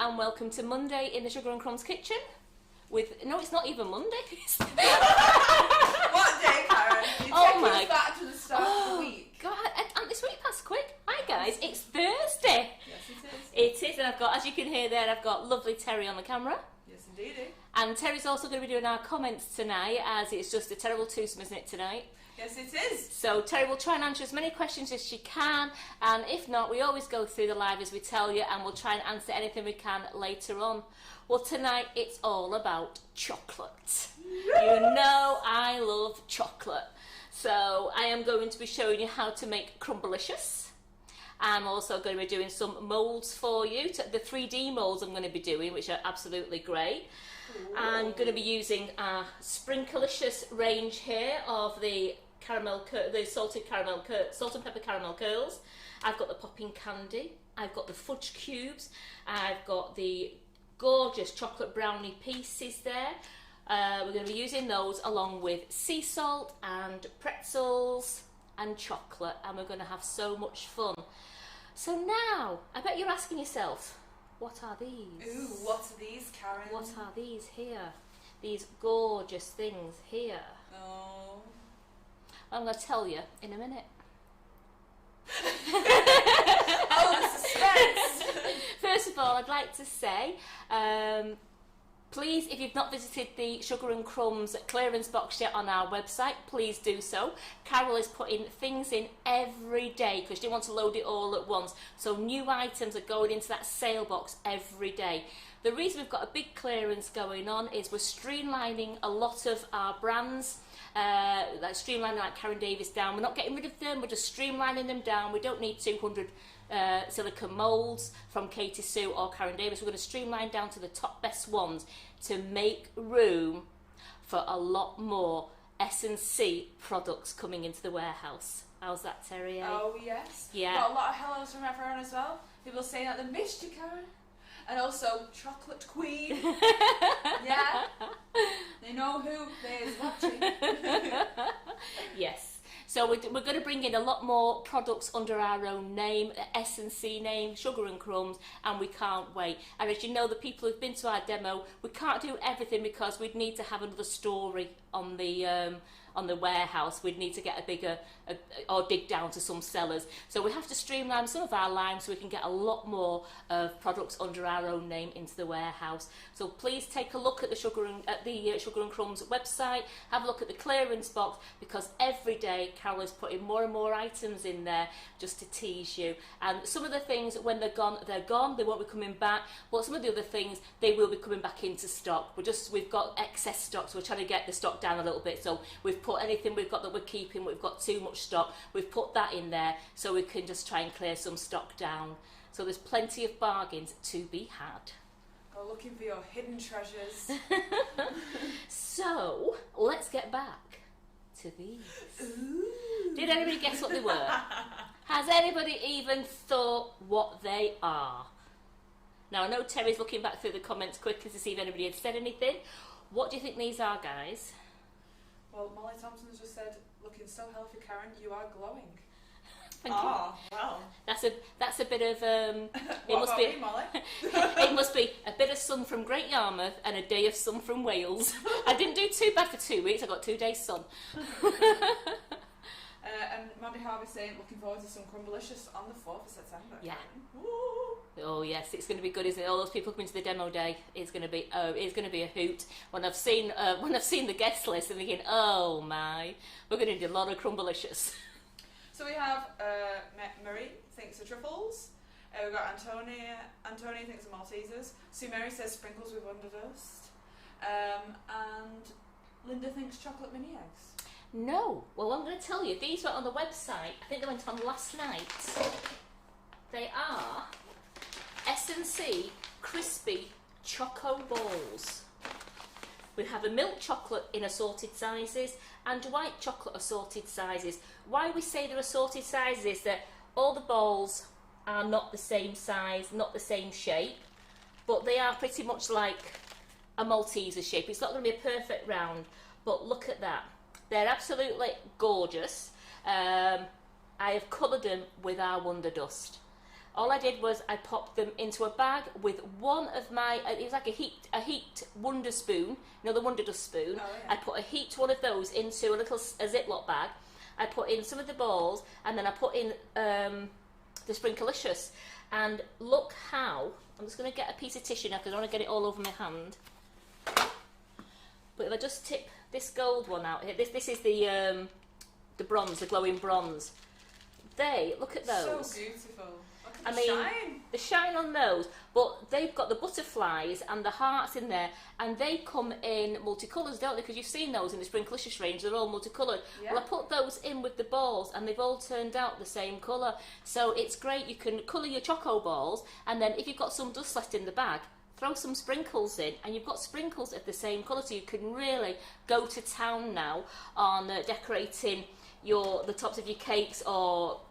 and welcome to Monday in the Sugar and Crumbs kitchen. No, it's not even Monday. What day, Karen? You take us back to the start of the week. God, and this week passed quick. Hi guys, it's Thursday. Yes, it is. It is, and I've got, as you can hear there, I've got lovely Terry on the camera. Yes, indeed. And Terry's also going to be doing our comments tonight, as it's just a terrible twosome, isn't it, tonight? Yes, it is. So Terry will try and answer as many questions as she can, and if not, we always go through the live as we tell you, and we'll try and answer anything we can later on. Well, tonight it's all about chocolate. You know I love chocolate. So I am going to be showing you how to make Crumbolicious. I'm also going to be doing some moulds for you. The 3D moulds I'm going to be doing, which are absolutely great. Ooh. I'm going to be using our Sprinklicious range here of the salted and pepper caramel curls. I've got the popping candy. I've got the fudge cubes. I've got the gorgeous chocolate brownie pieces there. We're going to be using those along with sea salt and pretzels and chocolate, and we're going to have so much fun. So now, I bet you're asking yourself, what are these? Ooh, what are these, Karen? What are these here? These gorgeous things here. Oh. I'm going to tell you in a minute. Oh, the suspense! First of all, I'd like to say, please, if you've not visited the Sugar and Crumbs clearance box yet on our website, please do so. Carol is putting things in every day because she didn't want to load it all at once. So new items are going into that sale box every day. The reason we've got a big clearance going on is we're streamlining a lot of our brands. Like Karen Davis down. We're not getting rid of them, we're just streamlining them down. We don't need 200 silicone moulds from Katie Sue or Karen Davis. We're going to streamline down to the top best ones to make room for a lot more S&C products coming into the warehouse. How's that, Terry? Oh yes. Yeah. Got a lot of hellos from everyone as well. People saying that they missed you, Karen. And also, Chocolate Queen. Yeah. They know who is watching. Yes. So we're going to bring in a lot more products under our own name, S&C name, Sugar and Crumbs, and we can't wait. And as you know, the people who've been to our demo, we can't do everything because we'd need to have another story on the warehouse. We'd need to get a bigger, or dig down to some cellars. So we have to streamline some of our lines so we can get a lot more of products under our own name into the warehouse. So please take a look at the Sugar and Crumbs website. Have a look at the clearance box because every day Carol is putting more and more items in there just to tease you. And some of the things, when they're gone, they're gone. They won't be coming back. But some of the other things, they will be coming back into stock. We've got excess stock, so we're trying to get the stock down a little bit. So we've put anything we've got that we're keeping, we've got too much stock, we've put that in there so we can just try and clear some stock down. So there's plenty of bargains to be had. Go looking for your hidden treasures. So let's get back to these. Ooh. Did anybody guess what they were? Has anybody even thought what they are? Now I know Terry's looking back through the comments quickly to see if anybody had said anything. What do you think these are, guys? Well, Molly Thompson's just said, looking so healthy, Karen, you are glowing. Thank you. Well. That's a bit of Molly? It must be a bit of sun from Great Yarmouth and a day of sun from Wales. I didn't do too bad for 2 weeks. I got 2 days sun. And Mandy Harvey saying, looking forward to some Crumbolicious on the 4th of September. Yeah. Woo. Oh yes, it's going to be good, isn't it? All those people coming to the demo day, it's going to be a hoot. When I've seen the guest list, I'm thinking, oh my, we're going to do a lot of Crumbolicious. So we have Marie thinks of truffles. We've got Antonia thinks of Maltesers. Sue Mary says sprinkles with underdust. And Linda thinks chocolate mini eggs. No, well I'm going to tell you, these were on the website. I think they went on last night. They are S&C crispy choco balls. We have a milk chocolate in assorted sizes and white chocolate assorted sizes. Why we say they're assorted sizes is that all the balls are not the same size, not the same shape, but they are pretty much like a Malteser shape. It's not going to be a perfect round, but look at that. They're absolutely gorgeous. I have coloured them with our Wonder Dust. all I did was I popped them into a bag with one of my, it was like a heat Wonder spoon, you know, the Wonder Dust spoon. Oh, yeah. I put a heat one of those into a Ziploc bag. I put in some of the balls, and then I put in the Sprinklicious. And look how, I'm just going to get a piece of tissue now because I don't want to get it all over my hand. But if I just tip this gold one out here, this is the bronze, the glowing bronze. Look at those. So beautiful. Look at the shine. The shine on those, but they've got the butterflies and the hearts in there, and they come in multicolours, don't they? Because you've seen those in the Sprinklicious range, they're all multicoloured. Yeah. Well, I put those in with the balls, and they've all turned out the same colour. So it's great, you can colour your choco balls, and then if you've got some dust left in the bag, throw some sprinkles in, and you've got sprinkles of the same colour, so you can really go to town now on decorating the tops of your cakes or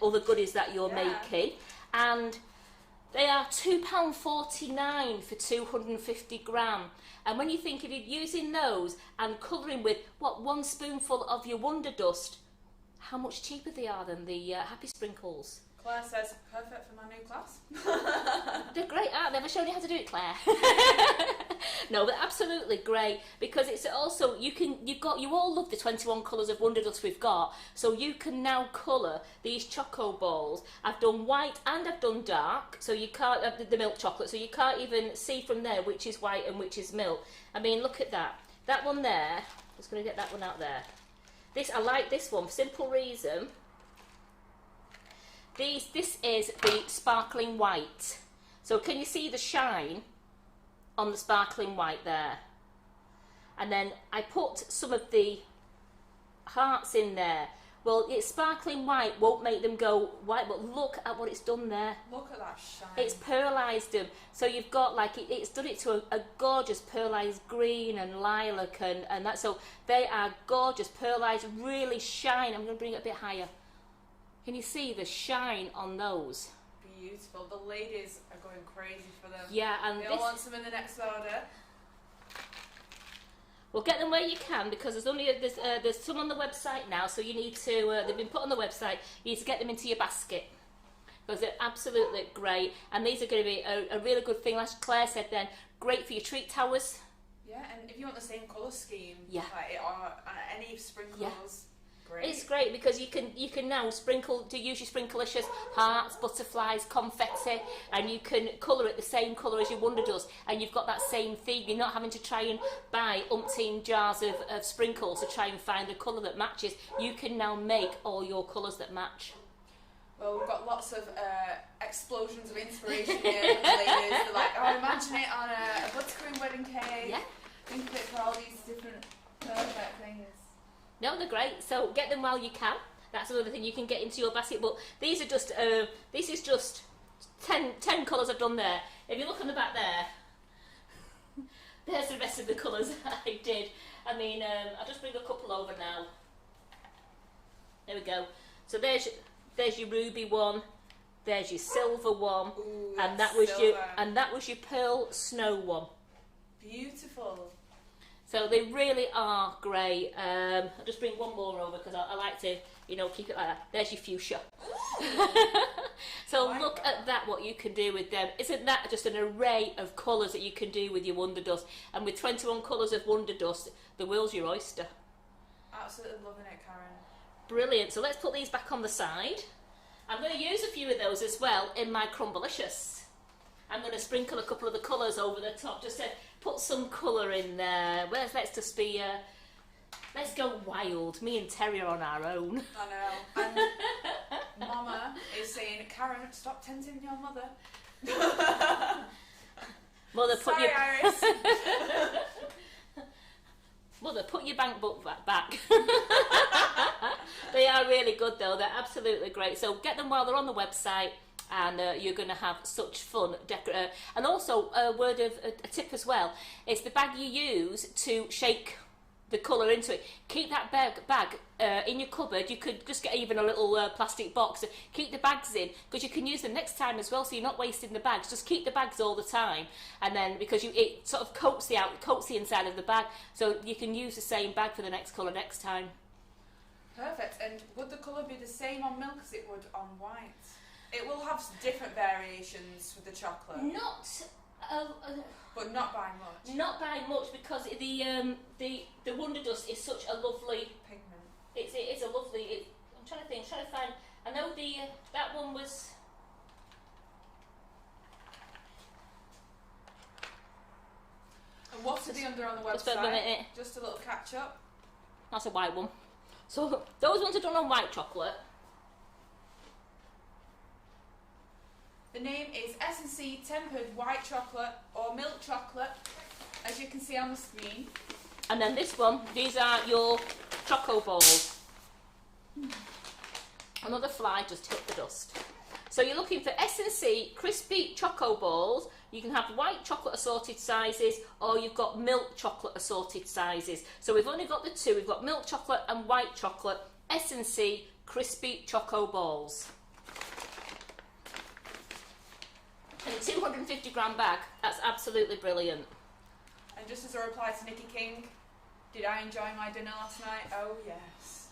other goodies that you're making. And they are £2.49 for 250 gram. And when you think if you're using those and colouring with one spoonful of your Wonder Dust, how much cheaper they are than the Happy Sprinkles. Claire says, perfect for my new class. They're great, aren't they? Have I shown you how to do it, Claire? No, they're absolutely great, because it's also, you all love the 21 colours of Wonder Dust we've got, so you can now colour these choco balls. I've done white and I've done dark, so you can't have the milk chocolate, so you can't even see from there which is white and which is milk. I mean, look at that. That one there, I'm just going to get that one out there. I like this one for simple reason. This is the sparkling white. So can you see the shine on the sparkling white there? And then I put some of the hearts in there. Well, it's sparkling white won't make them go white, but look at what it's done there. Look at that shine. It's pearlised them. So you've got it's done it to a gorgeous pearlised green and lilac and that. So they are gorgeous, pearlised, really shine. I'm going to bring it a bit higher. Can you see the shine on those? Beautiful. The ladies are going crazy for them. Yeah, and they all want some in the next order. Well, get them where you can, because there's some on the website now, so you need to. They've been put on the website. You need to get them into your basket because they're absolutely great, and these are going to be a really good thing. Like Claire said, then great for your treat towers. Yeah, and if you want the same colour scheme, or any sprinkles. Great. It's great because you can now use your Sprinklicious hearts, butterflies, confetti, and you can colour it the same colour as your Wonder Dust, and you've got that same theme. You're not having to try and buy umpteen jars of sprinkles to try and find the colour that matches. You can now make all your colours that match. Well, we've got lots of explosions of inspiration here from the ladies. They're like, oh, imagine it on a buttercream wedding cake. Yeah. Think of it for all these different perfect things. No, they're great. So get them while you can. That's another thing you can get into your basket. But these are just, this is just 10 colours I've done there. If you look on the back there, there's the rest of the colours I did. I mean, I'll just bring a couple over now. There we go. So there's your ruby one. There's your silver one. Ooh, and that was your pearl snow one. Beautiful. So they really are great. I'll just bring one more over because I like to, keep it like that. There's your fuchsia. So look at that, what you can do with them. Isn't that just an array of colours that you can do with your Wonder Dust? And with 21 colours of Wonder Dust, the world's your oyster. Absolutely loving it, Karen. Brilliant. So let's put these back on the side. I'm going to use a few of those as well in my Crumbolicious. I'm going to sprinkle a couple of the colours over the top just to put some colour in there. Let's just be, let's go wild. Me and Terry are on our own. I know. And Mama is saying, Karen, stop tempting your mother. Mother, Sorry, Iris. Mother, put your bank book back. They are really good though. They're absolutely great. So get them while they're on the website. And you're going to have such fun. And also, a tip as well, is the bag you use to shake the colour into it. Keep that bag in your cupboard. You could just get even a little plastic box. Keep the bags in, because you can use them next time as well, so you're not wasting the bags. Just keep the bags all the time, and then because it sort of coats the inside of the bag, so you can use the same bag for the next colour next time. Perfect. And would the colour be the same on milk as it would on white? It will have different variations with the chocolate. Not, but not by much. Not by much, because the Wonder Dust is such a lovely Pigment. It is a lovely. I'm trying to think. Trying to find. I know that one was. And what are the under on the website? Just a little catch up. That's a white one. So those ones are done on white chocolate. The name is S&C tempered white chocolate or milk chocolate, as you can see on the screen. And then this one, these are your choco balls. Another fly just hit the dust. So you're looking for S&C crispy choco balls. You can have white chocolate assorted sizes, or you've got milk chocolate assorted sizes. So we've only got the two. We've got milk chocolate and white chocolate. S&C crispy choco balls. In a 250 gram bag. That's absolutely brilliant. And just as a reply to Nikki King, did I enjoy my dinner last night? Oh yes.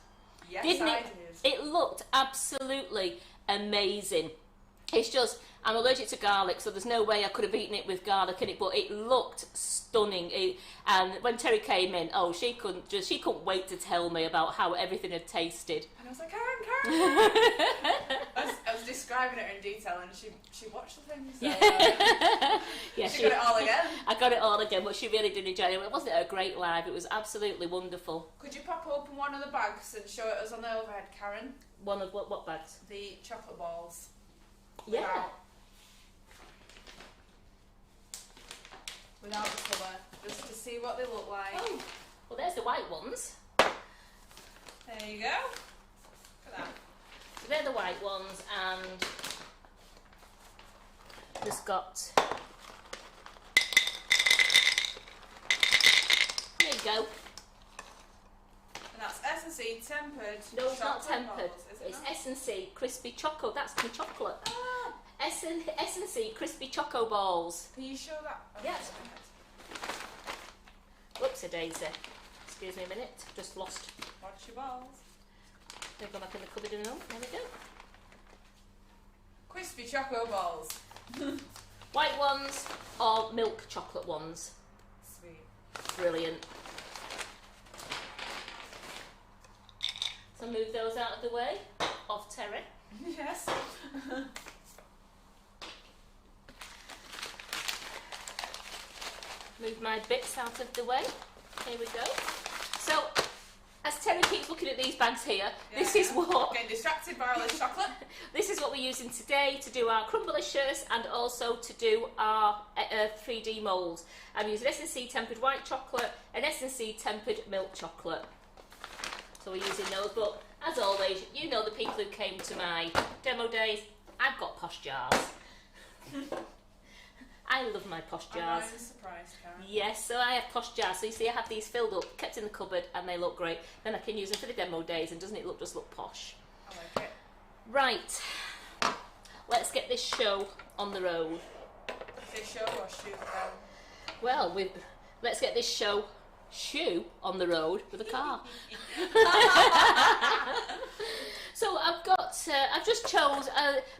Yes, Didn't I it? did. It looked absolutely amazing. It's just, I'm allergic to garlic, so there's no way I could have eaten it with garlic in it, but it looked stunning. And when Terry came in, she couldn't wait to tell me about how everything had tasted. And I was like, Karen. I was describing it in detail, and she watched the thing, so yeah, she got it all again. I got it all again, but she really did enjoy it. Wasn't it a great live? It was absolutely wonderful. Could you pop open one of the bags and show it us on the overhead, Karen? One of what bags? The chocolate balls. Yeah. Without the colour, just to see what they look like. Oh, well, there's the white ones. There you go. Look at that. So they're the white ones, and just got. There you go. And that's S&C tempered. No, it's not chocolate tempered. balls, is it It's not? S&C crispy choco. That's my chocolate. Ah, S&C crispy choco balls. can you show that? Oh, Yes. Whoops a daisy. Excuse me a minute. Just lost. Watch your balls. They've gone back in the cupboard in a minute. There we go. Crispy choco balls. White ones or milk chocolate ones. Sweet. Brilliant. So move those out of the way. Off Terry. Yes. Move my bits out of the way. Here we go. So, as Terry keeps looking at these bags here, this is what... Getting distracted by all this chocolate. This is what we're using today to do our Crumbolicious and also to do our 3D moulds. I'm using S&C tempered white chocolate and S&C tempered milk chocolate. So we're using those, but as always, you know the people who came to my demo days, I've got posh jars. I love my posh jars. I'm surprised, Karen. Yes, so I have posh jars. So you see I have these filled up, kept in the cupboard, and they look great. Then I can use them for the demo days, and doesn't it just look posh? I like it. Right, let's get this show on the road. Is it show or shoot? Well, let's get this shoe on the road with a car. So I've just chose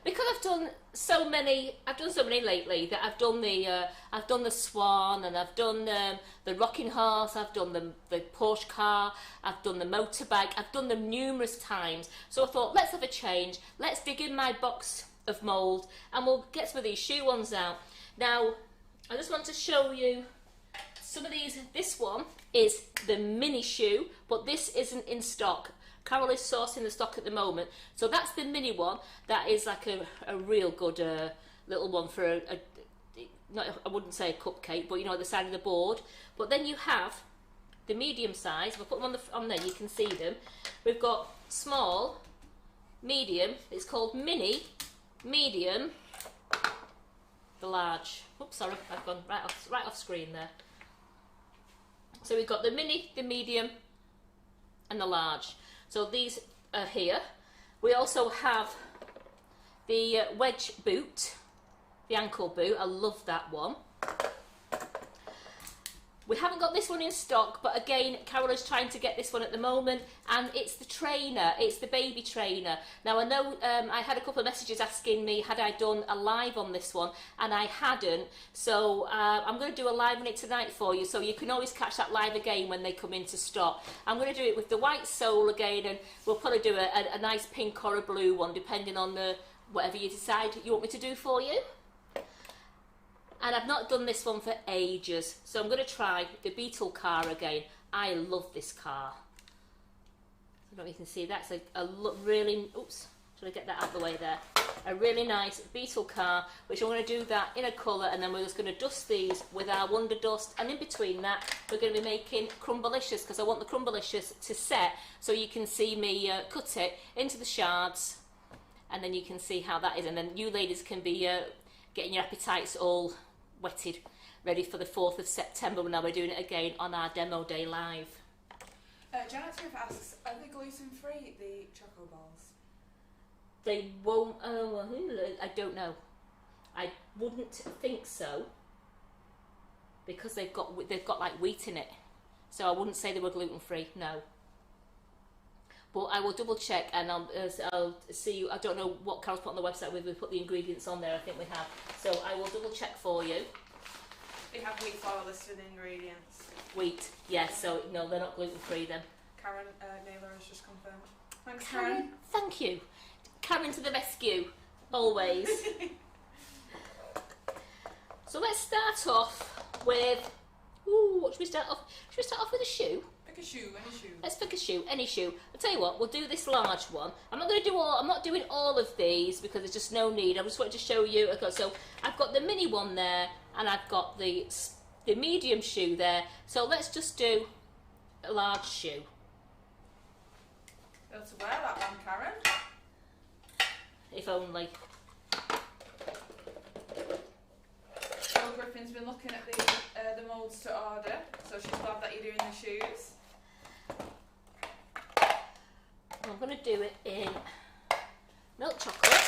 because I've done so many lately that I've done the Swan, and I've done the rocking horse, I've done the Porsche car, I've done the motorbike, I've done them numerous times. So I thought, let's have a change. Let's dig in my box of mould, and we'll get some of these shoe ones out. Now, I just want to show you some of these. This one is the mini shoe, but this isn't in stock. Carol is sourcing the stock at the moment, so that's the mini one. That is like a real good little one for not, I wouldn't say a cupcake, but you know, at the side of the board. But then you have the medium size. We'll put them on there, you can see them. We've got small, medium. It's called mini, medium, the large. Oops, sorry, I've gone right off screen there. So we've got the mini, the medium, and the large. So these are here. We also have the wedge boot, the ankle boot. I love that one. We haven't got this one in stock, but again, Carol is trying to get this one at the moment, and it's the trainer, it's the baby trainer. Now I know I had a couple of messages asking me had I done a live on this one, and I hadn't, so I'm going to do a live on it tonight for you, so you can always catch that live again when they come into stock. I'm going to do it with the white sole again, and we'll probably do a nice pink or a blue one, depending on whatever you decide you want me to do for you. And I've not done this one for ages, so I'm going to try the Beetle car again. I love this car. I don't know if you can see, that's a really, oops, trying to get that out of the way there. A really nice Beetle car, which I'm going to do that in a colour, and then we're just going to dust these with our Wonder Dust, and in between that we're going to be making Crumbolicious, because I want the Crumbolicious to set, so you can see me cut it into the shards, and then you can see how that is, and then you ladies can be getting your appetites all wetted, ready for the 4th of September when we're doing it again on our demo day live. Janet Smith asks, are they gluten free, the choco balls? They won't, I don't know. I wouldn't think so, because they've got like wheat in it, so I wouldn't say they were gluten free, no. But I will double check, and I'll see you. I don't know what Carol's put on the website. We've put the ingredients on there, I think we have. So I will double check for you. They have wheat flour listed in ingredients. Wheat, yes, so no, they're not gluten free then. Karen Naylor has just confirmed. Thanks, Karen. Thank you. Karen to the rescue, always. So let's start off with, what should we start off? Should we start off with a shoe? Pick a shoe, any shoe. Let's pick a shoe, any shoe. I'll tell you what, we'll do this large one. I'm not doing all of these because there's just no need. I just wanted to show you. Okay, so I've got the mini one there, and I've got the medium shoe there. So let's just do a large shoe. Be able to wear that one, Karen. If only. Jill Griffin's been looking at the moulds to order, so she's glad that you're doing the shoes. I'm going to do it in milk chocolate.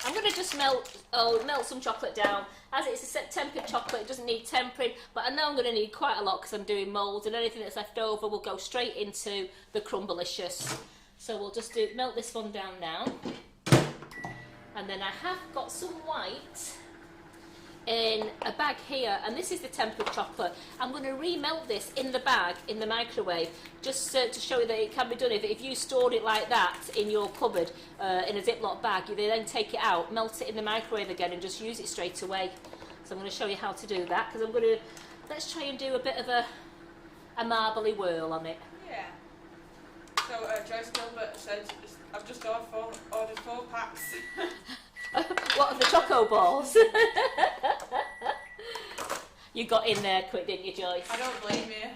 I'm going to just melt some chocolate down. As it's a tempered chocolate, it doesn't need tempering, but I know I'm going to need quite a lot because I'm doing moulds, and anything that's left over will go straight into the Crumbolicious. So we'll just melt this one down now. And then I have got some white in a bag here, and this is the tempered chocolate. I'm going to remelt this in the bag in the microwave, just to show you that it can be done. If you stored it like that in your cupboard in a Ziploc bag, you then take it out, melt it in the microwave again, and just use it straight away. So I'm going to show you how to do that, because let's try and do a bit of a marbly whirl on it. Yeah. So Joyce Gilbert said, I've just ordered 4 packs. What of the choco balls? You got in there quick, didn't you, Joyce? I don't blame you.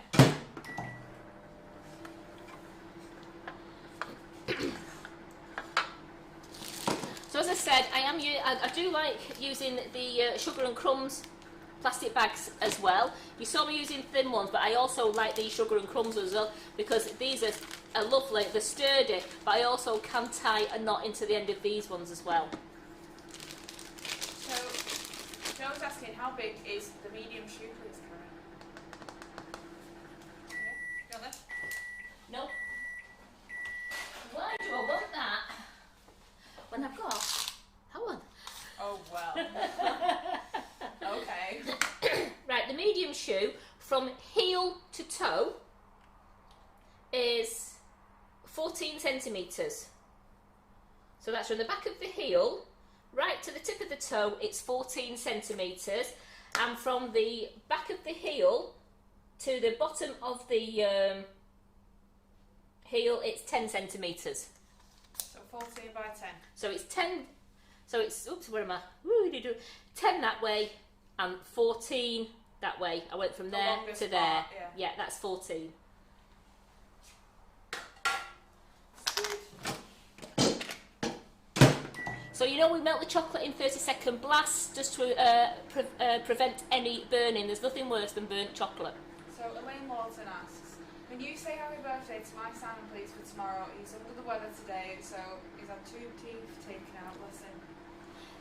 So as I said, I do like using the Sugar and Crumbs plastic bags as well. You saw me using thin ones, but I also like these Sugar and Crumbs as well, because these are lovely, they're sturdy, but I also can tie a knot into the end of these ones as well. So, Joe's asking, how big is the medium shoe, please, Karen? Yeah, you want this? No. Why do I want that when I've got that one? Oh, well. Okay. Right, the medium shoe from heel to toe is 14 centimetres. So that's from the back of the heel right to the tip of the toe, it's 14 centimetres, and from the back of the heel to the bottom of the heel, it's 10 centimetres. So 14 by 10. So it's 10, so it's, oops, where am I? Woo, 10 that way and 14 that way. I went from there to there. Part, yeah, that's 14. So you know we melt the chocolate in 30-second blasts just to prevent any burning. There's nothing worse than burnt chocolate. So Elaine Lawton asks, when you say happy birthday to my Simon please for tomorrow, he's under the weather today, so he's had 2 teeth taken out, bless him.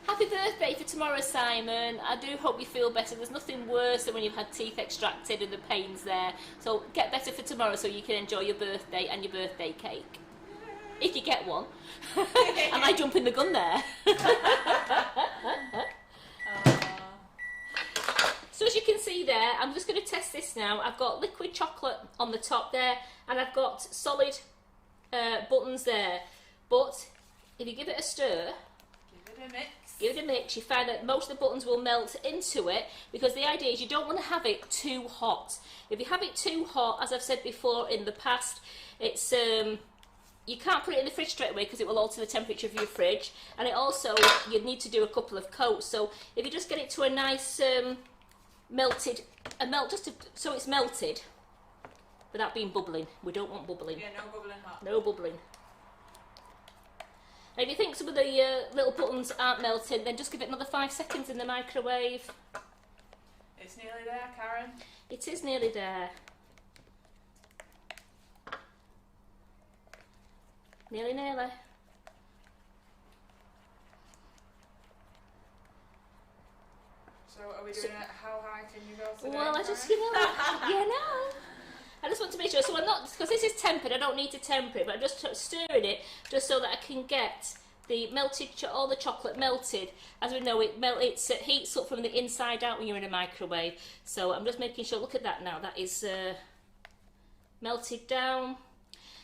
Happy birthday for tomorrow, Simon. I do hope you feel better. There's nothing worse than when you've had teeth extracted and the pain's there. So get better for tomorrow so you can enjoy your birthday and your birthday cake. If you get one. Am I jumping the gun there? So as you can see there, I'm just going to test this now. I've got liquid chocolate on the top there, and I've got solid buttons there. But if you give it a stir, give it a mix, you find that most of the buttons will melt into it, because the idea is you don't want to have it too hot. If you have it too hot, as I've said before in the past, it's you can't put it in the fridge straight away because it will alter the temperature of your fridge, and it also, you'd need to do a couple of coats. So if you just get it to a nice so it's melted without being bubbling. We don't want bubbling. Yeah, no bubbling hot. No bubbling. And if you think some of the little buttons aren't melted, then just give it another 5 seconds in the microwave. It's nearly there, Karen. It is nearly there. Nearly. So are we doing it? How high can you go today? Well, I just, I just want to make sure. So I'm not, because this is tempered, I don't need to temper it, but I'm just stirring it just so that I can get the melted, all the chocolate melted. As we know, it heats up from the inside out when you're in a microwave. So I'm just making sure. Look at that now. That is melted down,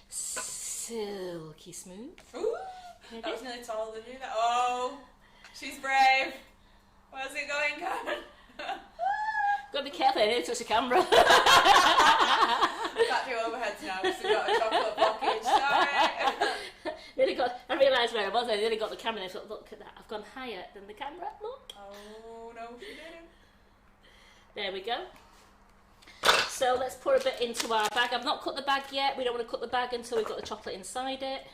silky smooth. Ooh, that was nearly taller than you. Oh, she's brave. Where's it going, Karen? Got to be careful, I need to touch the camera. Can't do overheads now because we've got a chocolate blockage. Sorry. I realised where I was. I nearly got the camera and I thought, look at that, I've gone higher than the camera. Look. Oh no, she didn't. There we go. So let's pour a bit into our bag. I've not cut the bag yet. We don't want to cut the bag until we've got the chocolate inside it.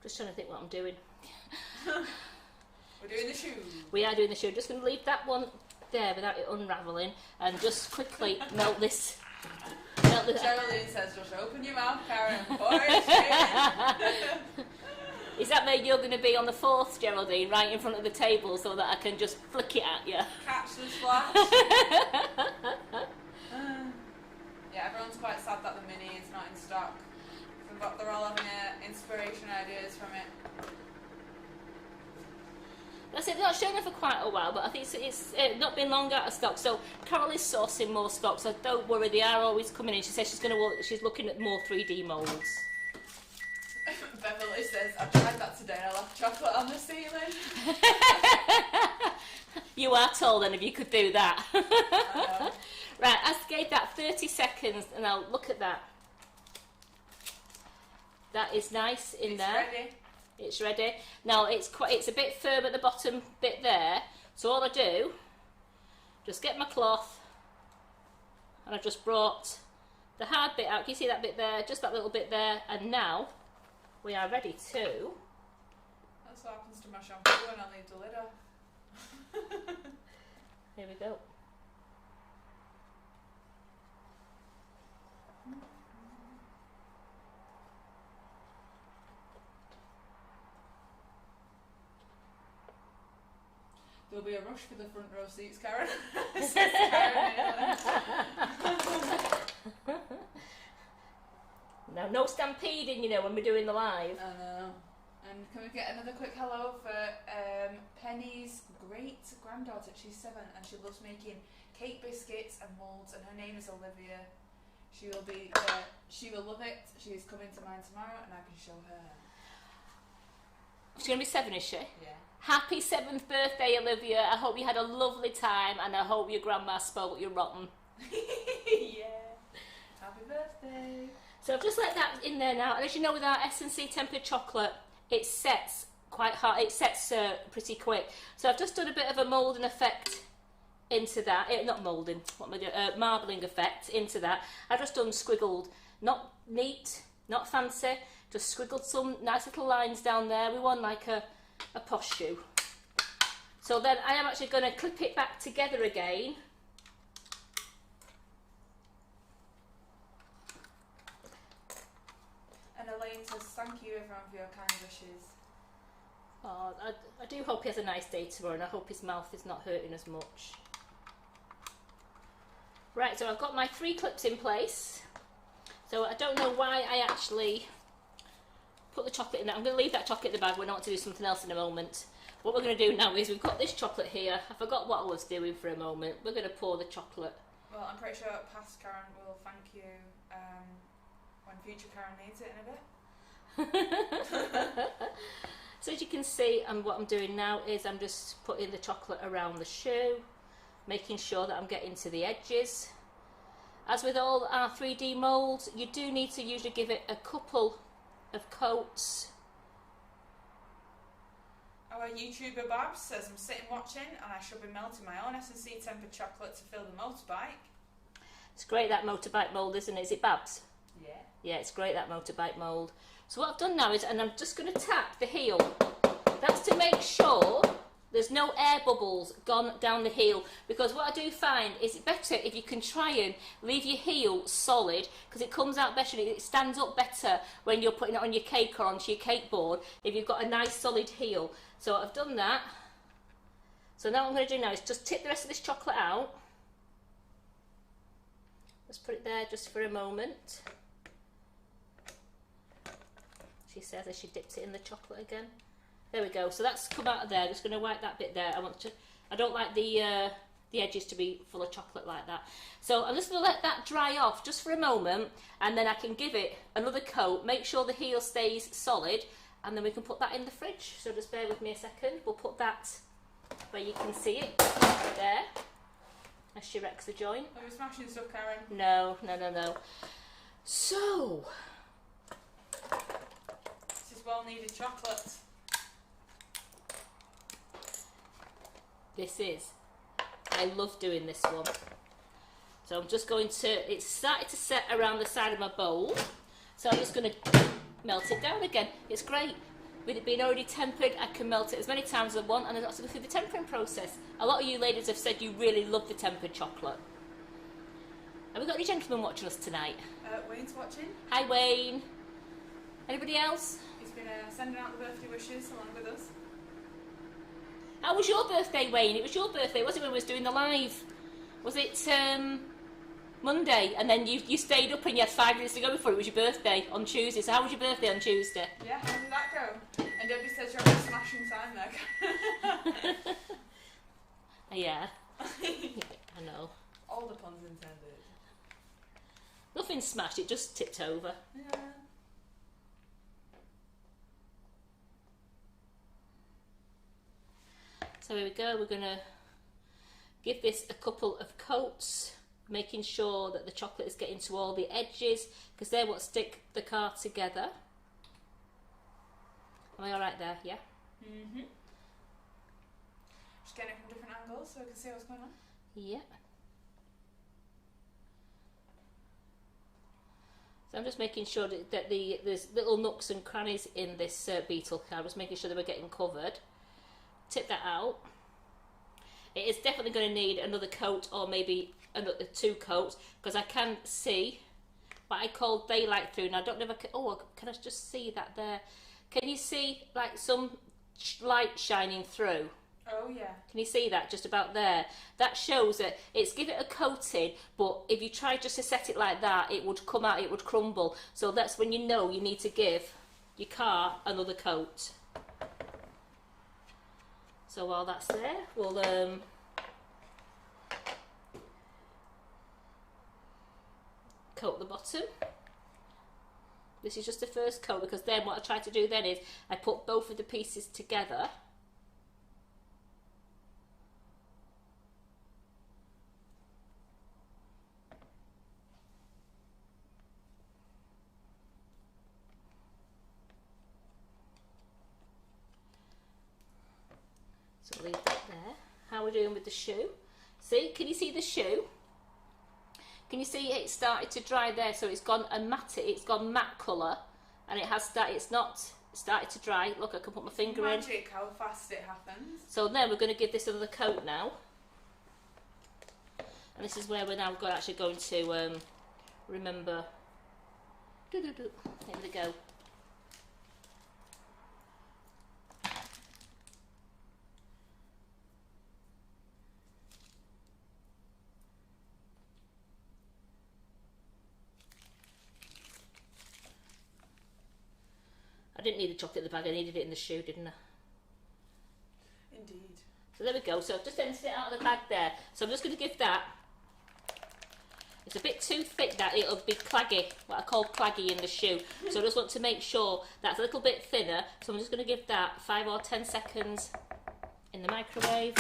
Just trying to think what I'm doing. We're doing the shoe. We are doing the shoe. Just going to leave that one there without it unravelling and just quickly melt this. Geraldine says, just open your mouth, Karen, pour it in. Is that where you're going to be on the 4th, Geraldine, right in front of the table so that I can just flick it at you? Catch the splash. Yeah, everyone's quite sad that the mini is not in stock. They're all having inspiration ideas from it. That's it, they're not showing it for quite a while, but I think it's not been long out of stock. So Carol is sourcing more stock, so don't worry, they are always coming in. She says she's looking at more 3D moulds. Beverly says, I tried that today and I left chocolate on the ceiling. You are told then if you could do that. Right, I gave that 30 seconds and now look at that. That is nice in there. Ready. It's ready. Now it's a bit firm at the bottom bit there. So all I do, just get my cloth and I've just brought the hard bit out. Can you see that bit there? Just that little bit there. And now we are ready to... That's what happens to my shampoo when I leave the lid off. Here we go. There'll be a rush for the front row seats, Karen. Says Karen. No stampeding, when we're doing the live. I know. And can we get another quick hello for Penny's great granddaughter? She's 7 and she loves making cake biscuits and moulds, and her name is Olivia. She will love it. She is coming to mine tomorrow, and I can show her. She's going to be 7, is she? Yeah. Happy 7th birthday, Olivia. I hope you had a lovely time and I hope your grandma spoke you rotten. Yeah. Happy birthday. So I've just let that in there now. And as you know, with our S&C tempered chocolate, it sets quite hard. It sets pretty quick. So I've just done a bit of a moulding effect into that. Not moulding, what am I doing? Marbling effect into that. I've just done squiggled. Not neat, not fancy. Just squiggled some nice little lines down there. We want like a posh shoe. So then I am actually going to clip it back together again. And Elaine says, thank you everyone for your kind wishes. Oh, I do hope he has a nice day tomorrow, and I hope his mouth is not hurting as much. Right, so I've got my 3 clips in place. So I don't know why I actually put the chocolate in there. I'm going to leave that chocolate in the bag. We're not to do something else in a moment. What we're going to do now is we've got this chocolate here. I forgot what I was doing for a moment. We're going to pour the chocolate. Well, I'm pretty sure past Karen will thank you when future Karen needs it in a bit. So as you can see, and what I'm doing now is I'm just putting the chocolate around the shoe, making sure that I'm getting to the edges. As with all our 3D moulds, you do need to usually give it a couple of coats. Our YouTuber Babs says, I'm sitting watching and I should be melting my own S&C tempered chocolate to fill the motorbike. It's great, that motorbike mould, isn't it? Is it Babs? Yeah. Yeah, it's great, that motorbike mould. So what I've done now is, and I'm just going to tap the heel. That's to make sure there's no air bubbles gone down the heel, because what I do find is it's better if you can try and leave your heel solid, because it comes out better, it stands up better when you're putting it on your cake or onto your cake board if you've got a nice solid heel. So I've done that. So now what I'm going to do now is just tip the rest of this chocolate out. Let's put it there just for a moment. She says as she dips it in the chocolate again. There we go. So that's come out of there. I'm just going to wipe that bit there. I don't like the edges to be full of chocolate like that. So I'm just going to let that dry off just for a moment, and then I can give it another coat. Make sure the heel stays solid, and then we can put that in the fridge. So just bear with me a second. We'll put that where you can see it there, as she wrecks the joint. Are we smashing stuff, Karen? No. So this is well needed chocolate. This is. I love doing this one. So I'm just going to, it's started to set around the side of my bowl. So I'm just going to melt it down again. It's great. With it being already tempered, I can melt it as many times as I want, and I don't have to go through the tempering process. A lot of you ladies have said you really love the tempered chocolate. Have we got any gentlemen watching us tonight? Wayne's watching. Hi Wayne. Anybody else? He's been sending out the birthday wishes along with us. How was your birthday, Wayne? It was your birthday, wasn't it, when we was doing the live? Was it Monday? And then you stayed up and you had 5 minutes to go before it was your birthday on Tuesday. So how was your birthday on Tuesday? Yeah, how did that go? And Debbie says you're having a smashing time there. Yeah. I know. All the puns intended. Nothing smashed, it just tipped over. Yeah. So here we go, we're going to give this a couple of coats, making sure that the chocolate is getting to all the edges, because they're what stick the car together. Am I alright there? Yeah? Mm-hmm. Just getting it from different angles so we can see what's going on. Yeah. So I'm just making sure that there's little nooks and crannies in this Beetle car, just making sure that we're getting covered. Tip that out. It is definitely going to need another coat, or maybe another 2 coats, because I can see what I call daylight through. Now I don't know if I can, can I just see that there? Can you see like some light shining through? Oh yeah. Can you see that just about there? That shows that it's give it a coating, but if you try just to set it like that, it would come out, it would crumble. So that's when you know you need to give your car another coat. So while that's there, we'll coat the bottom. This is just the first coat, because then what I try to do then is I put both of the pieces together. So leave that there. How are we doing with the shoe? See, can you see the shoe? Can you see it started to dry there? So it's gone a matte, it's gone matte colour, and it has that. It's not started to dry. Look, I can put my finger in. Magic how fast it happens. So then we're going to give this another coat now. And this is where we're now actually going to remember. Here we go. I didn't need the chocolate in the bag, I needed it in the shoe, didn't I? Indeed. So there we go, so I've just emptied it out of the bag there. So I'm just going to give that, it's a bit too thick that, it'll be claggy, what I call claggy in the shoe. So I just want to make sure that's a little bit thinner, so I'm just going to give that 5 or 10 seconds in the microwave.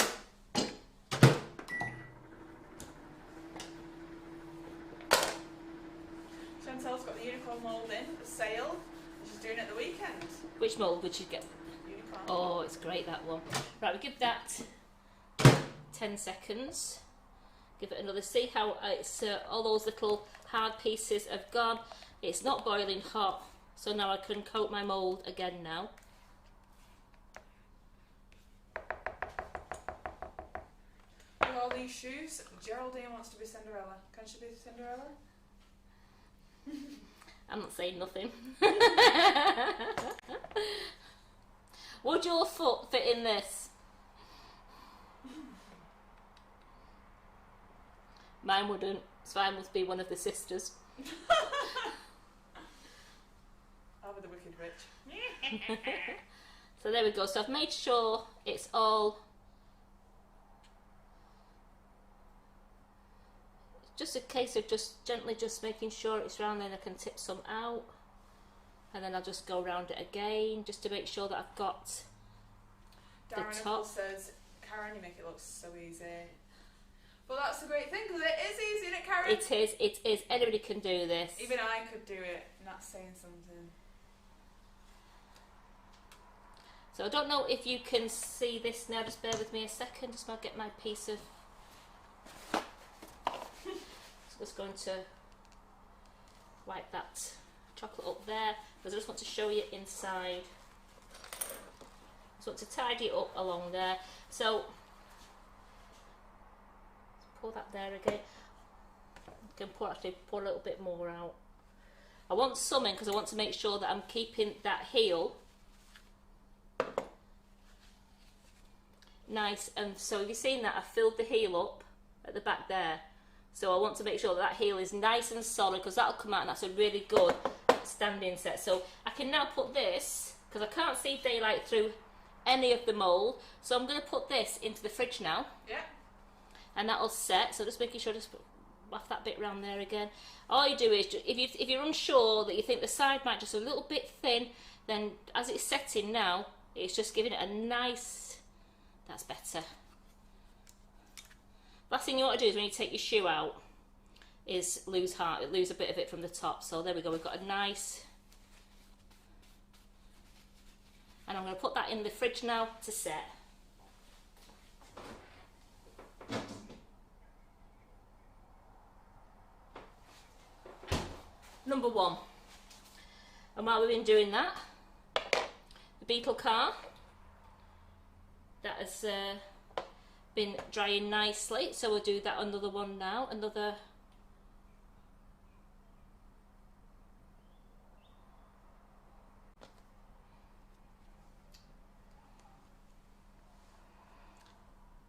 Chantel's got the unicorn mould in for sale. She's doing it the weekend. Which mould would you get? Unicorn. Oh, it's great, that one. Right, we give that 10 seconds. Give it another. See how it's all those little hard pieces have gone. It's not boiling hot, so now I can coat my mould again now. With all these shoes, Geraldine wants to be Cinderella. Can she be Cinderella? I'm not saying nothing. Would your foot fit in this? Mine wouldn't, so I must be one of the sisters. I'll be the wicked witch. So there we go. So I've made sure it's all just a case of just gently just making sure it's round, then I can tip some out. And then I'll just go around it again, just to make sure that I've got Darren the top. says, Karen, you make it look so easy. But that's the great thing, because it is easy, isn't it, Karen? It is. Anybody can do this. Even I could do it, and that's saying something. So I don't know if you can see this now, just bear with me a second, just want to get my piece of... Just going to wipe that chocolate up there, because I just want to show you inside. Just want to tidy it up along there. So let's pour that there again. I can pour a little bit more out. I want some in because I want to make sure that I'm keeping that heel nice. And so you've seen that I filled the heel up at the back there. So I want to make sure that heel is nice and solid, because that'll come out and that's a really good standing set. So I can now put this, because I can't see daylight through any of the mould, so I'm going to put this into the fridge now. Yeah. And that'll set. So just making sure, just whack that bit round there again. All you do is, if you're unsure that you think the side might just a little bit thin, then as it's setting now, it's just giving it a nice, that's better. Last thing you want to do is when you take your shoe out is lose a bit of it from the top. So there we go, we've got a nice, and I'm going to put that in the fridge now to set. Number one. And while we've been doing that, the Beetle car, that has been drying nicely, so we'll do that another one now, another.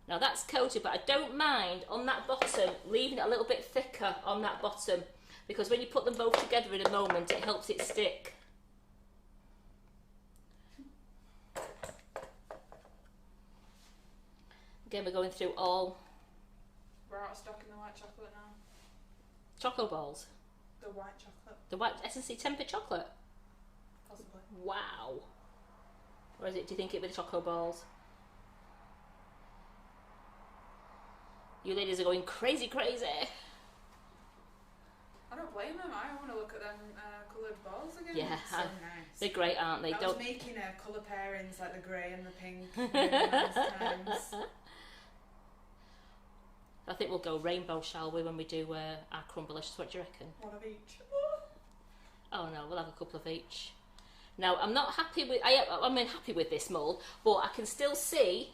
Now that's coated, but I don't mind on that bottom leaving it a little bit thicker on that bottom, because when you put them both together in a moment, it helps it stick. Again, we're going through all. We're out of stock in the white chocolate now. Choco balls. The white chocolate. The white S&C tempered chocolate. Possibly. Wow. Or is it? Do you think it with choco balls? You ladies are going crazy, crazy. I don't blame them. I want to look at them coloured balls again. Yeah, so nice. They're great, aren't they? I was making colour pairings like the grey and the pink. Nice times. I think we'll go rainbow, shall we, when we do our Crumbolicious? What do you reckon? One of each. Oh no, we'll have a couple of each. Now, I'm not happy with, I'm happy with this mould, but I can still see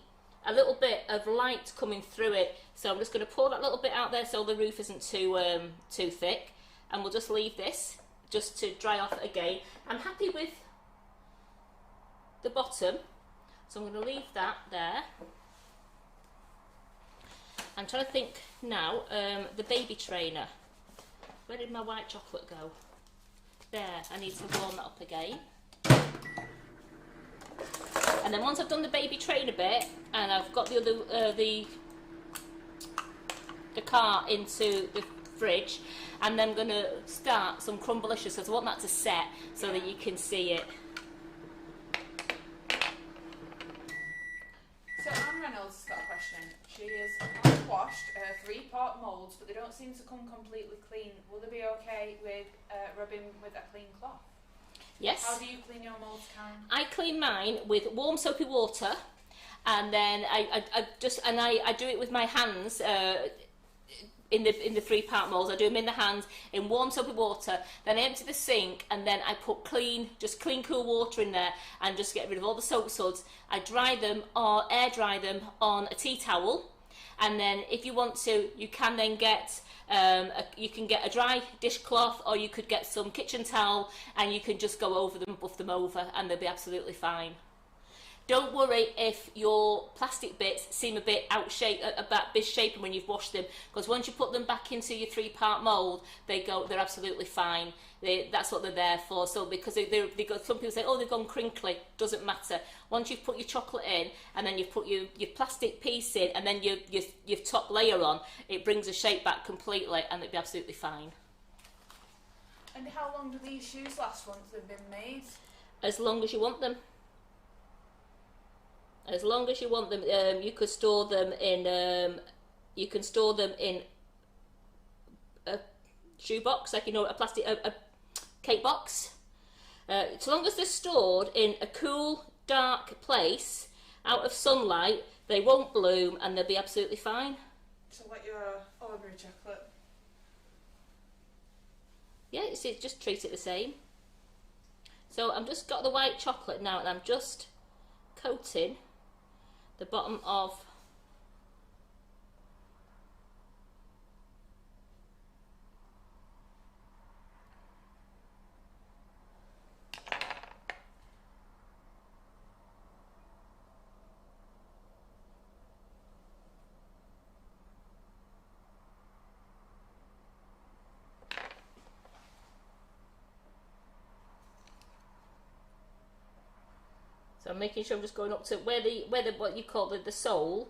a little bit of light coming through it. So I'm just going to pour that little bit out there so the roof isn't too thick. And we'll just leave this just to dry off again. I'm happy with the bottom, so I'm going to leave that there. I'm trying to think now, the baby trainer. Where did my white chocolate go? There, I need to warm that up again. And then once I've done the baby trainer bit, and I've got the other the cart into the fridge, and then I'm going to start some Crumbolicious because I want that to set so that you can see it. So Anne Reynolds has got a question. She has washed 3-part moulds, but they don't seem to come completely clean. Will they be okay with rubbing with a clean cloth? Yes. How do you clean your moulds, Karen? I clean mine with warm soapy water, and then I do it with my hands. In the 3-part moulds, I do them in the hands in warm soapy water. Then I empty the sink, and then I put clean cool water in there, and just get rid of all the soap suds. I dry them or air dry them on a tea towel, and then if you want to, you can then get you can get a dry dishcloth, or you could get some kitchen towel, and you can just go over them, buff them over, and they'll be absolutely fine. Don't worry if your plastic bits seem a bit misshapen when you've washed them, because once you put them back into your 3-part mould, they're absolutely fine. That's what they're there for. So because they got, some people say, oh, they've gone crinkly. Doesn't matter. Once you've put your chocolate in, and then you've put your plastic piece in, and then your top layer on, it brings the shape back completely, and it'll be absolutely fine. And how long do these shoes last once they've been made? As long as you want them. As long as you want them, you could store them in. You can store them in a shoebox, like a plastic a cake box. As long as they're stored in a cool, dark place, out of sunlight, they won't bloom, and they'll be absolutely fine. So like your ordinary chocolate. Yeah, just treat it the same. So I've just got the white chocolate now, and I'm just coating the bottom of So I'm making sure I'm just going up to where the what you call the sole.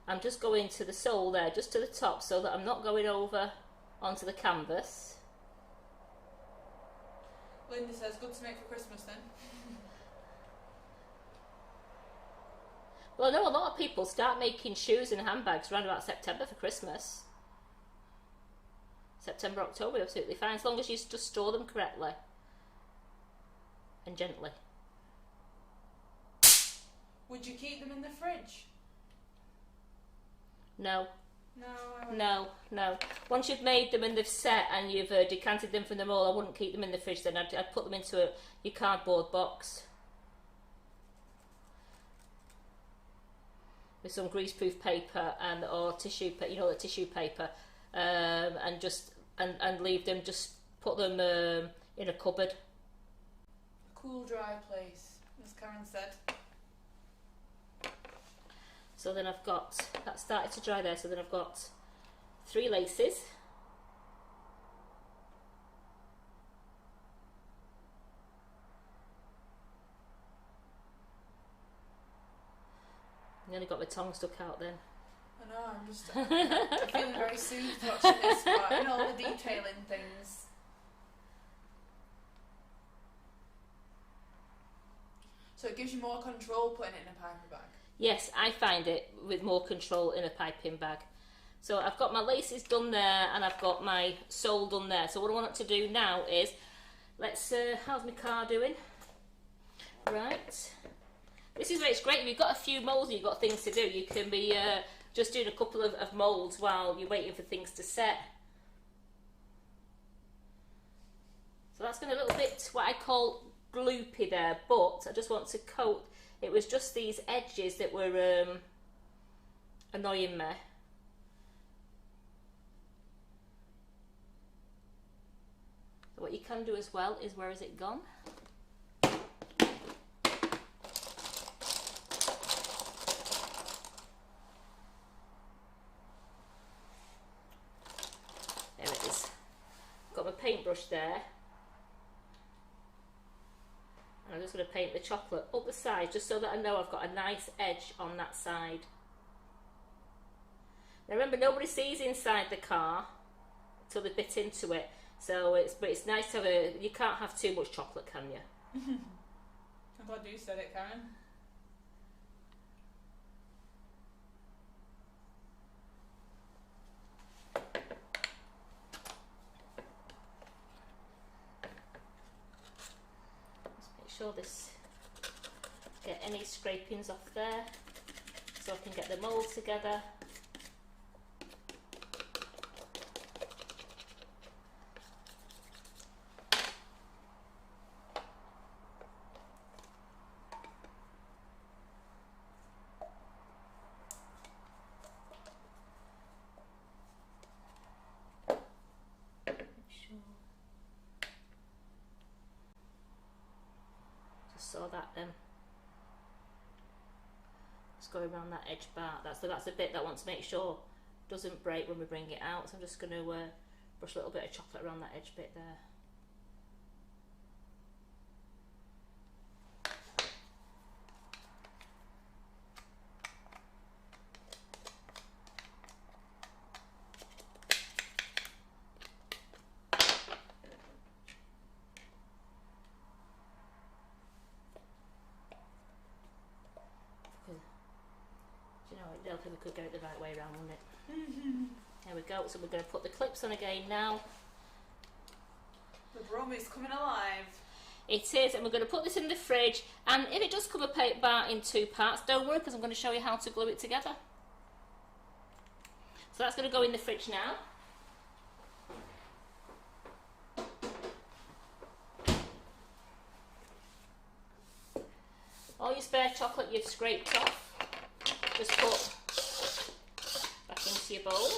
I'm just going to the sole there, just to the top, so that I'm not going over onto the canvas. Linda says, good to make for Christmas then. Well, I know a lot of people start making shoes and handbags around about September for Christmas. September, October, absolutely fine, as long as you just store them correctly and gently. Would you keep them in the fridge? No. No. No. Once you've made them and they've set and you've decanted them from the mould, I wouldn't keep them in the fridge then. I'd put them into your cardboard box with some greaseproof paper or tissue, the tissue paper, and just and leave them. Just put them in a cupboard. A cool, dry place, as Karen said. So then I've got that started to dry there. So then I've got 3 laces. I nearly got my tongue stuck out then. I know, I'm feeling very soothed watching this part, and all the detailing things. So it gives you more control putting it in a paper bag. Yes, I find it with more control in a piping bag. So I've got my laces done there, and I've got my sole done there. So what I want to do now is, how's my car doing? Right. This is where it's great. If you've got a few moulds and you've got things to do, you can be just doing a couple of moulds while you're waiting for things to set. So that's going to a little bit what I call gloopy there, but I just want to coat. It was just these edges that were annoying me. So what you can do as well is, where has it gone? There it is. Got my paintbrush there. And I'm just going to paint the chocolate up the side, just so that I know I've got a nice edge on that side. Now remember, nobody sees inside the car until they bit into it. So it's nice to have you can't have too much chocolate, can you? I'm glad you said it, Karen. Sure this, get any scrapings off there so I can get the mould together. Saw that then. Just go around that edge bar. That's the bit that I want to make sure doesn't break when we bring it out. So I'm just going to brush a little bit of chocolate around that edge bit there. I don't think we could get it the right way around, wouldn't it? There we go. So we're going to put the clips on again now. The room is coming alive. It is, and we're going to put this in the fridge. And if it does come apart in two parts, don't worry, because I'm going to show you how to glue it together. So that's going to go in the fridge now. All your spare chocolate you've scraped off, just put back into your bowl.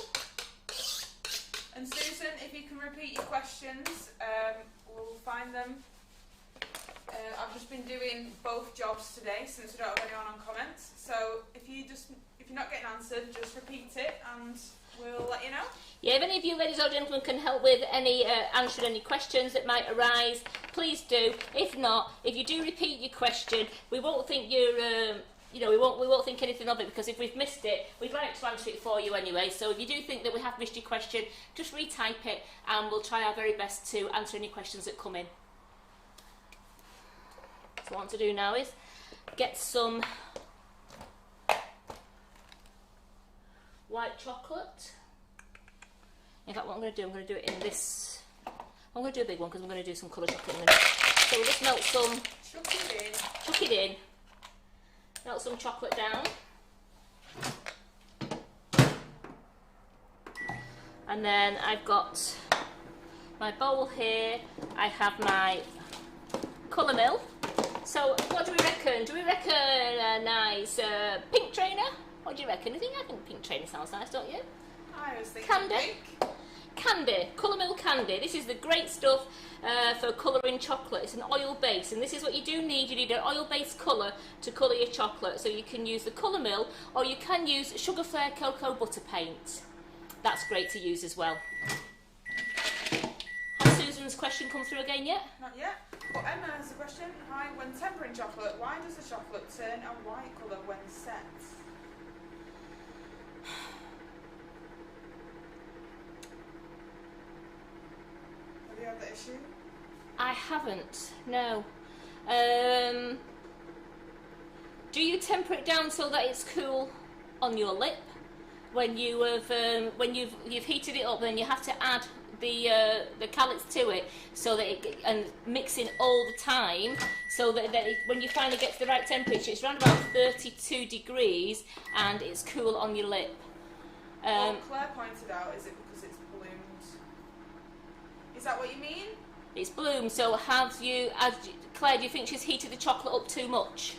And Susan, if you can repeat your questions, we'll find them. I've just been doing both jobs today since we don't have anyone on comments. So if you're not getting answered, just repeat it and we'll let you know. Yeah, if any of you ladies or gentlemen can help with any answering any questions that might arise, please do. If not, if you do repeat your question, we won't think you're we won't think anything of it, because if we've missed it, we'd like to answer it for you anyway. So if you do think that we have missed your question, just retype it and we'll try our very best to answer any questions that come in. So what I want to do now is get some white chocolate. In fact, what I'm going to do, I'm going to do it in this. I'm going to do a big one because I'm going to do some colour chocolate in a minute. So we'll just melt some. Chuck it in. Melt some chocolate down. And then I've got my bowl here. I have my colour mill. So what do we reckon? Do we reckon a nice pink trainer? What do you reckon? I think pink trainer sounds nice, don't you? I was thinking candy. Pink. Candy, colour mill candy. This is the great stuff for colouring chocolate. It's an oil base, and this is what you do need. You need an oil-based colour to colour your chocolate. So you can use the colour mill, or you can use Sugar Flare Cocoa Butter Paint. That's great to use as well. Has Susan's question come through again yet? Not yet. But Emma has a question. Hi, when tempering chocolate, why does the chocolate turn a white colour when set? Have you had that issue? I haven't, no. Do you temper it down so that it's cool on your lip? When you have when you've heated it up, then you have to add the callets to it, so that and mixing all the time, so that when you finally get to the right temperature, it's around about 32 degrees and it's cool on your lip. Well, Claire pointed out, is it because it's ballooned? Is that what you mean? It's bloomed, so have you, Claire, do you think she's heated the chocolate up too much?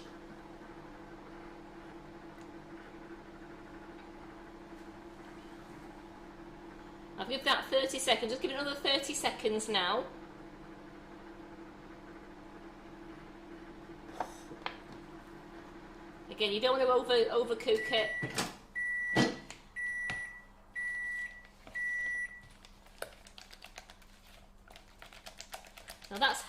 I'll give that 30 seconds, just give it another 30 seconds now. Again, you don't want to overcook it. Now that's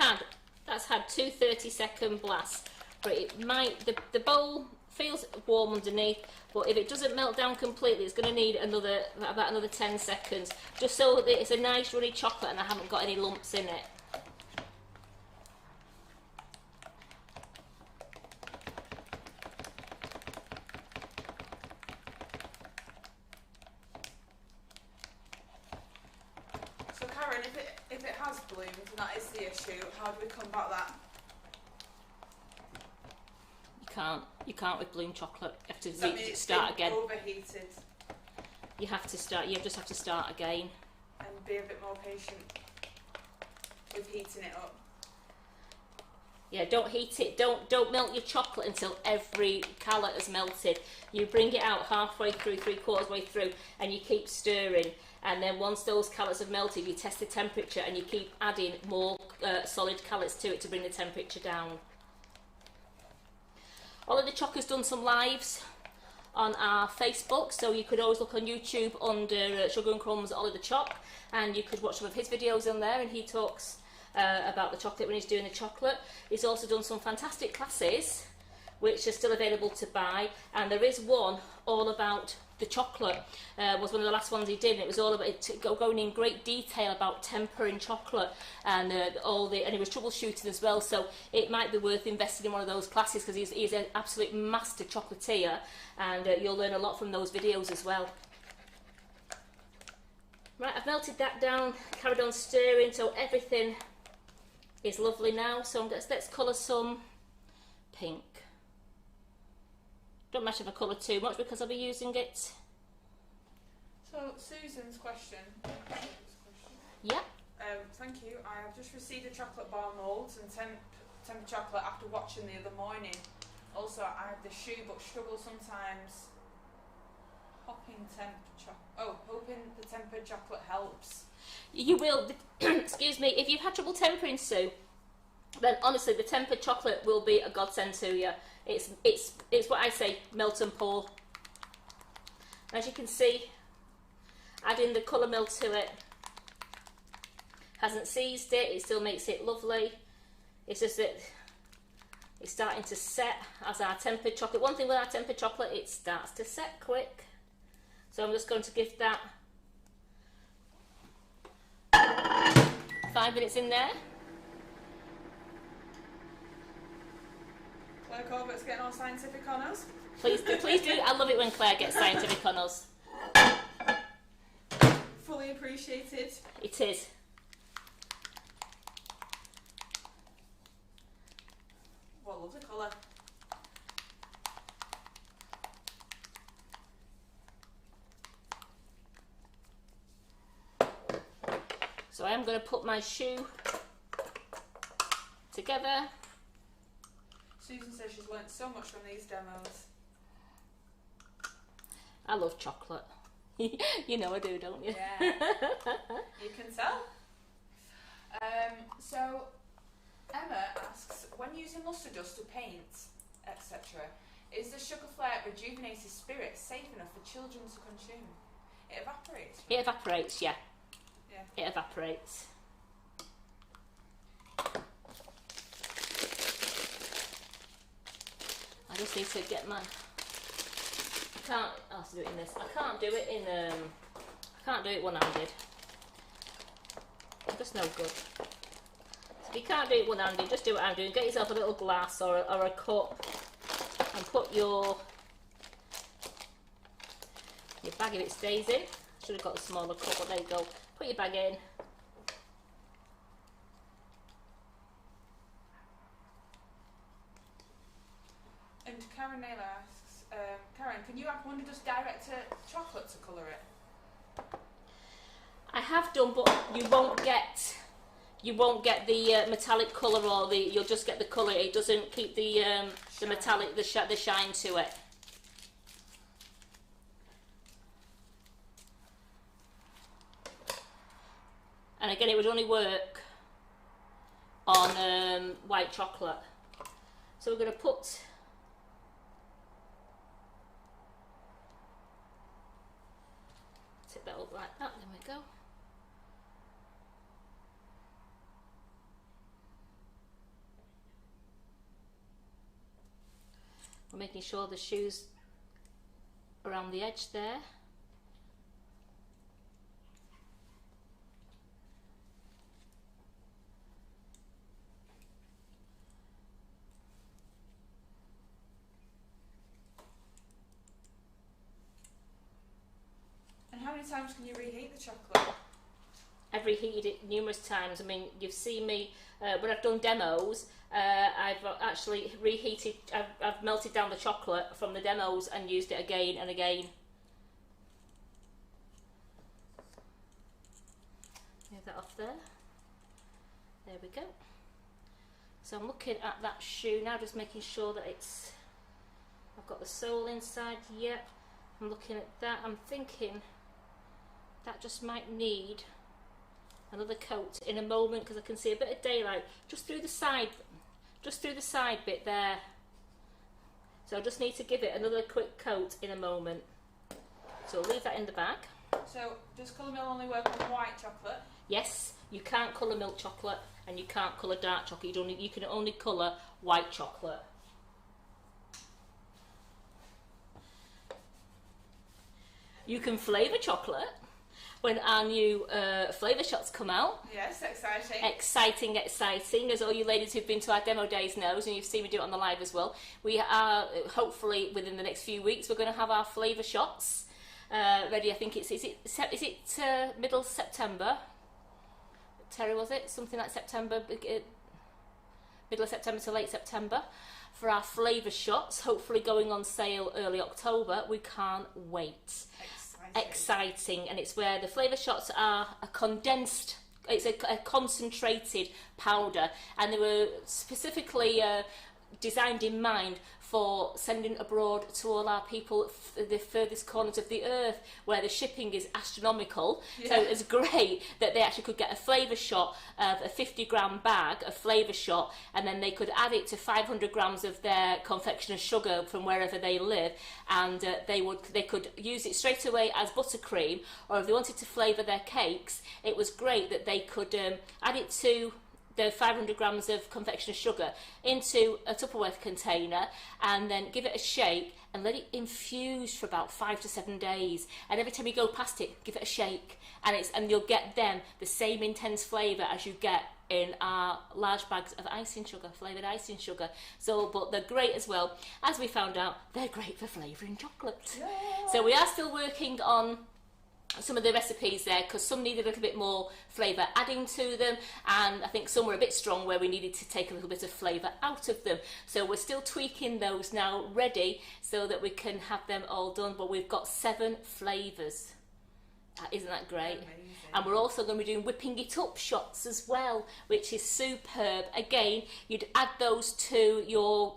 had two 30-second blasts, but it might, the bowl feels warm underneath, but if it doesn't melt down completely, it's going to need about another 10 seconds, just so that it's a nice runny chocolate and I haven't got any lumps in it. So Karen, if it has bloomed and that is the issue, how do we combat that? You can't with bloom chocolate. You have to start again. Overheated. You have to start. You just have to start again. And be a bit more patient with heating it up. Yeah, don't heat it. Don't melt your chocolate until every calorie has melted. You bring it out halfway through, 3/4 way through, and you keep stirring. And then once those calories have melted, you test the temperature and you keep adding more solid calories to it to bring the temperature down. Ollie the Choc has done some lives on our Facebook, so you could always look on YouTube under Sugar and Crumbs Ollie the Choc, and you could watch some of his videos on there, and he talks about the chocolate when he's doing the chocolate. He's also done some fantastic classes which are still available to buy, and there is one all about the chocolate. Was one of the last ones he did, and it was all about it going in great detail about tempering chocolate and and he was troubleshooting as well, so it might be worth investing in one of those classes because he's an absolute master chocolatier, and you'll learn a lot from those videos as well. Right, I've melted that down, carried on stirring, so everything is lovely now. So let's colour some pink. Don't matter if I colour too much because I'll be using it. So Susan's question. Yeah. Thank you. I have just received a chocolate bar Moulds and temper chocolate after watching the other morning. Also, I have the shoe but struggle sometimes hoping the tempered chocolate helps. You will, excuse me, if you've had trouble tempering, Sue, then honestly the tempered chocolate will be a godsend to you. It's what I say, melt and pour. As you can see, adding the colour milk to it hasn't seized it, it still makes it lovely. It's just that it's starting to set as our tempered chocolate. One thing with our tempered chocolate, it starts to set quick. So I'm just going to give that 5 minutes in there. Claire Corbett's getting all scientific on us. Please do. I love it when Claire gets scientific on us. Fully appreciated. It is. What a lovely colour. So I am going to put my shoe together. Susan says she's learnt so much from these demos. I love chocolate. You know I do, don't you? Yeah. You can tell. So Emma asks, when using mustard dust to paint, etc., is the sugar flake rejuvenated spirit safe enough for children to consume? It evaporates. Right? It evaporates, yeah. Yeah. It evaporates. I just need to get my. I have to do it in this. I can't do it in. I can't do it one-handed. I'm just no good. So if you can't do it one-handed, just do what I'm doing. Get yourself a little glass or a cup, and put your bag if it stays in. Should have got a smaller cup, but there you go. Put your bag in. And Karen Naylor asks, Karen, can you add Wonder Dust direct to chocolate to colour it? I have done, but you won't get you won't get the metallic colour, or you'll just get the colour. It doesn't keep the metallic, the shine to it. And again, it would only work on white chocolate. So we're going to put tip that up like that. There we go. We're making sure the shoe's around the edge there. How many times can you reheat the chocolate? I've reheated it numerous times. I mean, you've seen me when I've done demos. I've actually reheated. I've melted down the chocolate from the demos and used it again and again. Move that off there. There we go. So I'm looking at that shoe now, just making sure that it's. I've got the sole inside. Yep. I'm looking at that. I'm thinking. That just might need another coat in a moment, because I can see a bit of daylight just through the side bit there. So I just need to give it another quick coat in a moment. So I'll leave that in the bag. So does colour mill only work on white chocolate? Yes, you can't colour milk chocolate and you can't colour dark chocolate. You can only colour white chocolate. You can flavour chocolate when our new flavour shots come out. Yes, exciting. Exciting, as all you ladies who've been to our demo days knows, and you've seen me do it on the live as well. We are, hopefully within the next few weeks, we're going to have our flavour shots ready. I think is it middle September? Terry, was it? Something like September, middle of September to late September for our flavour shots, hopefully going on sale early October. We can't wait. Exciting. And it's where the flavour shots are a condensed, it's a concentrated powder, and they were specifically designed in mind for sending abroad to all our people the furthest corners of the earth where the shipping is astronomical. Yeah. So it's great that they actually could get a flavour shot of a 50-gram bag of flavour shot, and then they could add it to 500 grams of their confectioner's sugar from wherever they live, and they could use it straight away as buttercream, or if they wanted to flavour their cakes, it was great that they could add it to the 500 grams of confectioner's sugar into a Tupperware container, and then give it a shake and let it infuse for about 5 to 7 days. And every time you go past it, give it a shake, and you'll get them the same intense flavour as you get in our large bags of icing sugar, flavoured icing sugar. So, but they're great as well. As we found out, they're great for flavouring chocolate. Yeah. So we are still working on some of the recipes there, because some needed a little bit more flavour adding to them, and I think some were a bit strong where we needed to take a little bit of flavour out of them. So we're still tweaking those now, ready so that we can have them all done. But we've got 7 flavours. Isn't that great? Amazing. And we're also going to be doing whipping it up shots as well, which is superb. Again, you'd add those to your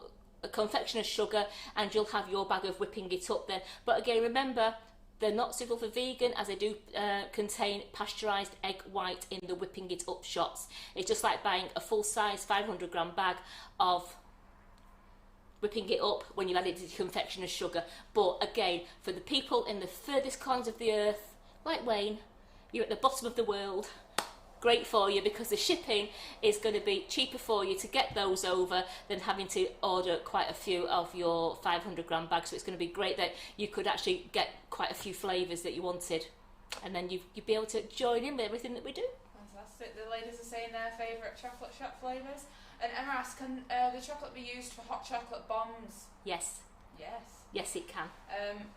confectioner's sugar and you'll have your bag of whipping it up then. But again, remember, they're not suitable for vegan, as they do contain pasteurised egg white in the whipping it up shots. It's just like buying a full-size 500-gram bag of whipping it up when you add it to confectioner's sugar. But again, for the people in the furthest corners of the earth, like Wayne, you're at the bottom of the world. Great for you, because the shipping is going to be cheaper for you to get those over than having to order quite a few of your 500-gram bags. So it's going to be great that you could actually get quite a few flavours that you wanted, and then you'd be able to join in with everything that we do. Fantastic. The ladies are saying their favourite chocolate shop flavours. And Emma asks, can the chocolate be used for hot chocolate bombs? Yes. Yes. Yes, it can.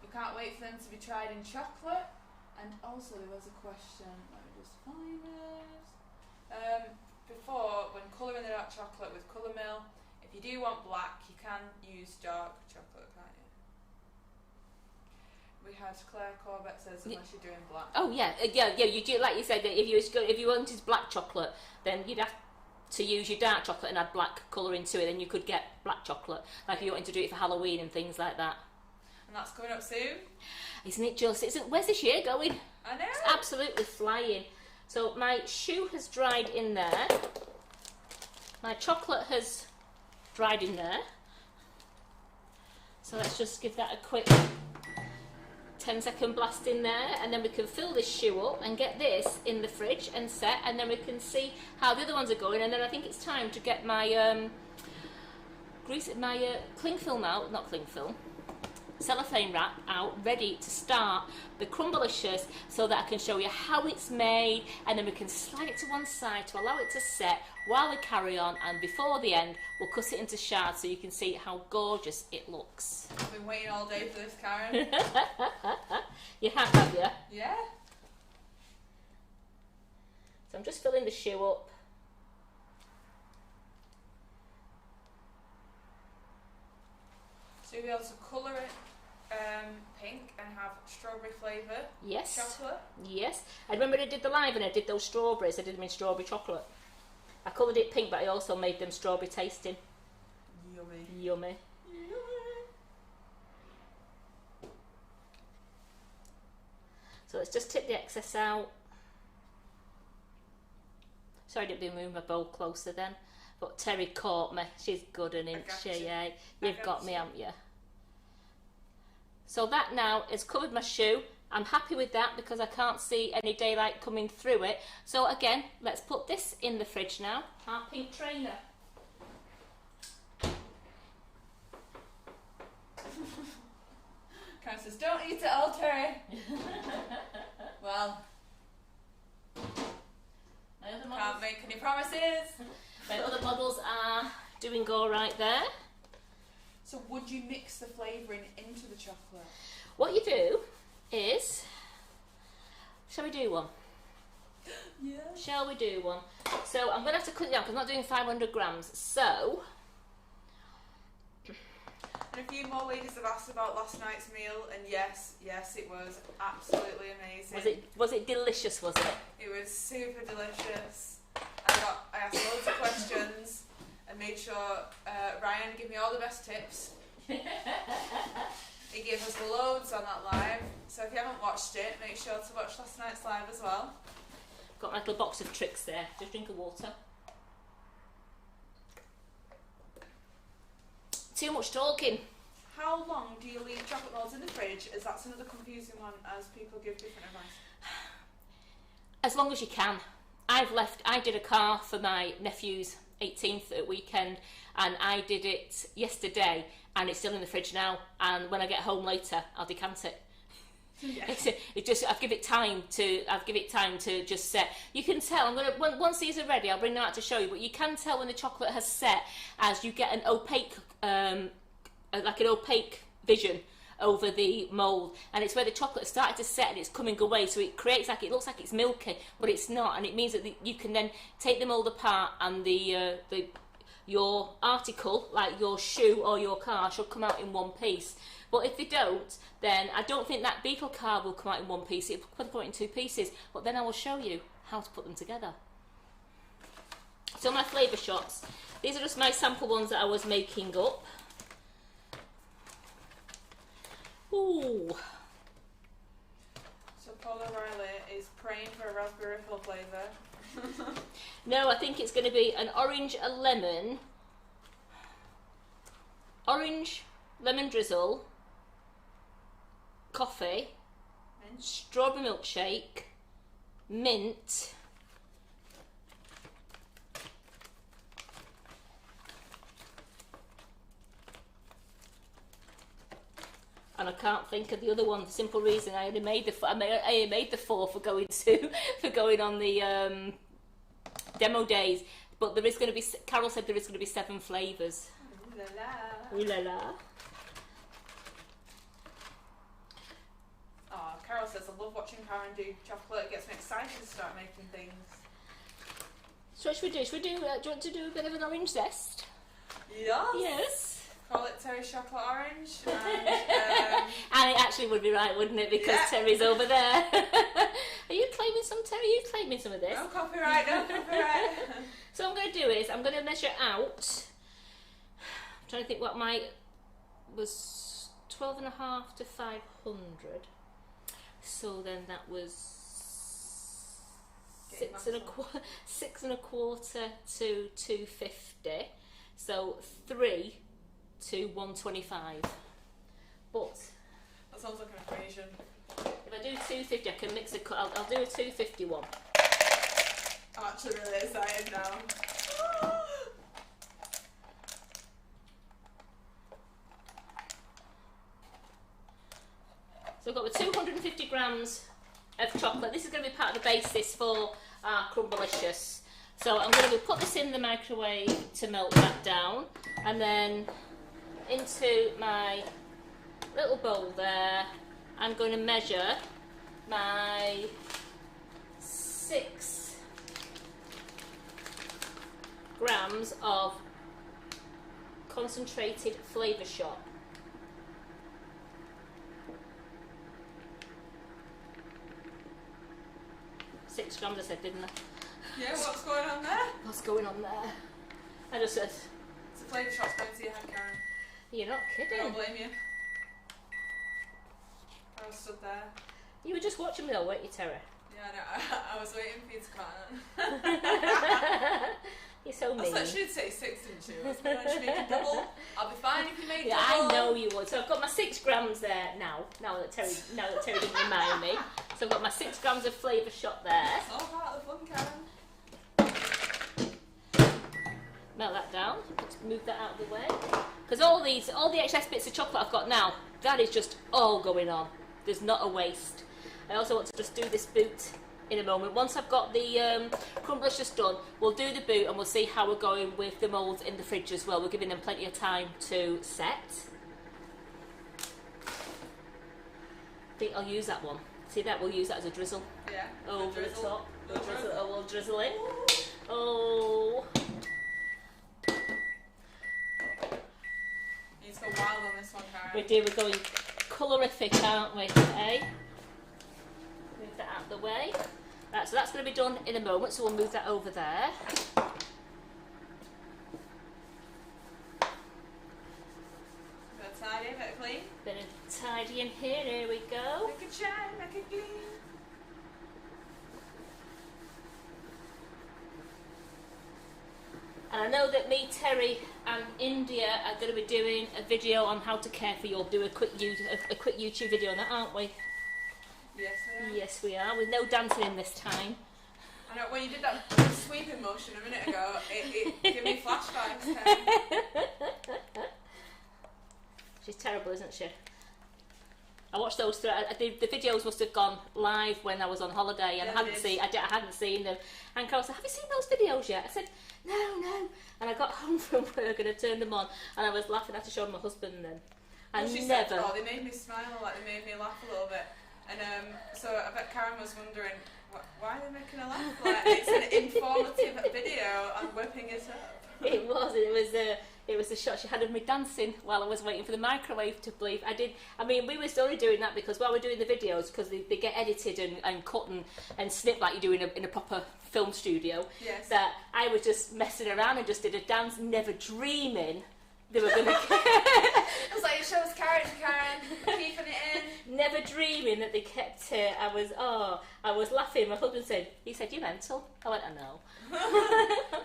We can't wait for them to be tried in chocolate. And also there was a question, let me just find it. Before, when colouring the dark chocolate with colour mill, if you do want black, you can use dark chocolate, can't you? We had Claire Corbett says unless you're doing black. Oh yeah, yeah. You do like you said that if you wanted black chocolate, then you'd have to use your dark chocolate and add black colour into it. Then you could get black chocolate, like if you wanted to do it for Halloween and things like that. And that's coming up soon. Isn't it just? Where's this year going? I know. It's absolutely flying. So my shoe has dried in there. My chocolate has dried in there. So let's just give that a quick 10-second blast in there, and then we can fill this shoe up and get this in the fridge and set, and then we can see how the other ones are going. And then I think it's time to get my cling film out, not cling film, cellophane wrap out, ready to start the Crumbolicious, so that I can show you how it's made, and then we can slide it to one side to allow it to set while we carry on, and before the end we'll cut it into shards so you can see how gorgeous it looks. I've been waiting all day for this, Karen. You have you? Yeah. So I'm just filling the shoe up. So you'll be able to colour it pink and have strawberry flavour. Yes. Chocolate. Yes. I remember I did the live and I did those strawberries. I did them in strawberry chocolate. I coloured it pink, but I also made them strawberry tasting. Yummy. Yummy. So let's just tip the excess out. Sorry I didn't move my bowl closer then. But Terry caught me. She's good, and isn't she? Yeah. You've got me, haven't you? So that now has covered my shoe. I'm happy with that because I can't see any daylight coming through it. So again, let's put this in the fridge now. Our pink trainer. Karen says, don't eat it all, Terry. Well, can't make any promises. My other models are doing all right there. So would you mix the flavouring into the chocolate? What you do is, shall we do one? Yeah. Shall we do one? So I'm going to have to cut it down because I'm not doing 500 grams. So, and a few more ladies have asked about last night's meal, and yes, it was absolutely amazing. Was it delicious? Was it? It was super delicious. I asked loads of questions and made sure Ryan gave me all the best tips. He gave us loads on that live, so if you haven't watched it, make sure to watch last night's live as well. Got my little box of tricks there. Just drink of water. Too much talking. How long do you leave chocolate molds in the fridge? As that's another confusing one, as people give different advice. As long as you can. I did a car for my nephew's 18th at weekend, and I did it yesterday, and it's still in the fridge now, and when I get home later I'll decant it. Yeah. I'll give it time to just set. You can tell. Once these are ready, I'll bring them out to show you. But you can tell when the chocolate has set as you get an opaque, like an opaque vision over the mould, and it's where the chocolate has started to set and it's coming away. So it creates it looks like it's milky, but it's not, and it means that you can then take the mould apart, and your article, like your shoe or your car, should come out in one piece. But if they don't, then I don't think that Beetle car will come out in one piece. It'll come out in two pieces. But then I will show you how to put them together. So my flavour shots. These are just my sample ones that I was making up. Ooh. So Paula Riley is praying for a raspberry ripple flavour. No, I think it's going to be an orange, a lemon. Orange, lemon drizzle, coffee, Mint. Strawberry milkshake, mint, and I can't think of the other one. The simple reason I only made the four for going on the demo days. But there is going to be. Carol said there is going to be 7 flavours. Ooh la la. Ooh la la. Oh, Carol says, I love watching Karen do chocolate. It gets me excited to start making things. So what should we do? Do you want to do a bit of an orange zest? Yes. Yes. Call it Terry Chocolate Orange. And, and it actually would be right, wouldn't it? Because Terry's over there. Are you claiming some, Terry? Are you claiming some of this? no copyright, no copyright. So what I'm going to do is I'm going to measure out. I'm trying to think what my was 12.5 to 500. So then that was 6.25 to 250. So 3 to 125. But that sounds like an equation. if I do 250, I can mix a. I'll do a 251. I'm actually really excited now. So I've got the 250 grams of chocolate. This is going to be part of the basis for our Crumbolicious. So I'm going to put this in the microwave to melt that down, and then into my little bowl there, I'm going to measure my 6 grams of concentrated flavour shot. 6 grams I said, didn't I? Yeah, what's going on there? What's going on there? I just said... It's a flavour shot's going to your head, Karen. You're not kidding. I don't blame you. I was stood there. You were just watching me though, weren't you, Terry? Yeah, no, I was waiting for you to come on. You're so mean. I was like, she'd say 6, didn't she? I was like, should make a double. I'll be fine if you make Yeah, double. I know you would. So I've got my 6 grams there now. Now that Terry didn't remind me. So I've got my 6 grams of flavour shot there. It's all part of the fun, Karen. Melt that down. Let's move that out of the way. Because all the excess bits of chocolate I've got now, that is just all going on. There's not a waste. I also want to just do this boot in a moment. Once I've got the Crumbolicious done, we'll do the boot and we'll see how we're going with the moulds in the fridge as well. We're giving them plenty of time to set. I think I'll use that one. See that? We'll use that as a drizzle. Yeah. Over the top. We'll drizzle. We'll drizzle it. Oh. You need to go wild on this one, Karen. We do. We're going colorific, aren't we? Eh? Move that out of the way. Right, so that's going to be done in a moment, so we'll move that over there. Bit of tidy, bit of clean. Bit of tidy in here, here we go. Make it shine, make it clean. And I know that me, Terry and India are going to be doing a video on how to care for you. Do a quick YouTube video on that, aren't we? Yes, we are. Yes, we are, with no dancing in this time. I know, when you did that sweeping motion a minute ago, it gave me flashbacks. She's terrible, isn't she? I watched those through. The videos must have gone live when I was on holiday, and Yeah, I hadn't seen them. And Carol said, "Have you seen those videos yet?" I said, "No." And I got home from work and I turned them on, and I was laughing. I had to show my husband then. And she never. said, they made me smile, like they made me laugh a little bit. And so I bet Karen was wondering, why are they making her laugh? Like, it's an informative video. I'm whipping it up. It was a shot she had of me dancing while I was waiting for the microwave to bleep. I mean, we were only doing that because while we're doing the videos, because they get edited and cut and snipped like you do in a proper film studio, Yes. that I was just messing around and just did a dance, never dreaming they were going to... It was like, it shows character, Karen, keeping it in. Never dreaming that they kept it. I was laughing. My husband said, "You mental?" I went, "I know."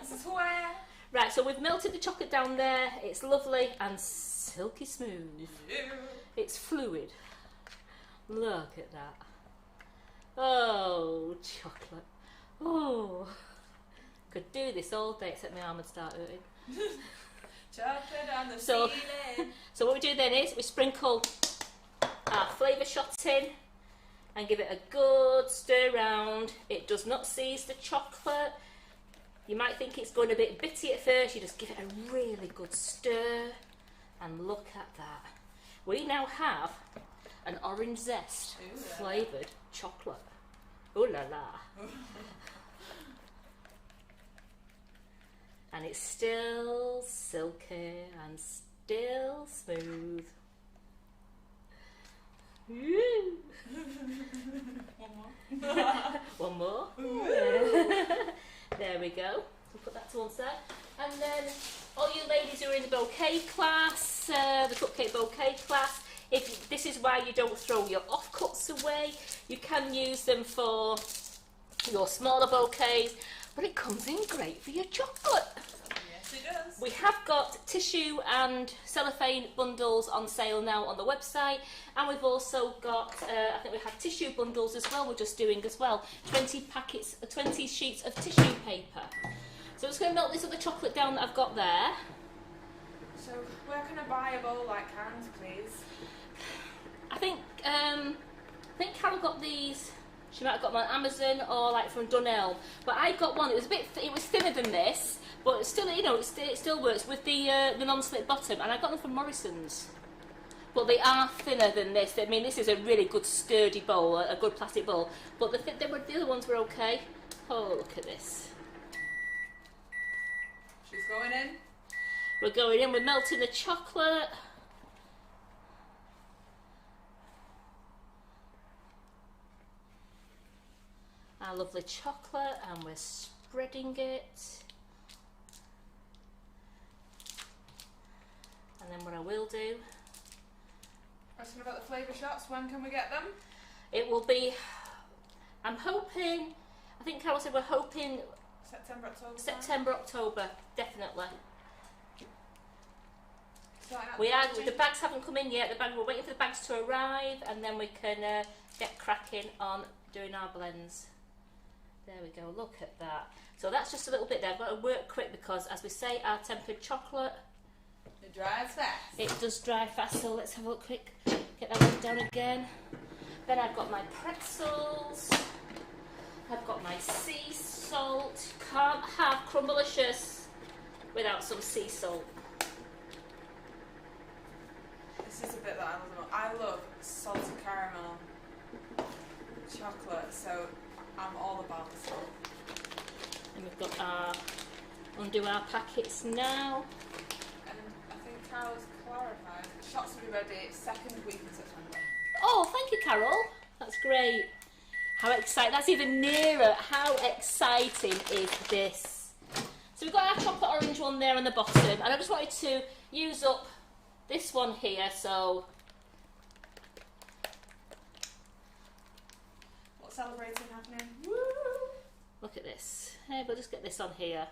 This is where... Right, so we've melted the chocolate down there. It's lovely and silky smooth. Yeah. It's fluid. Look at that. Oh, chocolate. Oh. Could do this all day except my arm would start hurting. Chocolate on the So- ceiling. So what we do then is we sprinkle our flavour shots in and give it a good stir round. It does not seize the chocolate. You might think it's going a bit bitty at first. You just give it a really good stir, and look at that. We now have an orange zest Ooh, flavoured chocolate. Ooh la la. And it's still silky and still smooth. One more. There we go. We'll put that to one side. And then all you ladies who are in the bouquet class, the cupcake bouquet class, if this is why you don't throw your offcuts away, you can use them for your smaller bouquets, but it comes in great for your chocolate. Yes, it does. We have got tissue and cellophane bundles on sale now on the website, and we've also got, I think we have tissue bundles as well, we're just doing as well, 20 packets, 20 sheets of tissue paper. So I'm just going to melt this other chocolate down that I've got there. So where can I buy a bowl like Karen's, please? I think Carol got these. She might have got them on Amazon or like from Dunelm. But I got one. It was thinner than this, but it's still, you know, it still works with the non-slip bottom. And I got them from Morrison's. But they are thinner than this. I mean, this is a really good sturdy bowl, a good plastic bowl. But the other ones were okay. Oh, look at this. She's going in. We're going in. We're melting the chocolate. Our lovely chocolate, and we're spreading it. And then what I will do, Asking about the flavour shots, when can we get them? it will be, I'm hoping, I think Carol said we're hoping September, October. September, October, definitely. Starting at We are, packaging? the bags haven't come in yet, we're waiting for the bags to arrive, and then we can get cracking on doing our blends. There we go, look at that. So that's just a little bit there. I've got to work quick because, as we say, our tempered chocolate, It dries fast. it does dry fast, so let's have a look quick. Get that one down again. Then I've got my pretzels. I've got my sea salt. Can't have Crumbolicious without some sea salt. This is a bit that I love the most. I love salted caramel chocolate, so I'm all about the salt. And we've got our, undo our packets now. And I think Carol's clarified. Shots will be ready second week in September. Oh, thank you, Carol. That's great. How exciting. That's even nearer. How exciting is this? So we've got our chocolate orange one there on the bottom. And I just wanted to use up this one here. So What's celebrating happening? Woo! look at this. Hey, we'll just get this on here.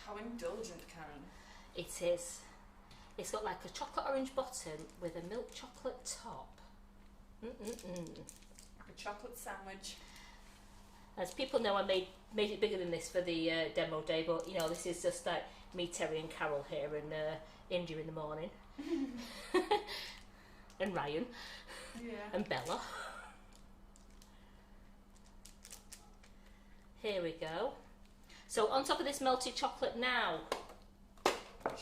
How indulgent, Karen. It is. It's got like a chocolate orange bottom with a milk chocolate top. Mm-mm-mm. Like a chocolate sandwich. As people know, I made it bigger than this for the demo day, but you know, this is just like me, Terry and Carol here, and India in the morning. And Ryan. Yeah. And Bella. Here we go. So on top of this melted chocolate now,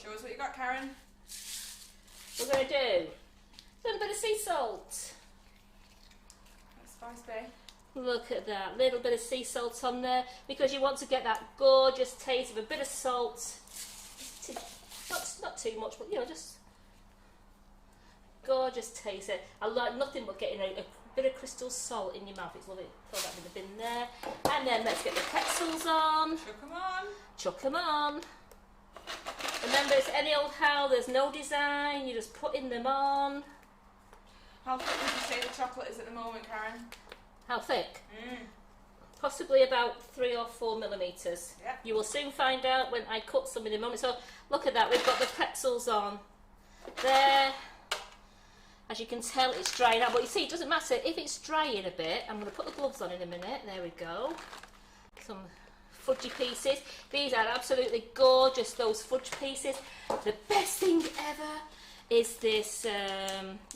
Show us what you got, Karen. we're going to do a little bit of sea salt. That's Spice Bay. Look at that, little bit of sea salt on there, because you want to get that gorgeous taste of a bit of salt. Not too much, but you know, just gorgeous taste. I like nothing but getting a bit of crystal salt in your mouth. It's lovely. Throw that in the bin there. And then let's get the pretzels on. Chuck 'em on. Chuck them on. Remember, it's any old how, there's no design, you're just putting them on. How thick would you say the chocolate is at the moment, Karen? How thick? Mm. Possibly about 3 or 4 millimetres. Yep. You will soon find out when I cut some in a moment. So look at that, we've got the pretzels on there. As you can tell, it's drying out, but you see, it doesn't matter if it's drying a bit. I'm going to put the gloves on in a minute. There we go. Some fudgy pieces. These are absolutely gorgeous, those fudge pieces. The best thing ever is this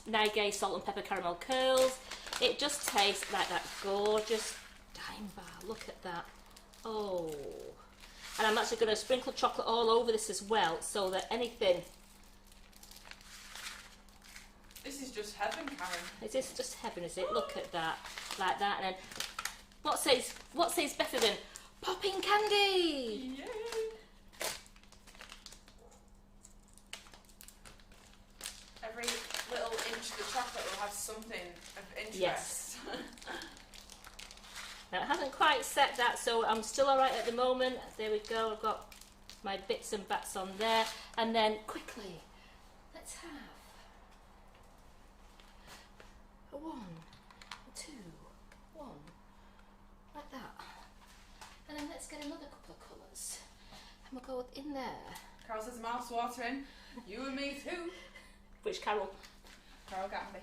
Nigay salt and pepper caramel curls. It just tastes like that gorgeous dime bar. Look at that. Oh. And I'm actually going to sprinkle chocolate all over this as well, so that anything... This is just heaven, Karen. Is this just heaven, is it? Look at that. like that. And then what says better than popping candy? Yay! Every little inch of the chocolate will have something of interest. Yes. Now it hasn't quite set that, so I'm still alright at the moment. There we go, I've got my bits and bats on there. And then quickly, let's have a 1, a 2, 1, like that. And then let's get another couple of colours. And we'll go in there. Carol says mouth's watering. You and me too. Which Carol? Carol Gamby.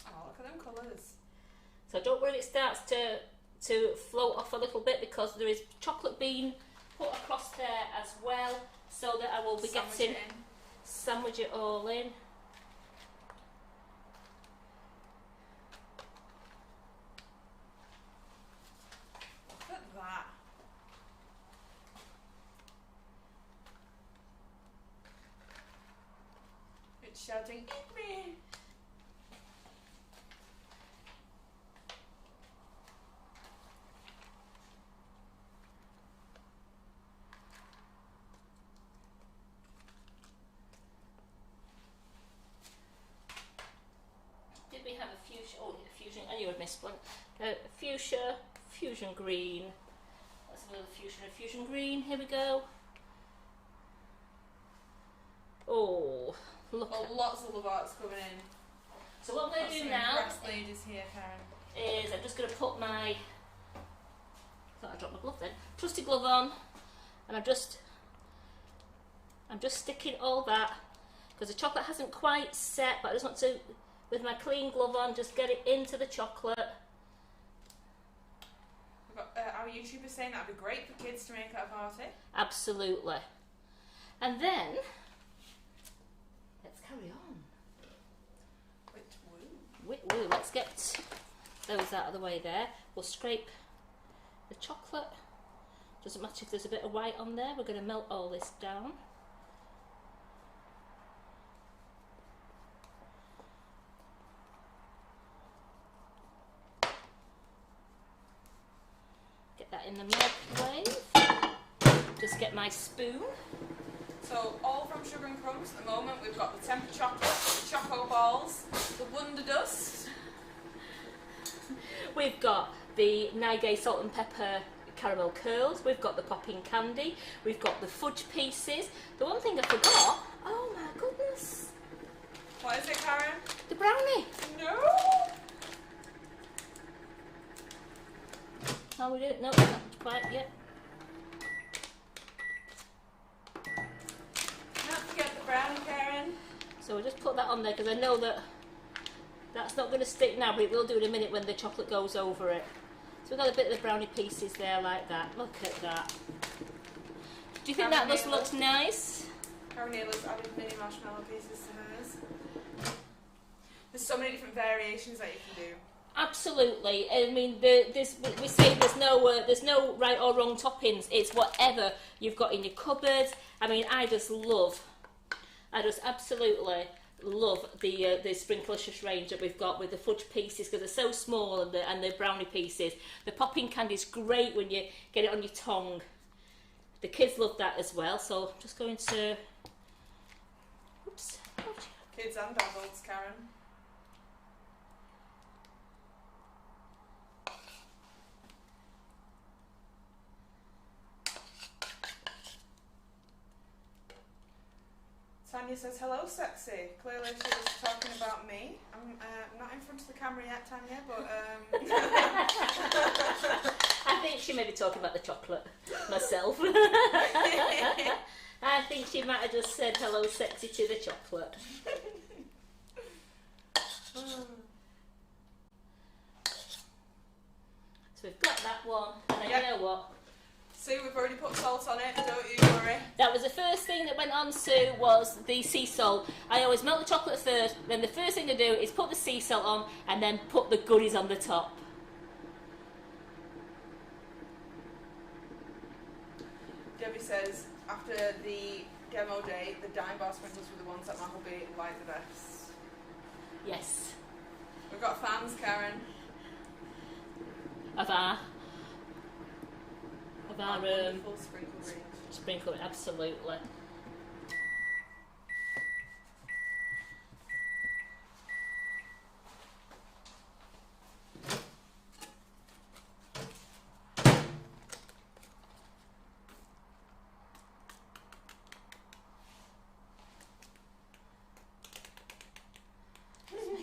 Oh, look at them colours. So don't worry if it starts to float off a little bit, because there is chocolate being put across there as well, so that I will be sandwich it all in. Look at that. It's shouting, eat me! Did we have a fuchsia? Oh, a fusion. I knew I'd missed one. Fuchsia, fusion green. That's another fuchsia and fusion green. Here we go. Oh, look. Oh, lots of love arts coming in. So what I'm going to do now ladies here, Karen. is I'm just going to put my, thought I dropped my glove then, trusty glove on, and I'm just sticking all that, because the chocolate hasn't quite set, but I just want to, with my clean glove on, just get it into the chocolate. We've got our YouTuber saying that'd be great for kids to make at a party. Absolutely. And then let's carry on. Woo. Let's get those out of the way there. We'll scrape the chocolate. Doesn't matter if there's a bit of white on there. We're going to melt all this down. Get that in the microwave. Just get my spoon. So all from Sugar and Crumbs at the moment. We've got the temper chocolate, the choco balls, the Wonder Dust. We've got the Nigay salt and pepper caramel curls. We've got the popping candy. We've got the fudge pieces. The one thing I forgot, oh my goodness. What is it, Karen? The brownie. No! Oh, we didn't know that quite yet. Not forget the brownie, Karen. So we'll just put that on there, because I know that that's not going to stick now, but it will do in a minute when the chocolate goes over it. So we've got a bit of the brownie pieces there like that. Look at that. Do you think that just looks nice? Karen Neal's added mini marshmallow pieces to hers. There's so many different variations that you can do. Absolutely. I mean, we say there's no right or wrong toppings. It's whatever you've got in your cupboard. I mean, I just absolutely love the Sprinklicious range that we've got with the fudge pieces, because they're so small, and the brownie pieces. The popping candy is great when you get it on your tongue. The kids love that as well. So I'm just going to, oops. Kids and adults, Karen. Tanya says, hello, sexy. Clearly she was talking about me. I'm not in front of the camera yet, Tanya, but... I think she may be talking about the chocolate myself. I think she might have just said hello, sexy, to the chocolate. So we've got that one, and then you know what? See, we've already put salt on it, don't you worry. That was the first thing that went on Sue, was the sea salt. I always melt the chocolate first, then the first thing to do is put the sea salt on, and then put the goodies on the top. Debbie says, after the demo day, the dime bar sprinkles were the ones that my hubby liked the best. Yes. We've got fans, Karen. Of our Wonderful sprinkle range. sprinkle, absolutely.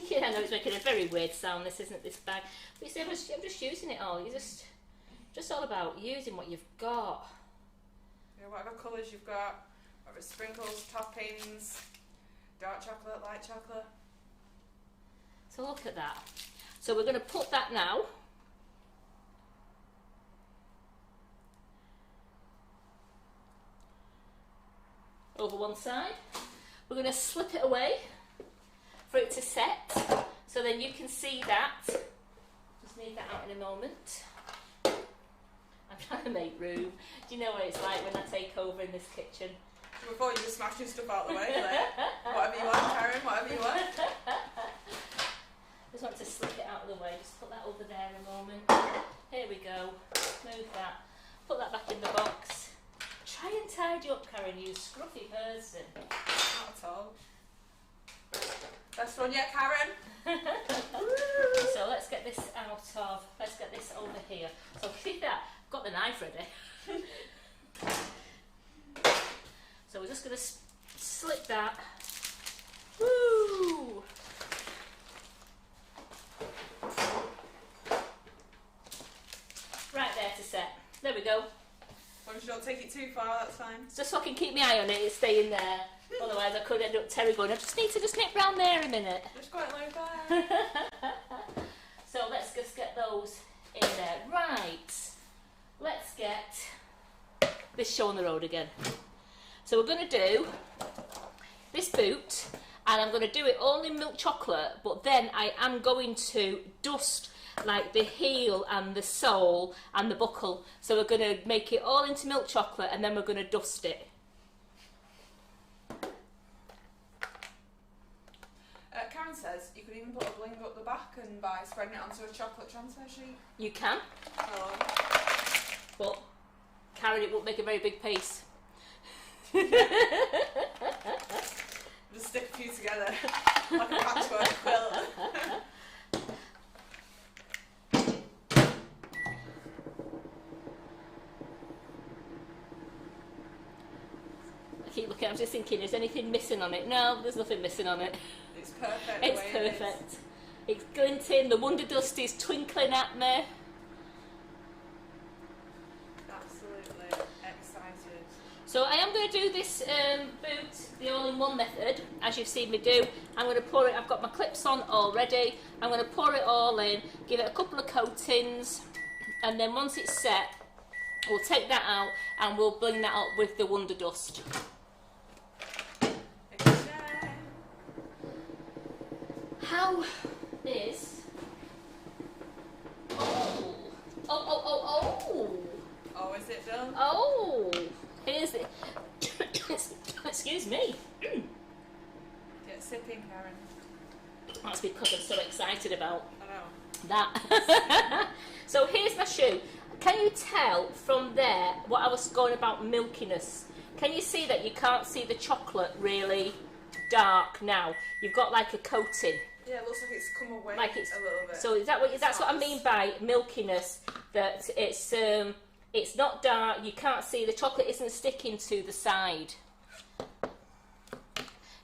Yeah, I know it's making a very weird sound, this, isn't it, this bag? But you see, I'm just using it all. You just all about using what you've got. Yeah, whatever colours you've got, whatever sprinkles, toppings, dark chocolate, light chocolate. So look at that. So we're going to put that now. Over one side. We're going to slip it away for it to set, so then you can see that. Just need that out in a moment. I'm trying to make room. Do you know what it's like when I take over in this kitchen? Before you just smash your stuff out of the way, like, whatever you want, Karen, whatever you want. Just want to slip it out of the way. Just put that over there a moment. Here we go. Move that. Put that back in the box. Try and tidy up, Karen, you scruffy person. Not at all. Best one yet, Karen? So let's get this out of, let's get this over here. So see that, I've got the knife ready. So we're just going to slip that. Woo! Right there to set. There we go. As long as you don't take it too far, that's fine. Just so I can keep my eye on it, it's staying there. Otherwise I could end up Terry going, I just need to just nip round there a minute. Just quite low there. So let's just get those in there. Right, let's get this show on the road again. So we're going to do this boot, and I'm going to do it all in milk chocolate, but then I am going to dust like the heel and the sole and the buckle. So we're going to make it all into milk chocolate, and then we're going to dust it. Karen says you could even put a bling up the back and by spreading it onto a chocolate transfer sheet. You can, Oh. but Karen, it won't make a very big piece. Just stick a few together like a patchwork quilt. I keep looking, I'm just thinking, is anything missing on it? No, there's nothing missing on it. It's perfect. It's perfect. It's glinting, the Wonder Dust is twinkling at me. Absolutely excited. So I am going to do this boot the all-in-one method, as you've seen me do. I'm going to pour it, I've got my clips on already. I'm going to pour it all in, give it a couple of coatings, and then once it's set, we'll take that out and we'll bling that up with the Wonder Dust. How is... Oh, is it done? Oh, here's it. Excuse me. Get sipping, Karen. That's because I'm so excited about I know. that. So here's my shoe. Can you tell from there what I was going about milkiness? Can you see that you can't see the chocolate really dark now? You've got like a coating. Yeah, it looks like it's come away Like it's, a little bit. so is that what, that's what I mean by milkiness, that it's not dark, you can't see, the chocolate isn't sticking to the side.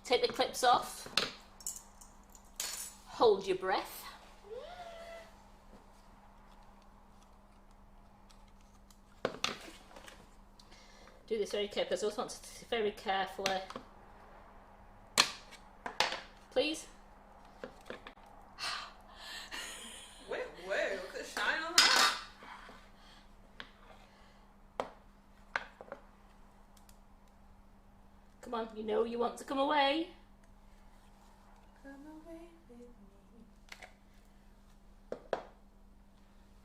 Take the clips off, hold your breath. Do this very carefully, because I just want to very carefully. Please. Whoa, look at the shine on that. Come on, you know you want to come away. Come away with me.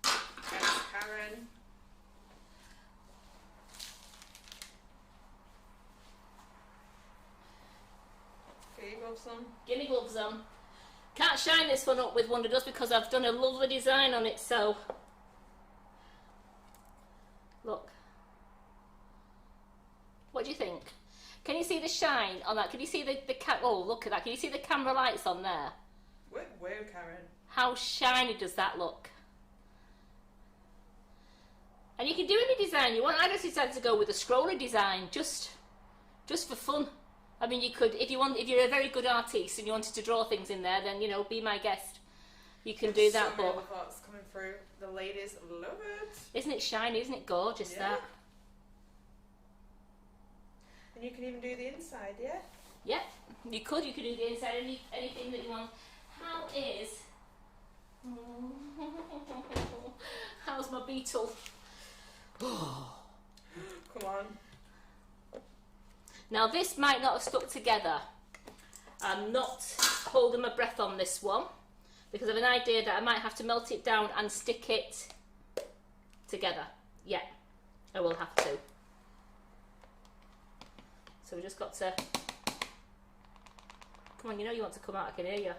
Thanks, Karen. Okay, you gloves on. Give me gloves on. Can't shine this one up with Wonder Dust because I've done a lovely design on it, so look. What do you think? Can you see the shine on that? Can you see the oh, look at that. Can you see the camera lights on there? Where, Karen? How shiny does that look? And you can do any design you want. I just decided to go with a scroller design, just for fun. I mean, you could, if you're a very good artist and you wanted to draw things in there, then, you know, be my guest. You can do that, so many thoughts coming through. The ladies love it. Isn't it shiny? Isn't it gorgeous, that? And you can even do the inside, yeah? Yeah, you could do the inside, anything that you want. How's my Beetle? Come on. Now this might not have stuck together. I'm not holding my breath on this one because I have an idea that I might have to melt it down and stick it together. Yeah, I will have to. So we just got to... Come on, you know you want to come out, I can hear you.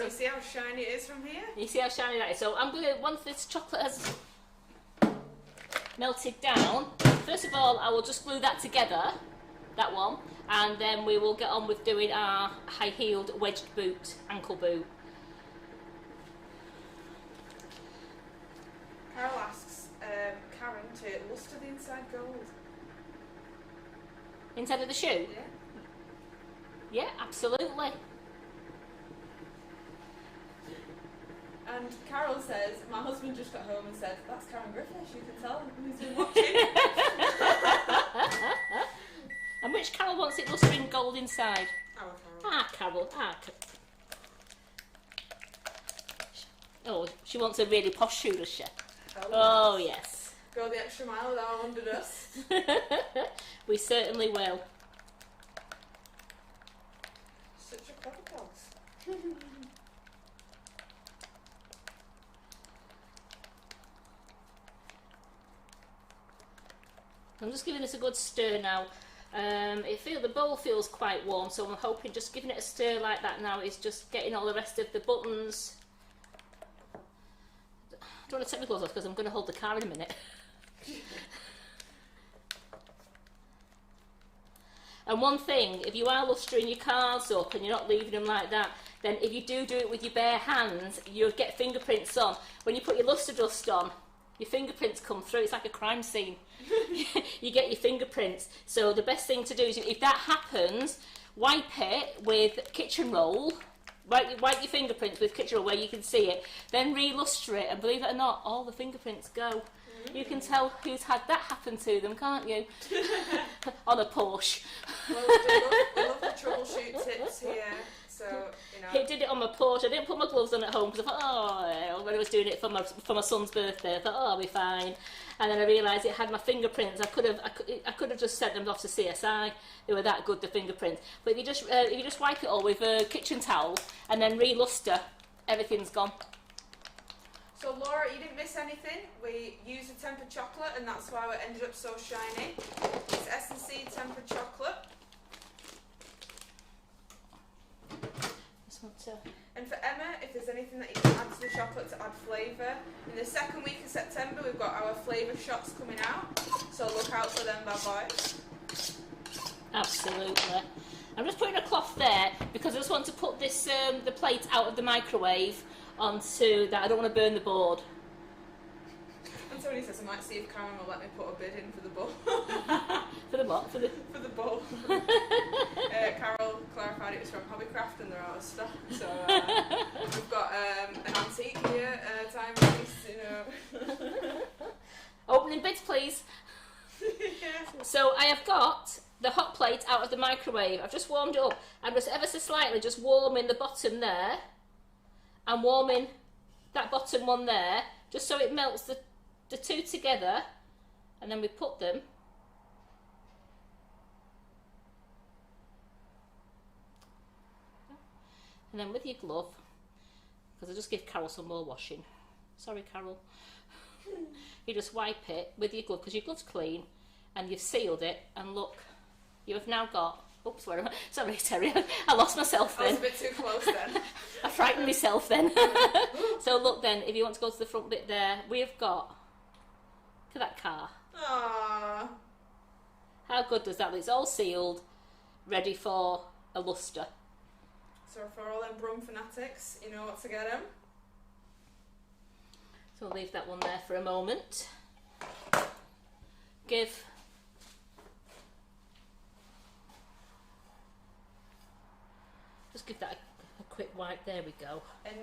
You see how shiny it is from here? You see how shiny that is? So I'm going to, once this chocolate has melted down, first of all I will just glue that together, that one, and then we will get on with doing our high-heeled wedged boot, ankle boot. Carol asks Karen to luster the inside gold. Inside of the shoe? Yeah. Yeah, absolutely. And Carol says, my husband just got home and said, that's Karen Griffiths, you can tell who's been watching. And which Carol wants it lustering gold inside? Our Carol. Carol. Oh, she wants a really posh shoe, does she? Oh, yes. Go the extra mile with our Wonder Dust. We certainly will. Such a clever dog. I'm just giving this a good stir now. The bowl feels quite warm, so I'm hoping just giving it a stir like that now is just getting all the rest of the buttons. I don't want to take my gloves off because I'm going to hold the car in a minute. And one thing, if you are lustering your cars up and you're not leaving them like that, then if you do it with your bare hands, you'll get fingerprints on. When you put your luster dust on, your fingerprints come through. It's like a crime scene. You get your fingerprints. So the best thing to do is, if that happens, wipe it with kitchen roll. Wipe your fingerprints with kitchen roll where you can see it. Then re-luster it, and believe it or not, all the fingerprints go. You can tell who's had that happen to them, can't you? On a Porsche. Well, we love the troubleshoot tips here. So, you know. He did it on my Porsche. I didn't put my gloves on at home because I thought, when I was doing it for my son's birthday, I thought, I'll be fine. And then I realised it had my fingerprints. I could have just sent them off to CSI. They were that good, the fingerprints. But if you just wipe it all with a kitchen towel and then re-luster, everything's gone. So Laura, you didn't miss anything. We used a tempered chocolate, and that's why it ended up so shiny. It's S&C tempered chocolate. And for Emma, if there's anything that you can add to the chocolate to add flavour, in the second week of September we've got our flavour shots coming out, so look out for them, bad boys. Absolutely. I'm just putting a cloth there because I just want to put this the plate out of the microwave onto that. I don't want to burn the board. And somebody says I might see if Karen will let me put a bid in for the bowl. For the what? For the bowl. Carol clarified it was from Hobbycraft and they're out of stock. So we've got an antique here, timepiece, you know. Opening bids, please. Yeah. So I have got the hot plate out of the microwave. I've just warmed it up. I'm just ever so slightly just warming the bottom there. I'm warming that bottom one there, just so it melts the two together, and then we put them And then with your glove, because I just give Carol some more washing. Sorry, Carol. You just wipe it with your glove, because your glove's clean, and you've sealed it, and look, you have now got... Oops, where am I? Sorry, Terry, I lost myself then. I was a bit too close then. I frightened myself then. So look then, if you want to go to the front bit there, we've got... Look at that car. Aww. How good does that look? It's all sealed, ready for a luster. So for all them Brum fanatics, you know what to get them. So I'll leave that one there for a moment. Just give that a quick wipe. There we go. And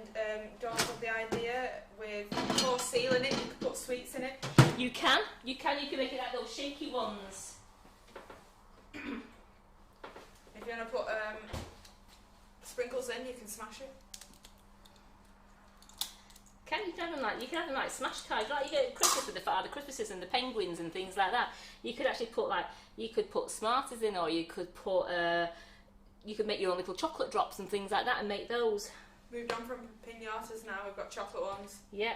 don't have the idea with before sealing it, you can put sweets in it. You can make it like those shaky ones. If you want to put sprinkles in, you can smash it. You can have them like smash cards, like you get at Christmas with the Father Christmases and the penguins and things like that. You could actually put Smarties in, or you could put you could make your own little chocolate drops and things like that and make those. Moved on from pinatas now, we've got chocolate ones. Yep.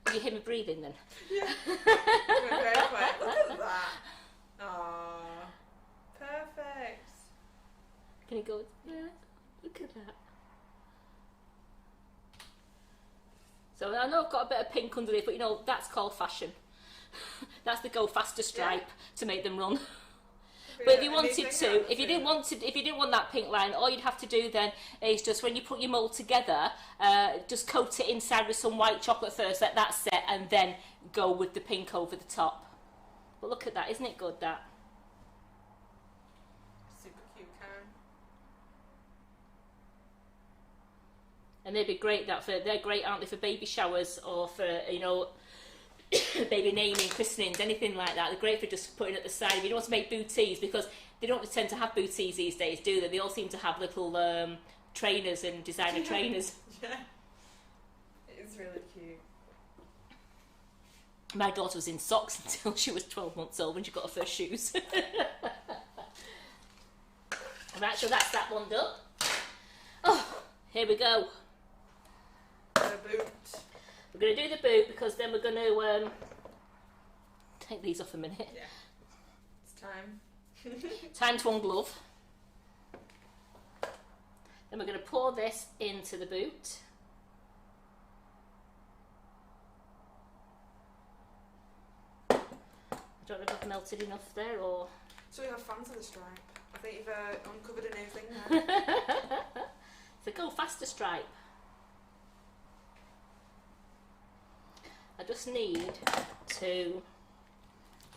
Did you hear me breathing then? Yeah. Very quiet. Look at that. Aww. Perfect. Can you go there? Look at that. So I know I've got a bit of pink underneath, but you know, that's called fashion. That's the go faster stripe to make them run. But if you wanted to, if you didn't want that pink line, all you'd have to do then is just when you put your mould together, just coat it inside with some white chocolate first, let that set, and then go with the pink over the top. But look at that, isn't it good, that? Super cute, Karen. And they'd be great. They're great, aren't they, for baby showers or for, you know, baby naming, christenings, anything like that. They're great for just putting at the side. If you don't want to make booties, because they don't tend to have booties these days, do they? They all seem to have little trainers and designer trainers. Yeah, it is really cute. My daughter was in socks until she was 12 months old when she got her first shoes. Right, so that's that one done. Oh, here we go. The boot. We're going to do the boot because then we're going to take these off a minute. Yeah, it's time. Time to unglove. Then we're going to pour this into the boot. I don't know if I've melted enough there or... So we have fans of the stripe. I think you've uncovered a new thing there. So go faster stripe. I just need to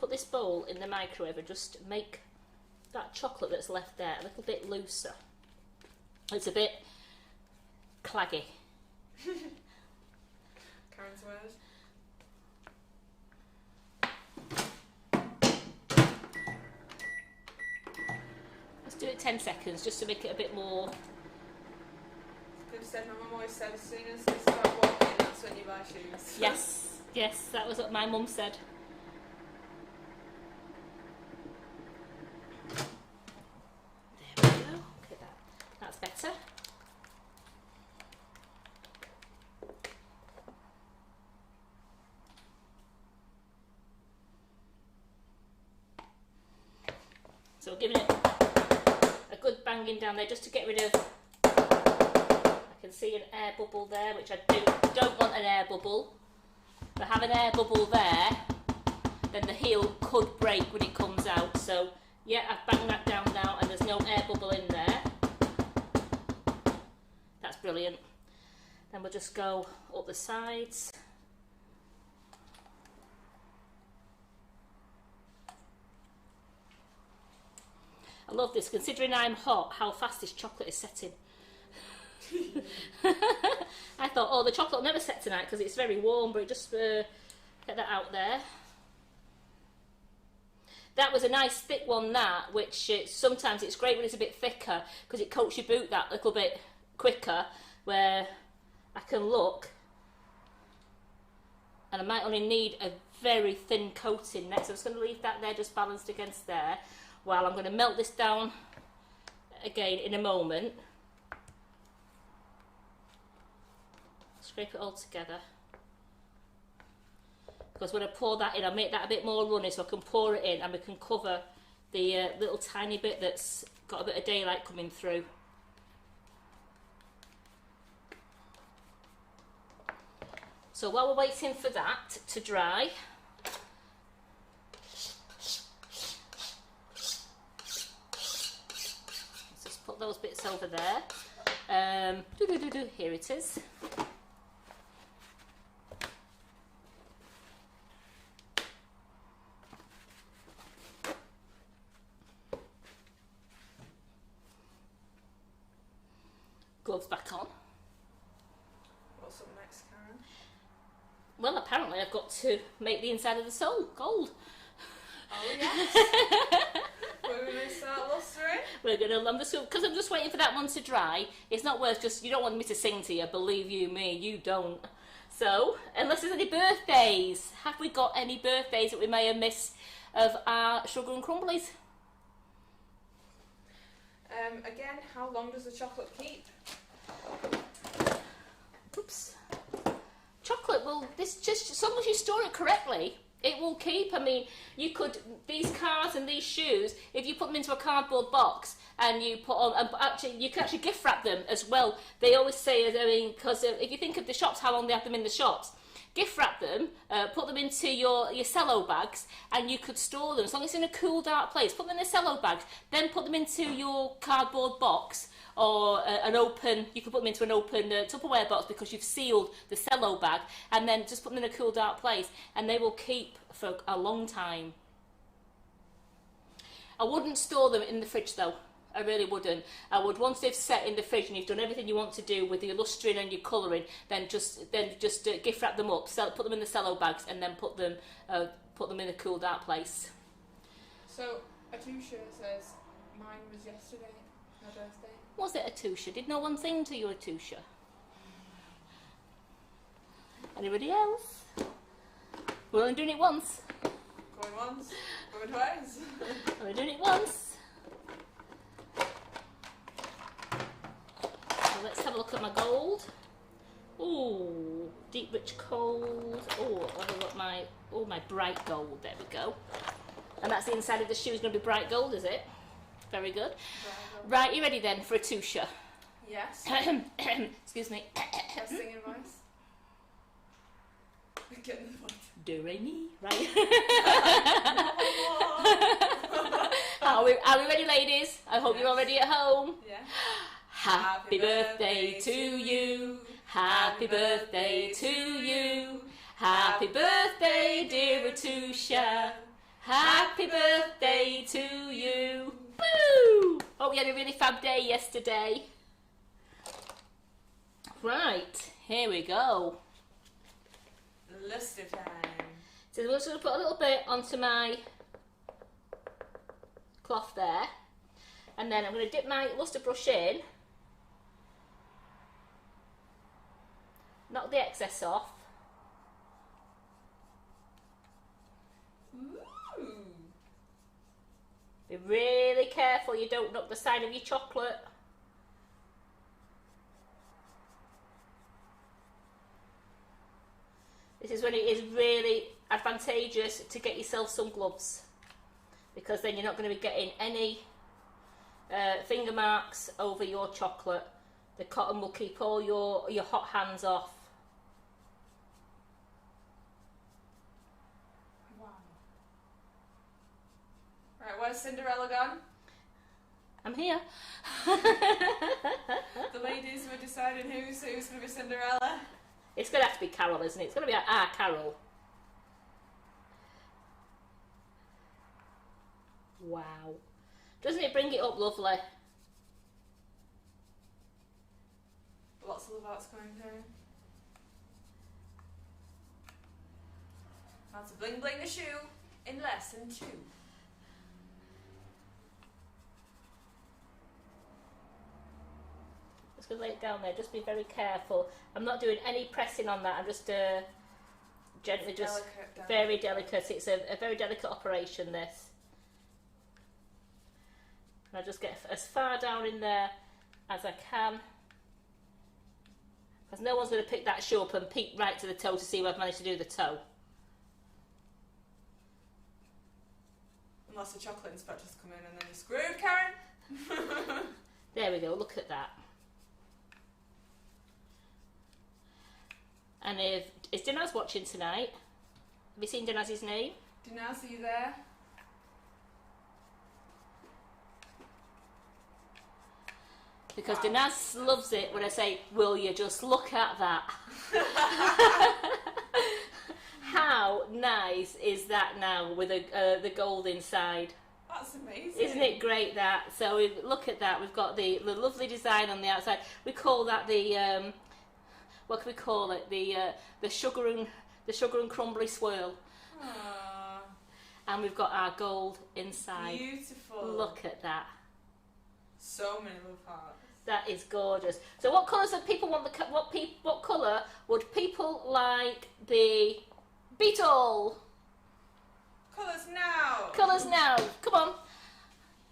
put this bowl in the microwave and just make that chocolate that's left there a little bit looser. It's a bit claggy. Karen's word. Let's do it 10 seconds just to make it a bit more... Good said, my mum always said, as soon as you start walking, that's when you buy shoes. Yes, yes, that was what my mum said. There we go. Look at that. That's better. So we're giving it a good banging down there just to get rid of... I can see an air bubble there, which I don't want an air bubble. If I have an air bubble there, then the heel could break when it comes out. So yeah, I've banged that down now and there's no air bubble in there. That's brilliant. Then we'll just go up the sides. I love this, considering I'm hot, how fast this chocolate is setting. I thought, oh, the chocolate will never set tonight because it's very warm, but just get that out there. That was a nice thick one, that, which sometimes it's great when it's a bit thicker because it coats your boot that little bit quicker, where I can look And I might only need a very thin coating next. So I'm just going to leave that there just balanced against there while I'm going to melt this down again in a moment. Scrape it all together. Because when I pour that in, I'll make that a bit more runny so I can pour it in and we can cover the little tiny bit that's got a bit of daylight coming through. So while we're waiting for that to dry, let's just put those bits over there. Here it is. Gloves back on. What's up next, Karen? Well, apparently I've got to make the inside of the sole gold. Oh yes. We're going to start lustering. We're going to, because I'm just waiting for that one to dry. It's not worth just, you don't want me to sing to you, believe you me, you don't. So, unless there's any birthdays, have we got any birthdays that we may have missed of our Sugar and Crumblies? Again, how long does the chocolate keep? Oops. Chocolate will, this just, as long as you store it correctly, it will keep. I mean, you could, these cards and these shoes, if you put them into a cardboard box and you put on, and actually, you can actually gift wrap them as well. They always say, I mean, because if you think of the shops, how long they have them in the shops, gift wrap them, put them into your cello bags, and you could store them as long as it's in a cool, dark place. Put them in a cello bag, then put them into your cardboard box or an open. You can put them into an open Tupperware box because you've sealed the cello bag, and then just put them in a cool, dark place, and they will keep for a long time. I wouldn't store them in the fridge though. I really wouldn't. I would, once they've set in the fridge and you've done everything you want to do with your lustering and your colouring, then just gift wrap them up, put them in the cello bags, and then put them in a cool, dark place. So a Tusha says mine was yesterday, my birthday. Was it a Tusha? Did no one sing to you a Tusha? Anybody else? We're only doing it once. Going once, going twice. We're doing it once. So let's have a look at my gold. Ooh, deep rich gold. Oh, have a look at my bright gold. There we go. And that's the inside of the shoe is going to be bright gold, is it? Very good. Right, you ready then for a Tusha? Yes. Excuse me. Testing your voice. Get in the voice. Do re mi, right? Are we ready, ladies? I hope you're all ready at home. Yeah. Happy birthday to you. Happy birthday to you. Happy birthday, dear Tusha. Happy birthday to you. Woo! Hope you had a really fab day yesterday. Right, here we go. Luster time. So I'm just going to put a little bit onto my cloth there. And then I'm going to dip my luster brush in. Knock the excess off. Ooh. Be really careful you don't knock the side of your chocolate. This is when it is really advantageous to get yourself some gloves, because then you're not going to be getting any finger marks over your chocolate. The cotton will keep all your hot hands off. Wow. Right, where's Cinderella gone? I'm here. The ladies were deciding who's going to be Cinderella. It's going to have to be Carol, isn't it? It's going to be our Carol. Wow. Doesn't it bring it up lovely? Lots of love arts coming through. How to bling bling a shoe in lesson 2. Just going to lay it down there. Just be very careful. I'm not doing any pressing on that. I'm just Gently, It's just delicate. very delicate. It's a very delicate operation, this. And I just get as far down in there as I can. Because no one's going to pick that shoe up and peek right to the toe to see if I've managed to do the toe. Unless the chocolate inspectors come in and then you're screwed, Karen. There we go, look at that. And is Dinaz watching tonight? Have you seen Dinaz's name? Dinaz, are you there? Because Dinaz loves it when I say, will you just look at that? How nice is that now with the gold inside? That's amazing. Isn't it great that? So look at that, we've got the lovely design on the outside. We call that the, what can we call it? The sugar and crumbly swirl. Aww. And we've got our gold inside. Beautiful. Look at that. So many love hearts. That is gorgeous. So what colours do people want? What colour would people like the Beetle? Colours now. Colours now. Come on.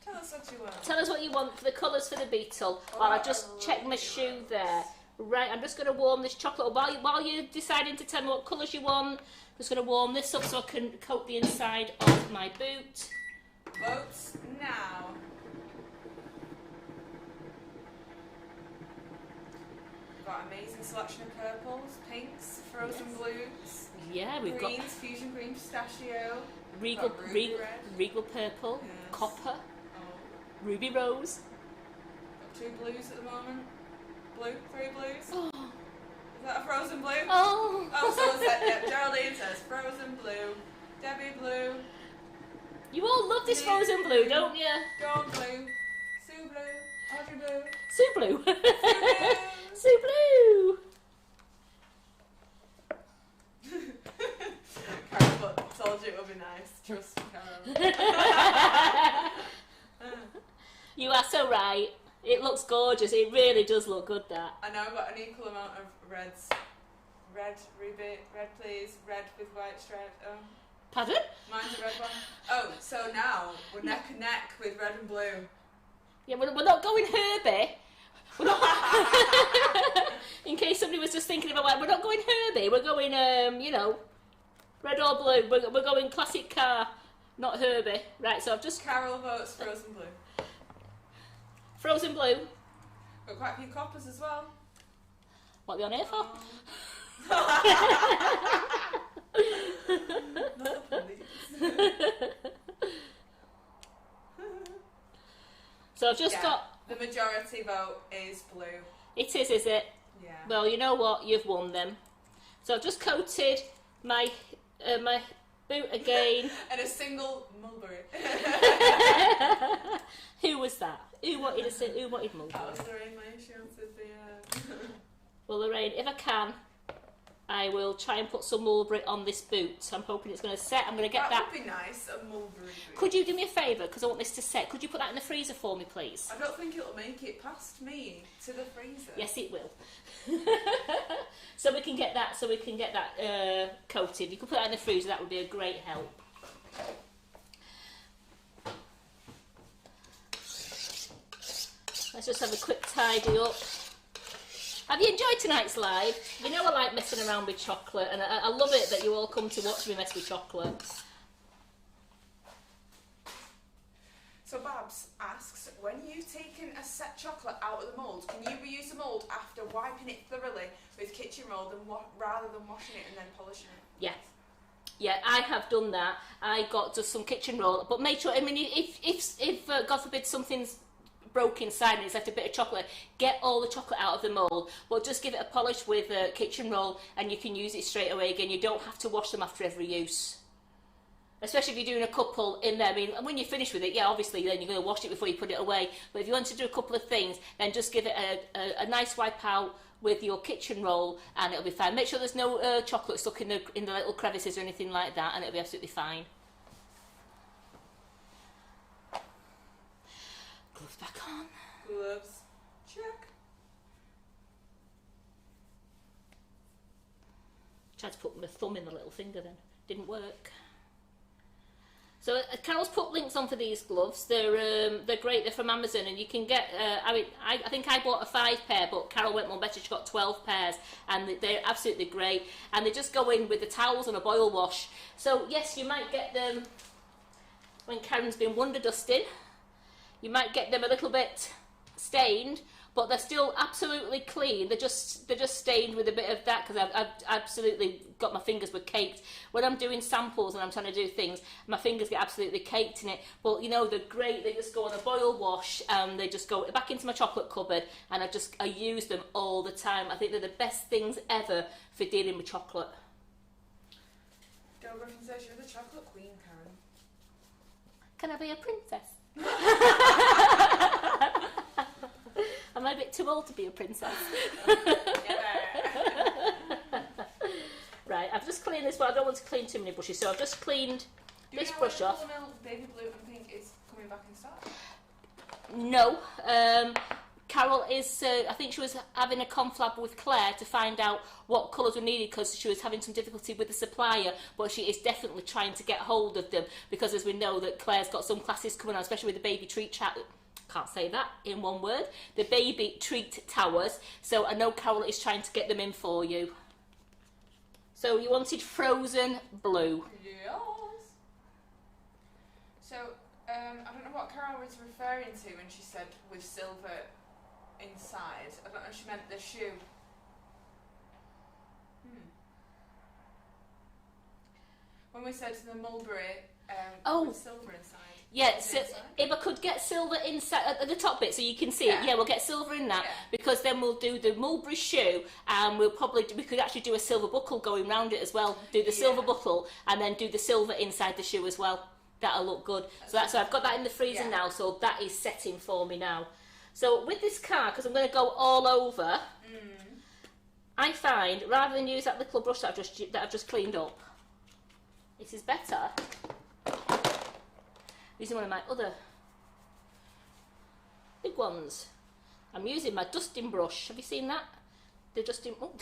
Tell us what you want. Tell us what you want for the colours for the Beetle. While I just check my shoe there. Right, I'm just going to warm this chocolate up. While you're deciding to tell me what colours you want, I'm just going to warm this up so I can coat the inside of my boot. Votes now. We've got amazing selection of purples, pinks, frozen blues, Yeah, we've greens, got fusion green pistachio, regal, got ruby red. regal purple, Yes. copper, Oh, ruby rose. got 2 blues at the moment. 3 blues. Oh, Is that a frozen blue? oh. Someone said, yeah, Geraldine says frozen blue, Debbie blue, You all love this frozen blue, don't you? Dawn blue, Sue blue, Audrey blue, Sue blue. Sue blue. Sue blue. Karen told you it would be nice. Trust me, Karen. You are so right. It looks gorgeous. It really does look good, that. I know I've got an equal amount of reds. Red, ruby, red please, red with white stripe. Pardon? Mine's a red one. Oh, so now we're neck and neck with red and blue. Yeah, we're not going Herbie. We're not in case somebody was just thinking about, we're not going Herbie. We're going, you know, red or blue. We're going classic car, not Herbie. Right, so I've just... Carol votes frozen blue. Frozen blue. Got quite a few coppers as well. What are they on here for? Not the police. So I've just got... The majority vote is blue. It is it? Yeah. Well, you know what? You've won them. So I've just coated my my boot again. And a single mulberry. Who was that? Who wanted mulberry? That was Lorraine May. She answered the... Well, Lorraine, if I can, I will try and put some mulberry on this boot. I'm hoping it's going to set. I'm going to get that. That would be nice, a mulberry boot. Could you do me a favour, because I want this to set? Could you put that in the freezer for me, please? I don't think it'll make it past me to the freezer. Yes, it will. So we can get that. Coated. You could put that in the freezer. That would be a great help. Let's just have a quick tidy up. Have you enjoyed tonight's live? You know I like messing around with chocolate, and I love it that you all come to watch me mess with chocolate. So Babs asks, when you've taken a set chocolate out of the mould, can you reuse the mould after wiping it thoroughly with kitchen roll rather than washing it and then polishing it? Yeah, I have done that. I got just some kitchen roll, but make sure. I mean, if God forbid something's broke inside and it's left a bit of chocolate, get all the chocolate out of the mould, but just give it a polish with a kitchen roll and you can use it straight away again. You don't have to wash them after every use, especially if you're doing a couple in there. I mean, when you're finished with it, yeah, obviously then you're going to wash it before you put it away, but if you want to do a couple of things, then just give it a nice wipe out with your kitchen roll and it'll be fine. Make sure there's no chocolate stuck in the little crevices or anything like that, and it'll be absolutely fine. Gloves back on. Gloves. Check. Tried to put my thumb in the little finger then. Didn't work. So Carol's put links on for these gloves. They're great. They're from Amazon, and you can get. I think I bought a 5 pair, but Carol went one better. She got 12 pairs, and they're absolutely great. And they just go in with the towels and a boil wash. So yes, you might get them when Karen's been wonder dusting. You might get them a little bit stained, but they're still absolutely clean. They're just stained with a bit of that, because I've absolutely got my fingers were caked. When I'm doing samples and I'm trying to do things, my fingers get absolutely caked in it. But you know, they're great. They just go on a boil wash, and they just go back into my chocolate cupboard, and I use them all the time. I think they're the best things ever for dealing with chocolate. Dale Griffin says you're the chocolate queen, Karen. Can I be a princess? Am I a bit too old to be a princess? Right, I've just cleaned this, but I don't want to clean too many brushes, so I've just cleaned this brush off. Do you know Milk, Baby Blue and Pink is coming back in stock? No. Carol is, I think she was having a conflab with Claire to find out what colours were needed, because she was having some difficulty with the supplier, but she is definitely trying to get hold of them, because as we know that Claire's got some classes coming on, especially with the baby treat can't say that in one word, the baby treat towers, so I know Carol is trying to get them in for you. So you wanted frozen blue. Yes. So, I don't know what Carol was referring to when she said with silver inside. I don't know if she meant the shoe. When we said the mulberry, with silver inside. Yeah, so if I could get silver inside at the top bit so you can see it, we'll get silver in that, because then we'll do the mulberry shoe, and we could actually do a silver buckle going round it as well. Do the silver buckle and then do the silver inside the shoe as well. That'll look good. So I've got that in the freezer now, so that is setting for me now. So with this card, because I'm going to go all over, I find rather than use that little brush that I've just cleaned up, it is better using one of my other big ones. I'm using my dusting brush. Have you seen that? The dusting. Oh.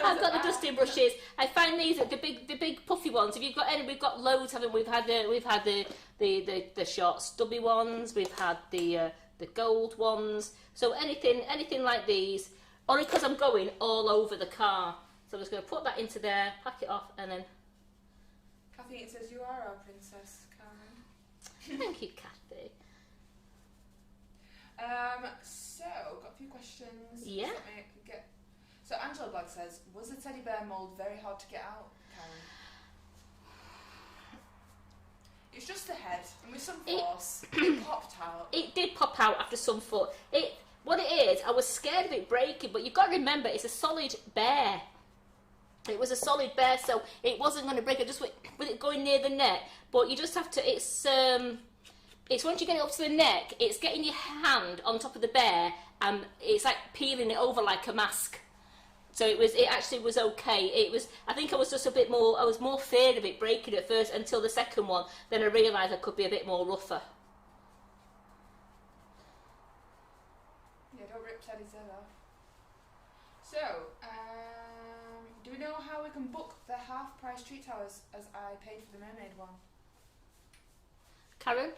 I've got the dusting brushes. I find these are the big puffy ones. If you've got any, we've got loads, haven't we? We've had the short stubby ones. We've had the gold ones. So anything like these. Only because I'm going all over the car. So I'm just going to put that into there, pack it off, and then. Kathy, it says you are our princess, Karen. Thank you, Kathy. So got a few questions. Yeah. So Angela Black says, was the teddy bear mould very hard to get out, Karen? It's just the head, and with some force, it popped out. It did pop out after some foot. What it is, I was scared of it breaking, but you've got to remember, it's a solid bear. It was a solid bear, so it wasn't going to break. Just with it going near the neck, but you just have to. It's once you get it up to the neck, it's getting your hand on top of the bear, and it's like peeling it over like a mask. So it actually was okay. I think I was just a bit more. I was more feared of it breaking at first until the second one. Then I realised I could be a bit more rougher. Yeah, don't rip Teddy's head off. So, do we know how we can book the half-price treat towers as I paid for the mermaid one? Karen?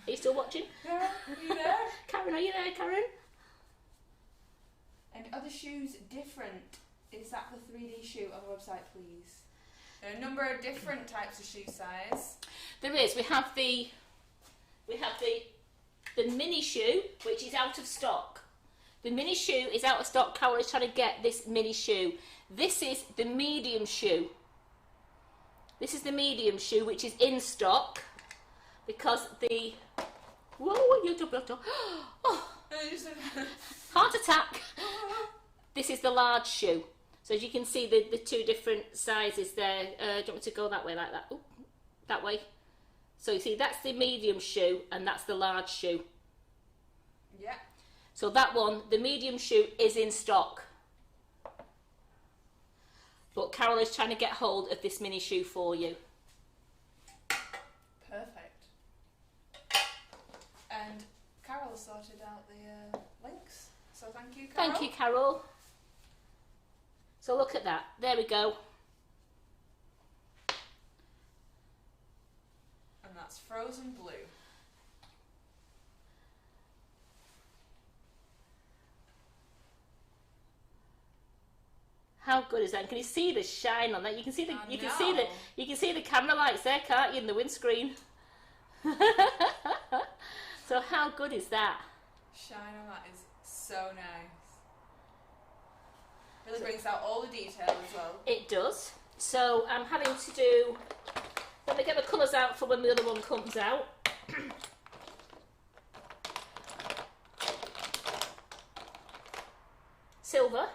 Are you still watching? Karen, are you there? Karen, are you there, Karen? And are the shoes different? Is that the 3D shoe on the website, please? There are a number of different types of shoe size. There is. We have the mini shoe, which is out of stock. The mini shoe is out of stock. Carol is trying to get this mini shoe. This is the medium shoe. This is the medium shoe, which is in stock because the... Whoa, you double. Oh, heart attack. This is the large shoe. So as you can see, the two different sizes there. Do you want me to go that way like that? Ooh, that way. So you see, that's the medium shoe and that's the large shoe. Yeah. So that one, the medium shoe, is in stock. But Carol is trying to get hold of this mini shoe for you. Perfect. And Carol sorted out the links. So thank you, Carol. Thank you, Carol. So look at that. There we go. And that's frozen blue. How good is that? Can you see the shine on that? You can see the you can see the camera lights there, can't you, in the windscreen? So how good is that? Shine on that is so nice. Really brings out all the detail as well. It does. So I'm having to do. Let me get the colours out for when the other one comes out. Silver.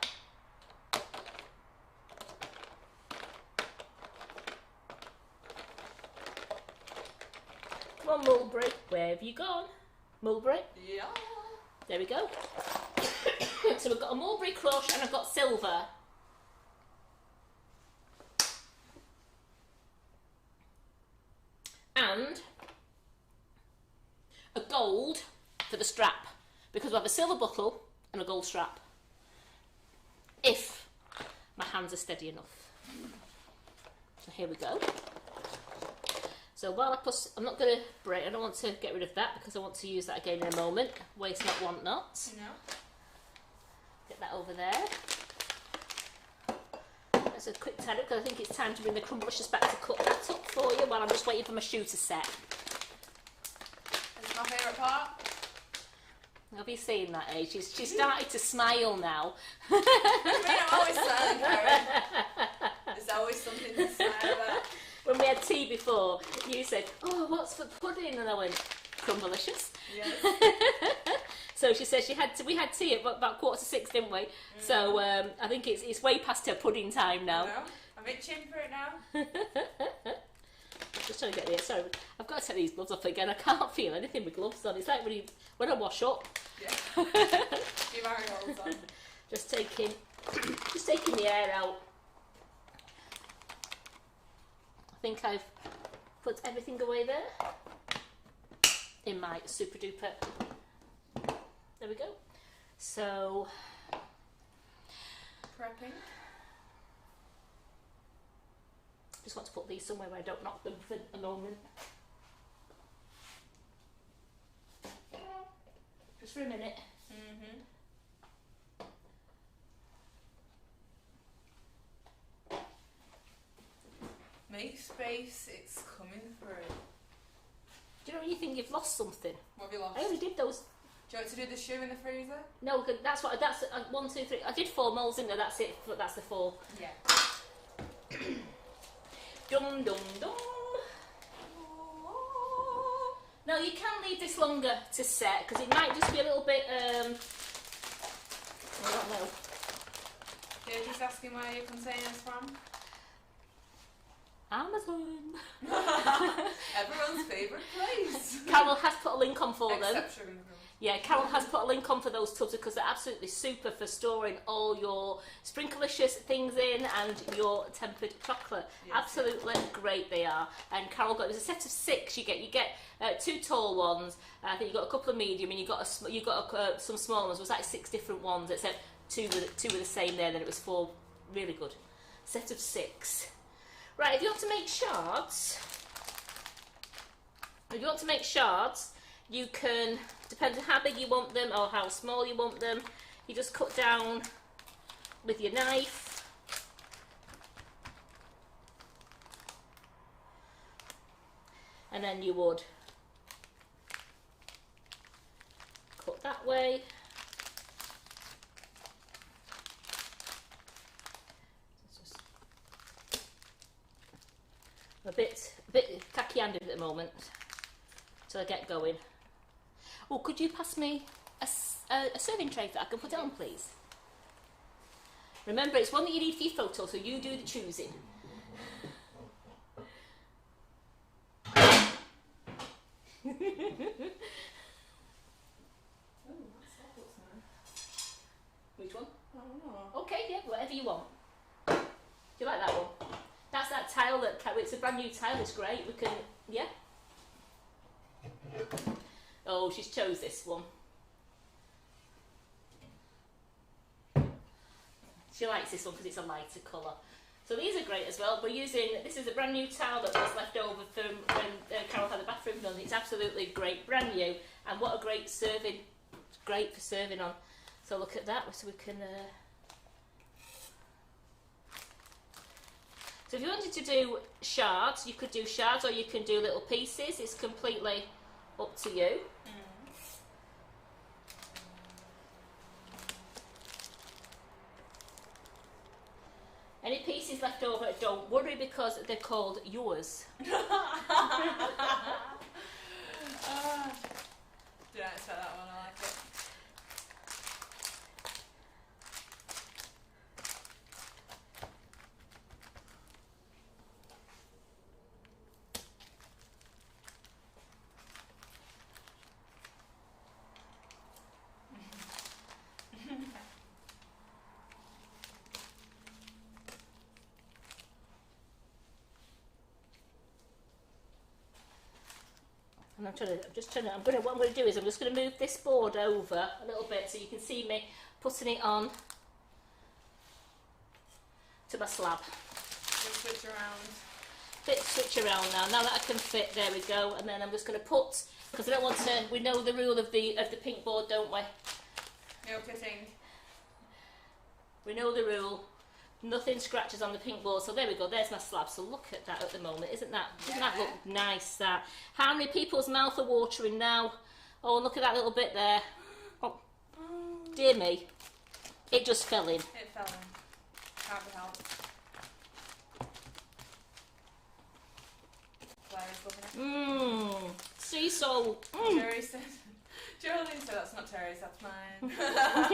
Come on, Mulberry. Where have you gone? Mulberry? Yeah. There we go. So we've got a Mulberry Crush and I've got silver. And a gold for the strap, because we have a silver buckle and a gold strap. If my hands are steady enough. So here we go. So while I put, I'm not going to break, I don't want to get rid of that because I want to use that again in a moment. Waste not, want not. No. Get that over there. That's a quick tidy up because I think it's time to bring the Crumbolicious back to cut that up for you while I'm just waiting for my shoe to set. It's my favourite part. Have you seen that, eh? She's started to smile now. I mean, I'm always smiling, Karen. There's always something to smile about. When we had tea before, you said, "Oh, what's for pudding?" And I went, "Crumbolicious." Yes. So she says we had tea at about 5:45, didn't we? So I think it's way past her pudding time now. No, I'm itching for it now. Just trying to get this. Sorry, I've got to take these gloves off again. I can't feel anything with gloves on. It's like when I wash up. Yeah. Keep marigolds on. Just taking the air out. I think I've put everything away there in my super duper. There we go. So Prepping. just want to put these somewhere where I don't knock them for a moment. Just for a minute. Make space, it's coming through. Do you know when you think you've lost something? What have you lost? I only did those. Do you want to do the shoe in the freezer? No, that's 1, 2, 3. I did 4 moulds in there. That's it. That's the 4. Yeah. Dum dum dum. No, you can leave this longer to set because it might just be a little bit. I don't know. You're just asking where your container's from? Amazon. Everyone's favourite place. Carol has put a link on for them. Except Sugar and Crumbs. Yeah, Carol has put a link on for those tubs because they're absolutely super for storing all your Sprinklicious things in and your tempered chocolate. Yes. Absolutely great they are. And Carol got, it was a set of 6. You get 2 tall ones. I think you got a couple of medium, and you got some small ones. It was like 6 different ones, except 2 were the same there. Then it was 4. Really good. Set of 6. Right, if you want to make shards, you can, depends on how big you want them or how small you want them, you just cut down with your knife. And then you would cut that way. I'm a bit tacky-handed at the moment, till I get going. Oh, could you pass me a serving tray that I can put on, please? Remember, it's one that you need for your photo, so you do the choosing. Which one? I don't know. Okay, yeah, whatever you want. Do you like that one? That's that tile that, it's a brand new tile, it's great. We can, yeah? Oh, she's chose this one. She likes this one because it's a lighter colour. So these are great as well. We're using, this is a brand new towel that was left over from when Carol had the bathroom done. It's absolutely great, brand new, and what a great serving, great for serving on. So look at that, so we can... So if you wanted to do shards, you could do shards or you can do little pieces. It's completely up to you. Any pieces left over, don't worry because they're called yours. Did I expect that one? I like it. And what I'm going to do is I'm just going to move this board over a little bit so you can see me putting it on to my slab. Switch around. Switch around now. Now that I can fit, there we go. And then I'm just going to put, because I don't want to, we know the rule of the pink board, don't we? No cutting. We know the rule. Nothing scratches on the pink board. So there we go, there's my slab. So look at that at the moment. Doesn't that look nice, that? How many people's mouth are watering now? Oh, look at that little bit there. Oh, dear me. It just fell in. It fell in. Can't be helped. Claire's loving it. Sea salt. Jerry said, Geraldine said, that's not Terry's, that's mine. I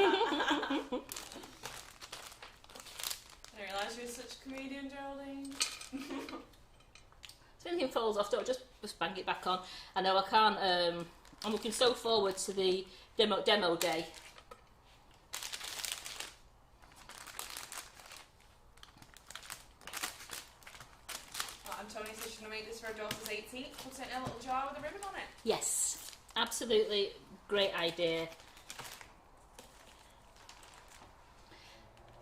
didn't realise you were such a comedian, Geraldine. If anything falls off, don't just bang it back on. I know I can't, I'm looking so forward to the demo day. Tony said she's going to make this for her daughter's 18th, put it in a little jar with a ribbon on it. Yes, absolutely great idea.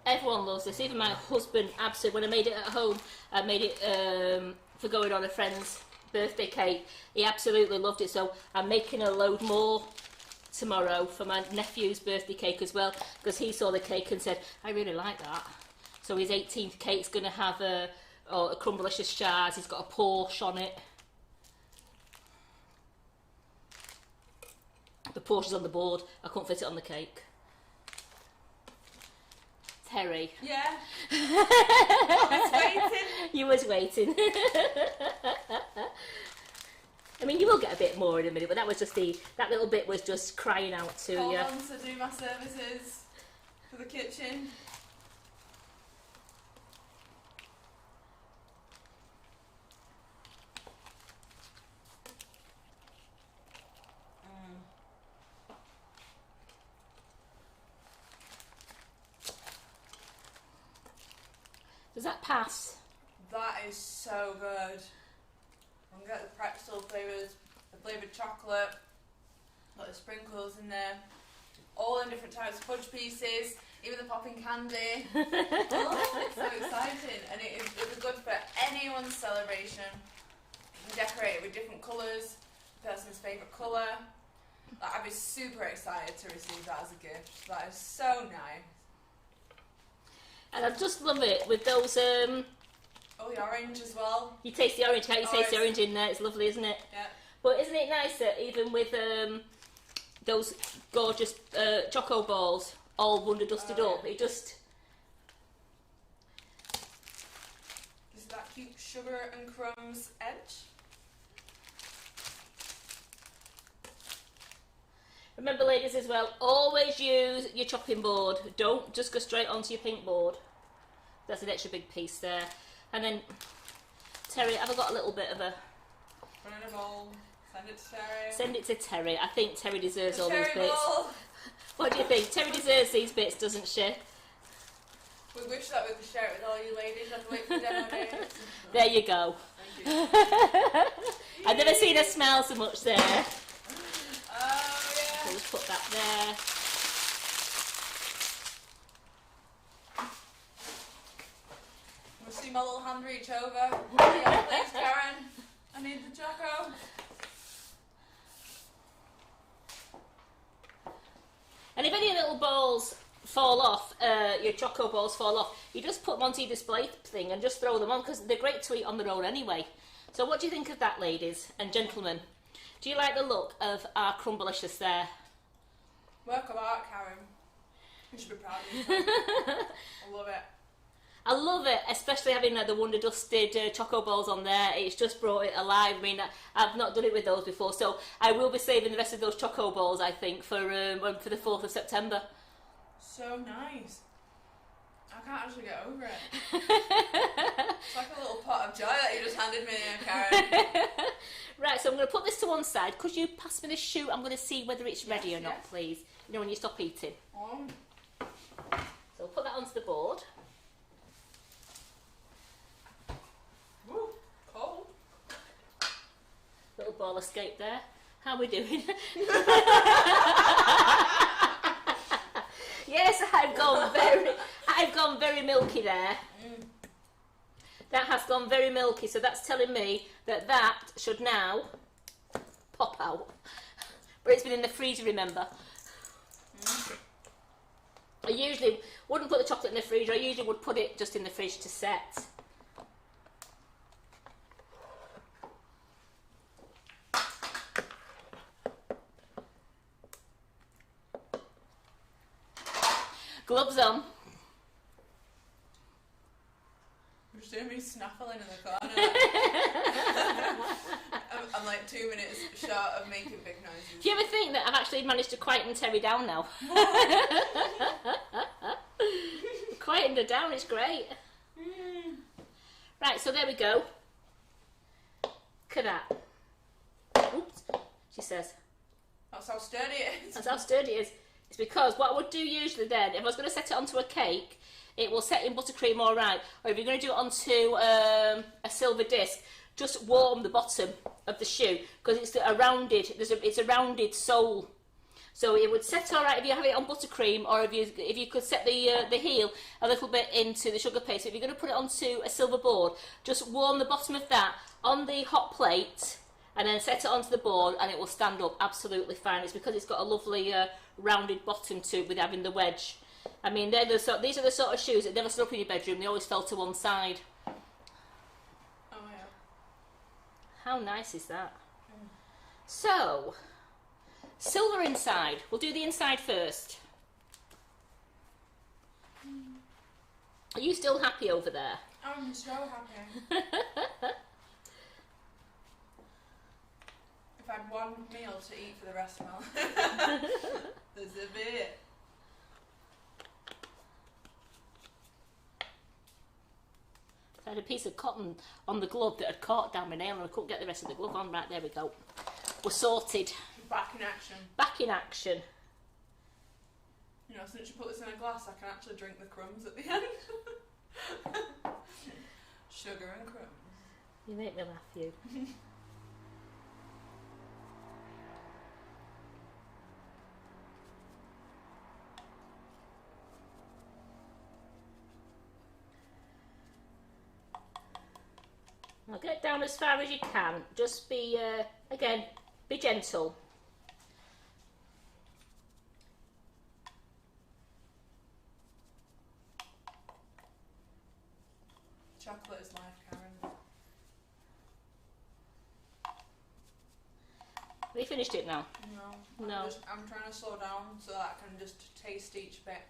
Everyone loves this, even my husband, absolutely. When I made it at home, I made it for going on a friend's birthday cake. He absolutely loved it, so I'm making a load more tomorrow for my nephew's birthday cake as well, because he saw the cake and said, I really like that. So his 18th cake's going to have a Crumbolicious shards. He's got a Porsche on it. The Porsche's on the board. I couldn't fit it on the cake. Terry. Yeah. I was waiting. You was waiting. I mean, you will get a bit more in a minute, but that was just that little bit was just crying out to Hold you. on to do my services for the kitchen. Does that pass? That is so good. I'm going to get the pretzel flavours, the flavoured chocolate, got the sprinkles in there, all in different types of fudge pieces, even the popping candy. Oh, it's so exciting, and it'll be good for anyone's celebration. You can decorate it with different colours, person's favourite colour. Like, I'd be super excited to receive that as a gift. That is so nice. And I just love it with those. Oh, the orange as well. You taste the orange, can't you? Taste the orange in there. It's lovely, isn't it? Yeah. But isn't it nice that even with those gorgeous choco balls all wonder dusted up, it just. This is that cute Sugar and Crumbs edge. Remember, ladies, as well, always use your chopping board. Don't just go straight onto your pink board. That's an extra big piece there. And then, Terry, have I got a little bit of a... Put in a bowl. Send it to Terry. Send it to Terry. I think Terry deserves all these Terry bits. bowl. What do you think? Terry deserves these bits, doesn't she? We wish that we could share it with all you ladies. Have to wait for demo days. There you go. Thank you. I've never seen her smile so much there. Oh, yeah. So just put that there. reach over. Yeah, please, Karen. I need the choco. And if any little balls fall off, your choco balls fall off, you just put them onto your display thing and just throw them on, because they're great to eat on their own anyway. So what do you think of that, ladies and gentlemen? Do you like the look of our Crumbolicious there? Work of art, Karen. You should be proud of yourself. I love it. I love it, especially having the Wonder Dusted choco balls on there. It's just brought it alive. I mean, I've not done it with those before, so I will be saving the rest of those choco balls, I think, for the 4th of September. So nice. I can't actually get over it. It's like a little pot of joy that you just handed me, Karen. Right, so I'm going to put this to one side. Could you pass me the shoe? I'm going to see whether it's ready or not, please. You know, when you stop eating. So put that onto the board. Ooh, cold. Little ball escape there. How are we doing? Yes, I've gone very milky there. That has gone very milky, so that's telling me that that should now pop out. But it's been in the freezer, remember? I usually wouldn't put the chocolate in the freezer. I usually would put it just in the fridge to set. Gloves on. You're seeing me snuffling in the corner. I'm like 2 minutes short of making big noises. Do you ever think that I've actually managed to quieten Terry down now? Quietened her down, it's great. Right, so there we go. Look at that. Oops, she says. That's how sturdy it is. That's how sturdy it is. It's because what I would do usually then, if I was going to set it onto a cake, it will set in buttercream all right. Or if you're going to do it onto a silver disc, just warm the bottom of the shoe, because it's a rounded, it's a rounded sole. So it would set all right if you have it on buttercream, or if you could set the heel a little bit into the sugar paste. If you're going to put it onto a silver board, just warm the bottom of that on the hot plate, and then set it onto the board, and it will stand up absolutely fine. It's because it's got a lovely rounded bottom to it with having the wedge. I mean, these are the sort of shoes that never stood up in your bedroom. They always fell to one side. Oh yeah. How nice is that? So, silver inside. We'll do the inside first. Are you still happy over there? I'm so happy. If I had one meal to eat for the rest of my life, there's a bit. I had a piece of cotton on the glove that had caught down my nail, and I couldn't get the rest of the glove on. Right, there we go. We're sorted. Back in action. Back in action. You know, since you put this in a glass, I can actually drink the crumbs at the end. Sugar and crumbs. You make me laugh, you. Now get down as far as you can. Just be, again, be gentle. Chocolate is life, Karen. Have you finished it now? No. No. I'm trying to slow down so that I can just taste each bit.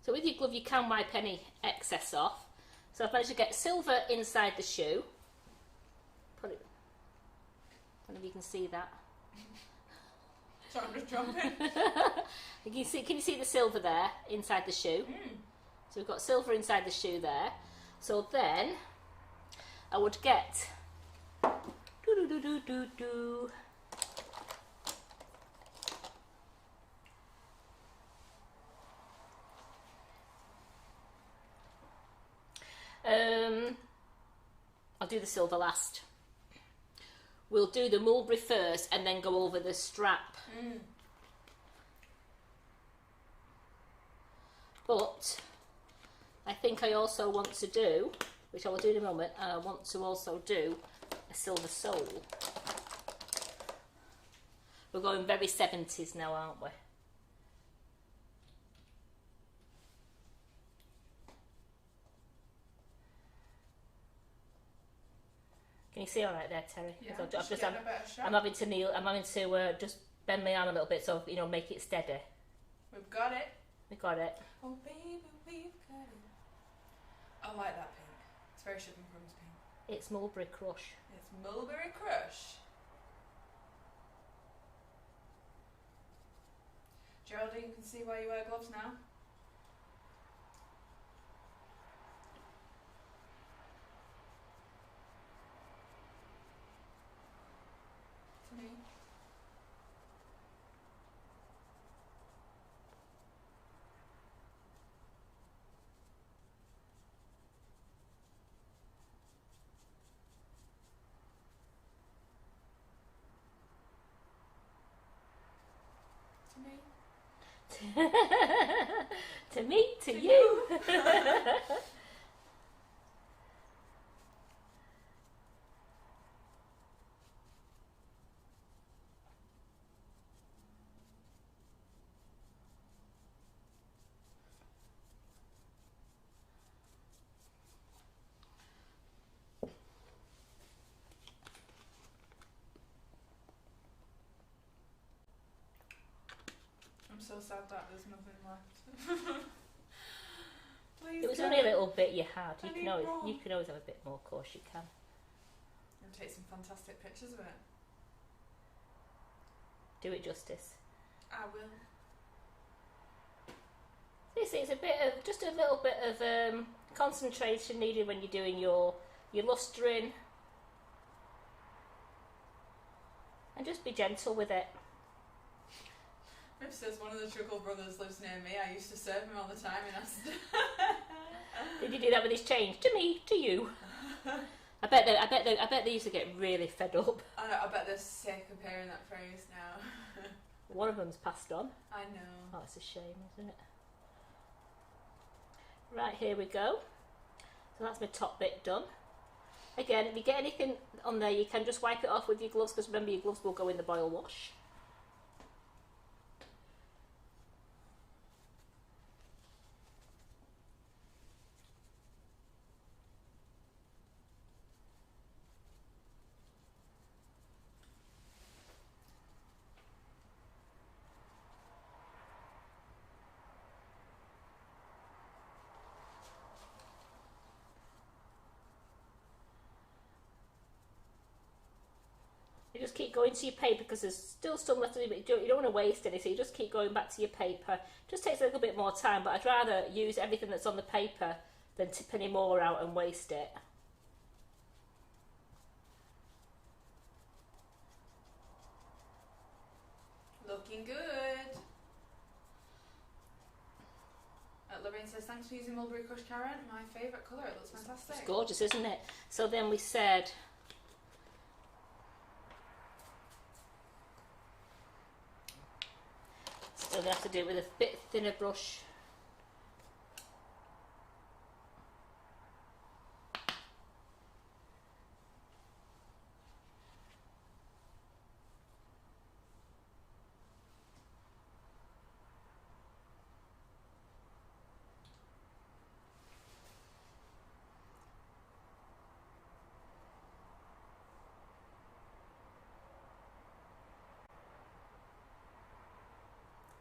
So with your glove you can wipe any excess off. So I've managed to get silver inside the shoe. Put it, I don't know if you can see that. Sorry, I'm just jumping. Can you see the silver there inside the shoe? So we've got silver inside the shoe there. So then I would get I'll do the silver last. We'll do the mulberry first and then go over the strap. But I think I also want to do, which I will do in a moment, I want to also do a silver soul. We're going very 70s now, aren't we? Can you see all right there, Terry? Yeah, I'm having to kneel. I'm having to just bend my arm a little bit, so you know, make it steady. We've got it. We got it. Oh baby, we've got it. I like that pink. It's very Sugar and Crumbs pink. It's Mulberry Crush. It's Mulberry Crush. Geraldine, you can see why you wear gloves now. To me. To me, to you. I'm so sad that there's nothing left. Please, It was God. only a little bit you had. I You need can always, more. you can always have a bit more, of course you can. And take some fantastic pictures of it. Do it justice. I will. This is a bit of, just a little bit of concentration needed when you're doing your lustering. And just be gentle with it. Rip says one of the Truckle brothers lives near me. I used to serve him all the time in Aston. Did you do that with his change? To me, to you. I bet they used to get really fed up. I bet they're sick of hearing that phrase now. One of them's passed on. I know. Oh, it's a shame, isn't it? Right, here we go. So that's my top bit done. Again, if you get anything on there, you can just wipe it off with your gloves, because remember, your gloves will go in the boil wash. You just keep going to your paper because there's still some left to do, but you don't want to waste any, so you just keep going back to your paper. Just takes a little bit more time, but I'd rather use everything that's on the paper than tip any more out and waste it. Looking good. Lorraine says, thanks for using Mulberry Crush, Karen. My favourite colour. It looks fantastic. It's gorgeous, isn't it? So then we said... Still have to do it with a bit thinner brush.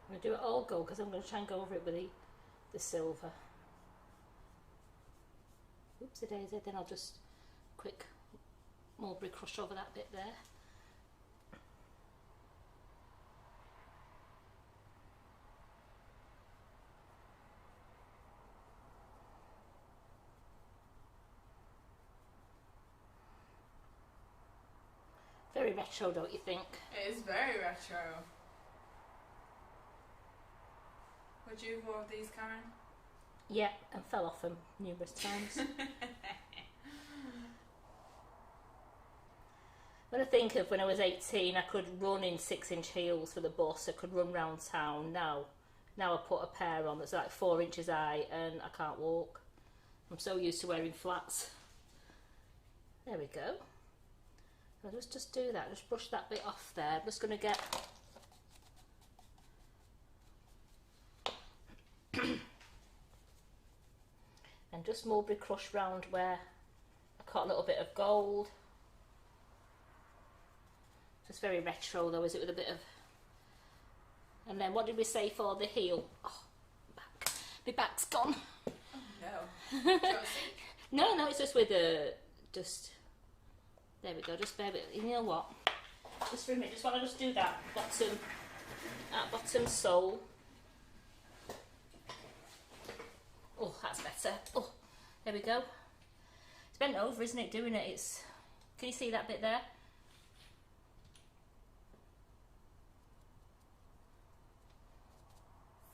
I'm going to do it all gold because I'm going to try and go over it with the silver. Oopsie daisy, then I'll just quick mulberry crush over that bit there. Very retro, don't you think? It is very retro. Would you have worn these, Karen? Yeah, and fell off them numerous times. When I think of when I was 18, I could run in 6-inch heels for the bus. I could run round town. Now, Now I put a pair on that's like 4 inches high and I can't walk. I'm so used to wearing flats. There we go. I'll just do that, just brush that bit off there. I'm just going to get and just mulberry crush round where I got a little bit of gold. Just very retro though, is it, with a bit of... And then what did we say for the heel? Oh, back. My back's gone. Oh no. No, it's just with a... Just... There we go, just bear with... You know what? Just for a minute, just want to just do that bottom sole. Oh, that's better. Oh, there we go. It's bent over, isn't it, doing it? It's... Can you see that bit there?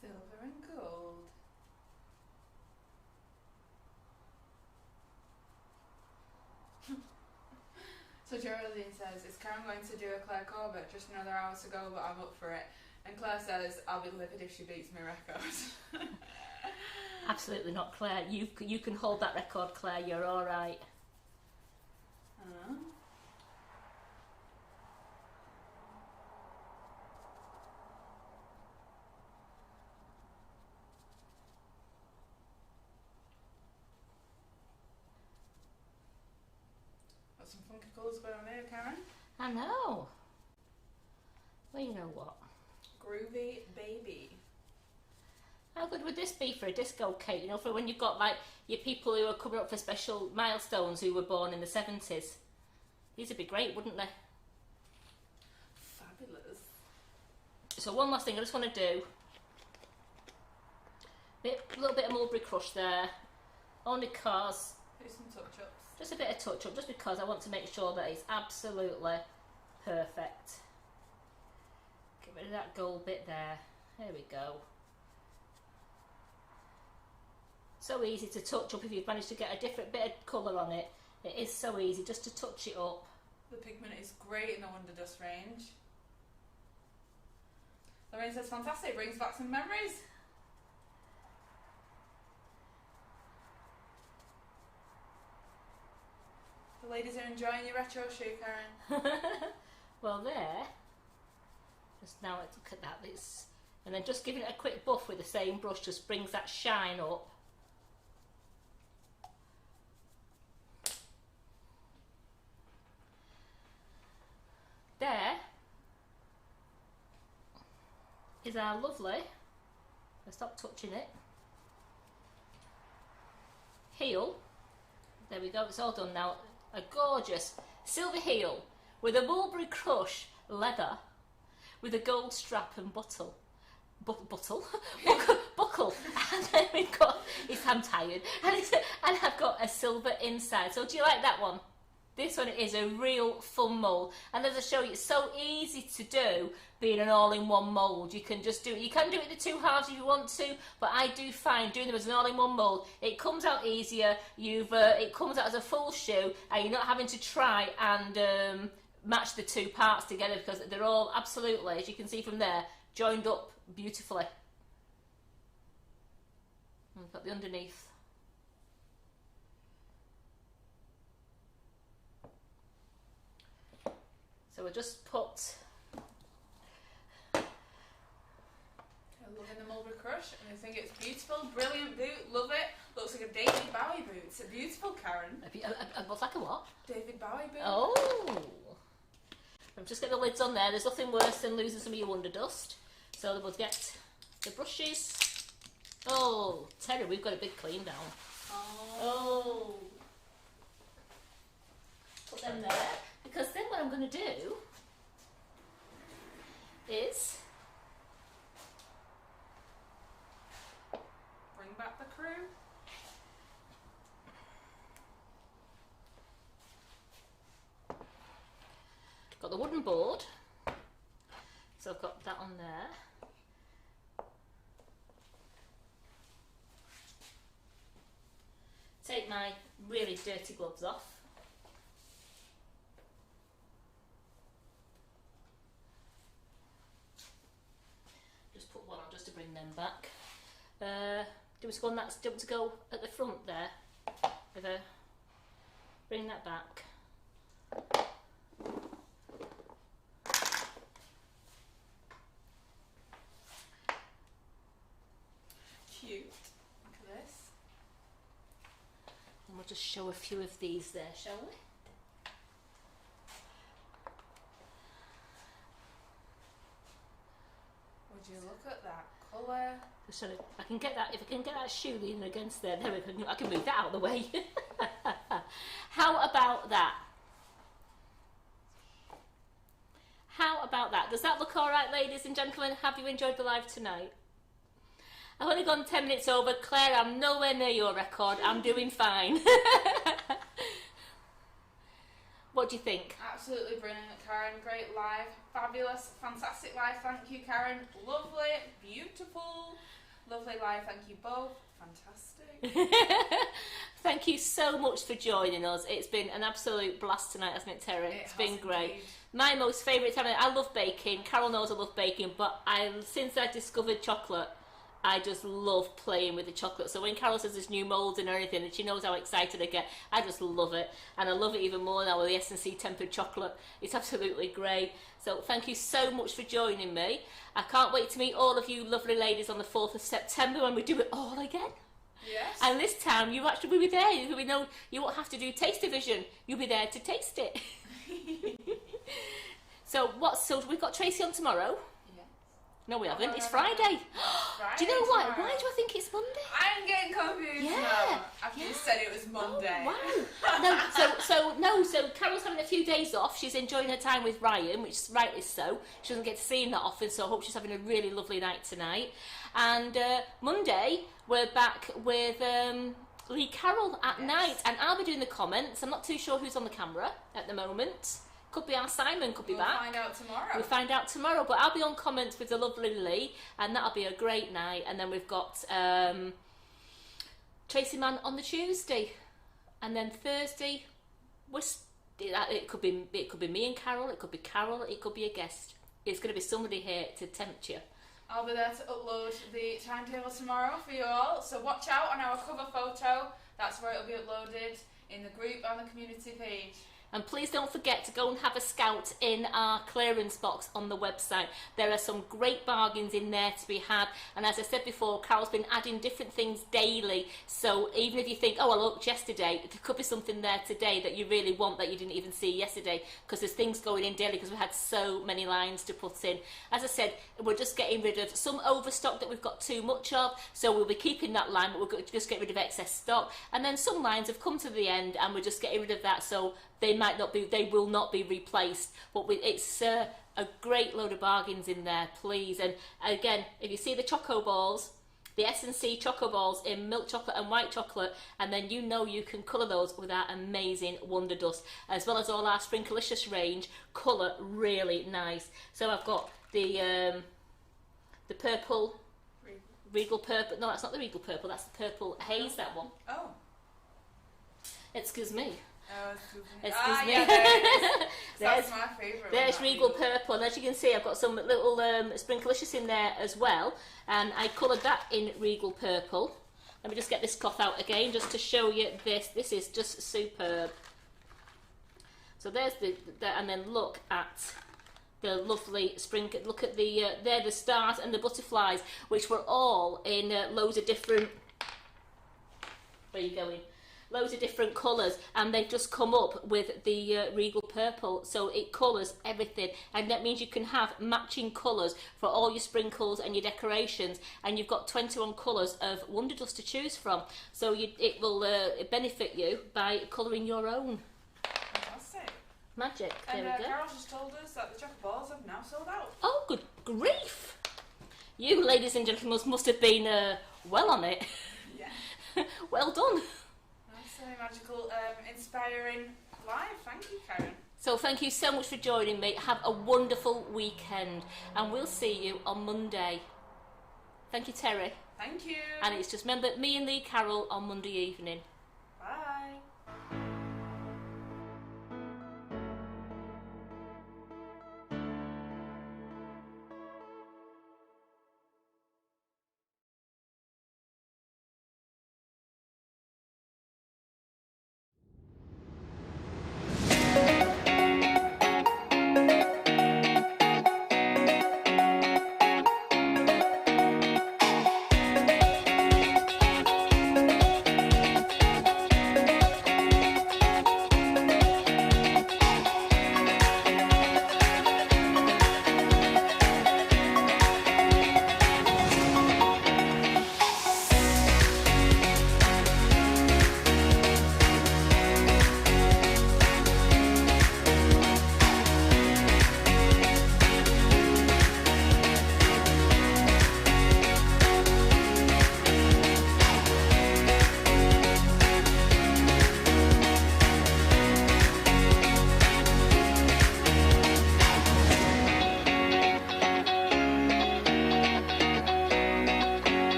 Silver and gold. So Geraldine says, is Karen going to do a Claire Corbett? Just another hour to go, but I'm up for it. And Claire says, I'll be livid if she beats my record. Absolutely not, Claire. You can hold that record, Claire. You're all right. Got some funky colours going on here, Karen. I know. Well, you know what? Groovy baby. How good would this be for a disco cake? You know, for when you've got like your people who are coming up for special milestones who were born in the 70s. These would be great, wouldn't they? Fabulous. So one last thing I just want to do. A little bit of mulberry crush there. Only because... Do some touch-ups. Just a bit of touch-up, just because I want to make sure that it's absolutely perfect. Get rid of that gold bit there. There we go. So easy to touch up if you've managed to get a different bit of colour on it. It is so easy just to touch it up. The pigment is great in the Wonder Dust range. Lorraine says, fantastic, brings back some memories. The ladies are enjoying your retro shoe, Karen. Well, there. Just now, look at that. And then just giving it a quick buff with the same brush just brings that shine up. There is our lovely, let's stop touching it, heel. There we go, it's all done now. A gorgeous silver heel with a mulberry crush leather with a gold strap and buckle. And then we've got, I'm tired, and I've got a silver inside. So do you like that one? This one is a real fun mould, and as I show you, it's so easy to do being an all-in-one mould. You can just do it. You can do it in the two halves if you want to, but I do find doing them as an all-in-one mould, it comes out easier. It comes out as a full shoe, and you're not having to try and match the two parts together because they're all absolutely, as you can see from there, joined up beautifully. And we've got the underneath. So we'll just put... I'm loving the mulberry crush, and I think it's beautiful, brilliant boot, love it. Looks like a David Bowie boot. It's a beautiful, Karen. What's like a what? David Bowie boot. Oh! I'm just getting the lids on there. There's nothing worse than losing some of your Wonder Dust. So we'll get the brushes. Oh, Terry, we've got a big clean down. Oh! Put them there. Because then what I'm going to do is bring back the crew. Got the wooden board, so I've got that on there. Take my really dirty gloves off. bring them back. Do we go on that? Do you want to go at the front there? Bring that back. Cute. Look at this. And we'll just show a few of these there, shall we? Would you look at that colour? So I can get that, if I can get that shoe leaning against there, we go. I can move that out of the way. How about that? How about that? Does that look all right, ladies and gentlemen? Have you enjoyed the live tonight? I've only gone 10 minutes over. Claire, I'm nowhere near your record. I'm doing fine. What do you think? Absolutely brilliant, Karen. Great live. Fabulous. Fantastic live. Thank you, Karen. Lovely. Beautiful. Lovely live. Thank you both. Fantastic. Thank you so much for joining us. It's been an absolute blast tonight, hasn't it, Terry? It's been great. Indeed. My most favourite time. I love baking. Carol knows I love baking, but since I discovered chocolate, I just love playing with the chocolate. So when Carol says there's new moulds and everything, and she knows how excited I get, I just love it. And I love it even more now with the S&C tempered chocolate. It's absolutely great. So thank you so much for joining me. I can't wait to meet all of you lovely ladies on the 4th of September when we do it all again. Yes. And this time you actually will be there. We know you won't have to do taste division. You'll be there to taste it. So we've got Tracy on tomorrow. No, we haven't. It's Friday. Do you know what? Tomorrow. Why do I think it's Monday? I'm getting confused now. After you said it was Monday. Oh, wow. So Carol's having a few days off. She's enjoying her time with Ryan, which rightly so. She doesn't get to see him that often, so I hope she's having a really lovely night tonight. And Monday, we're back with Lee Carroll at night, and I'll be doing the comments. I'm not too sure who's on the camera at the moment. Could be our Simon, could be back. We'll find out tomorrow. We'll find out tomorrow, but I'll be on comments with the lovely Lee, and that'll be a great night. And then we've got Tracy Mann on the Tuesday, and then Thursday, it could be me and Carol, it could be Carol, it could be a guest. It's going to be somebody here to tempt you. I'll be there to upload the timetable tomorrow for you all, so watch out on our cover photo. That's where it'll be uploaded in the group and the community page. And please don't forget to go and have a scout in our clearance box on the website. There are some great bargains in there to be had. And as I said before, Carol's been adding different things daily. So even if you think, oh, I looked yesterday, there could be something there today that you really want that you didn't even see yesterday. Because there's things going in daily because we had so many lines to put in. As I said, we're just getting rid of some overstock that we've got too much of. So we'll be keeping that line, but we're going to just get rid of excess stock. And then some lines have come to the end and we're just getting rid of that. So they will not be replaced, but it's a great load of bargains in there, please. And again, if you see the choco balls, the S&C choco balls in milk chocolate and white chocolate, and then you know you can colour those with our amazing Wonder Dust, as well as all our Sprinklicious range, colour really nice. So I've got the purple, Regal Purple, no, that's not the Regal Purple, that's the Purple Haze, that one. Oh. Excuse me. Oh, excuse me. Excuse me. Yeah, there it is. That's my favourite. There's Regal Purple, and as you can see, I've got some little Sprinklicious in there as well, and I coloured that in Regal Purple. Let me just get this cloth out again, just to show you this. This is just superb. So there's and then look at the lovely look at they're the stars and the butterflies, which were all in loads of different. Where are you going? Loads of different colours, and they've just come up with the Regal Purple, so it colours everything, and that means you can have matching colours for all your sprinkles and your decorations, and you've got 21 colours of Wonder Dust to choose from, so it will benefit you by colouring your own. Fantastic. Magic. And there we go. Carol just told us that the chocolate balls have now sold out. Oh, good grief! You, ladies and gentlemen, must have been well on it. Yeah. Well done. Magical, inspiring live. Thank you, Karen. So thank you so much for joining me. Have a wonderful weekend, and we'll see you on Monday. Thank you, Terry. Thank you. And it's just remember me and Lee Carroll on Monday evening.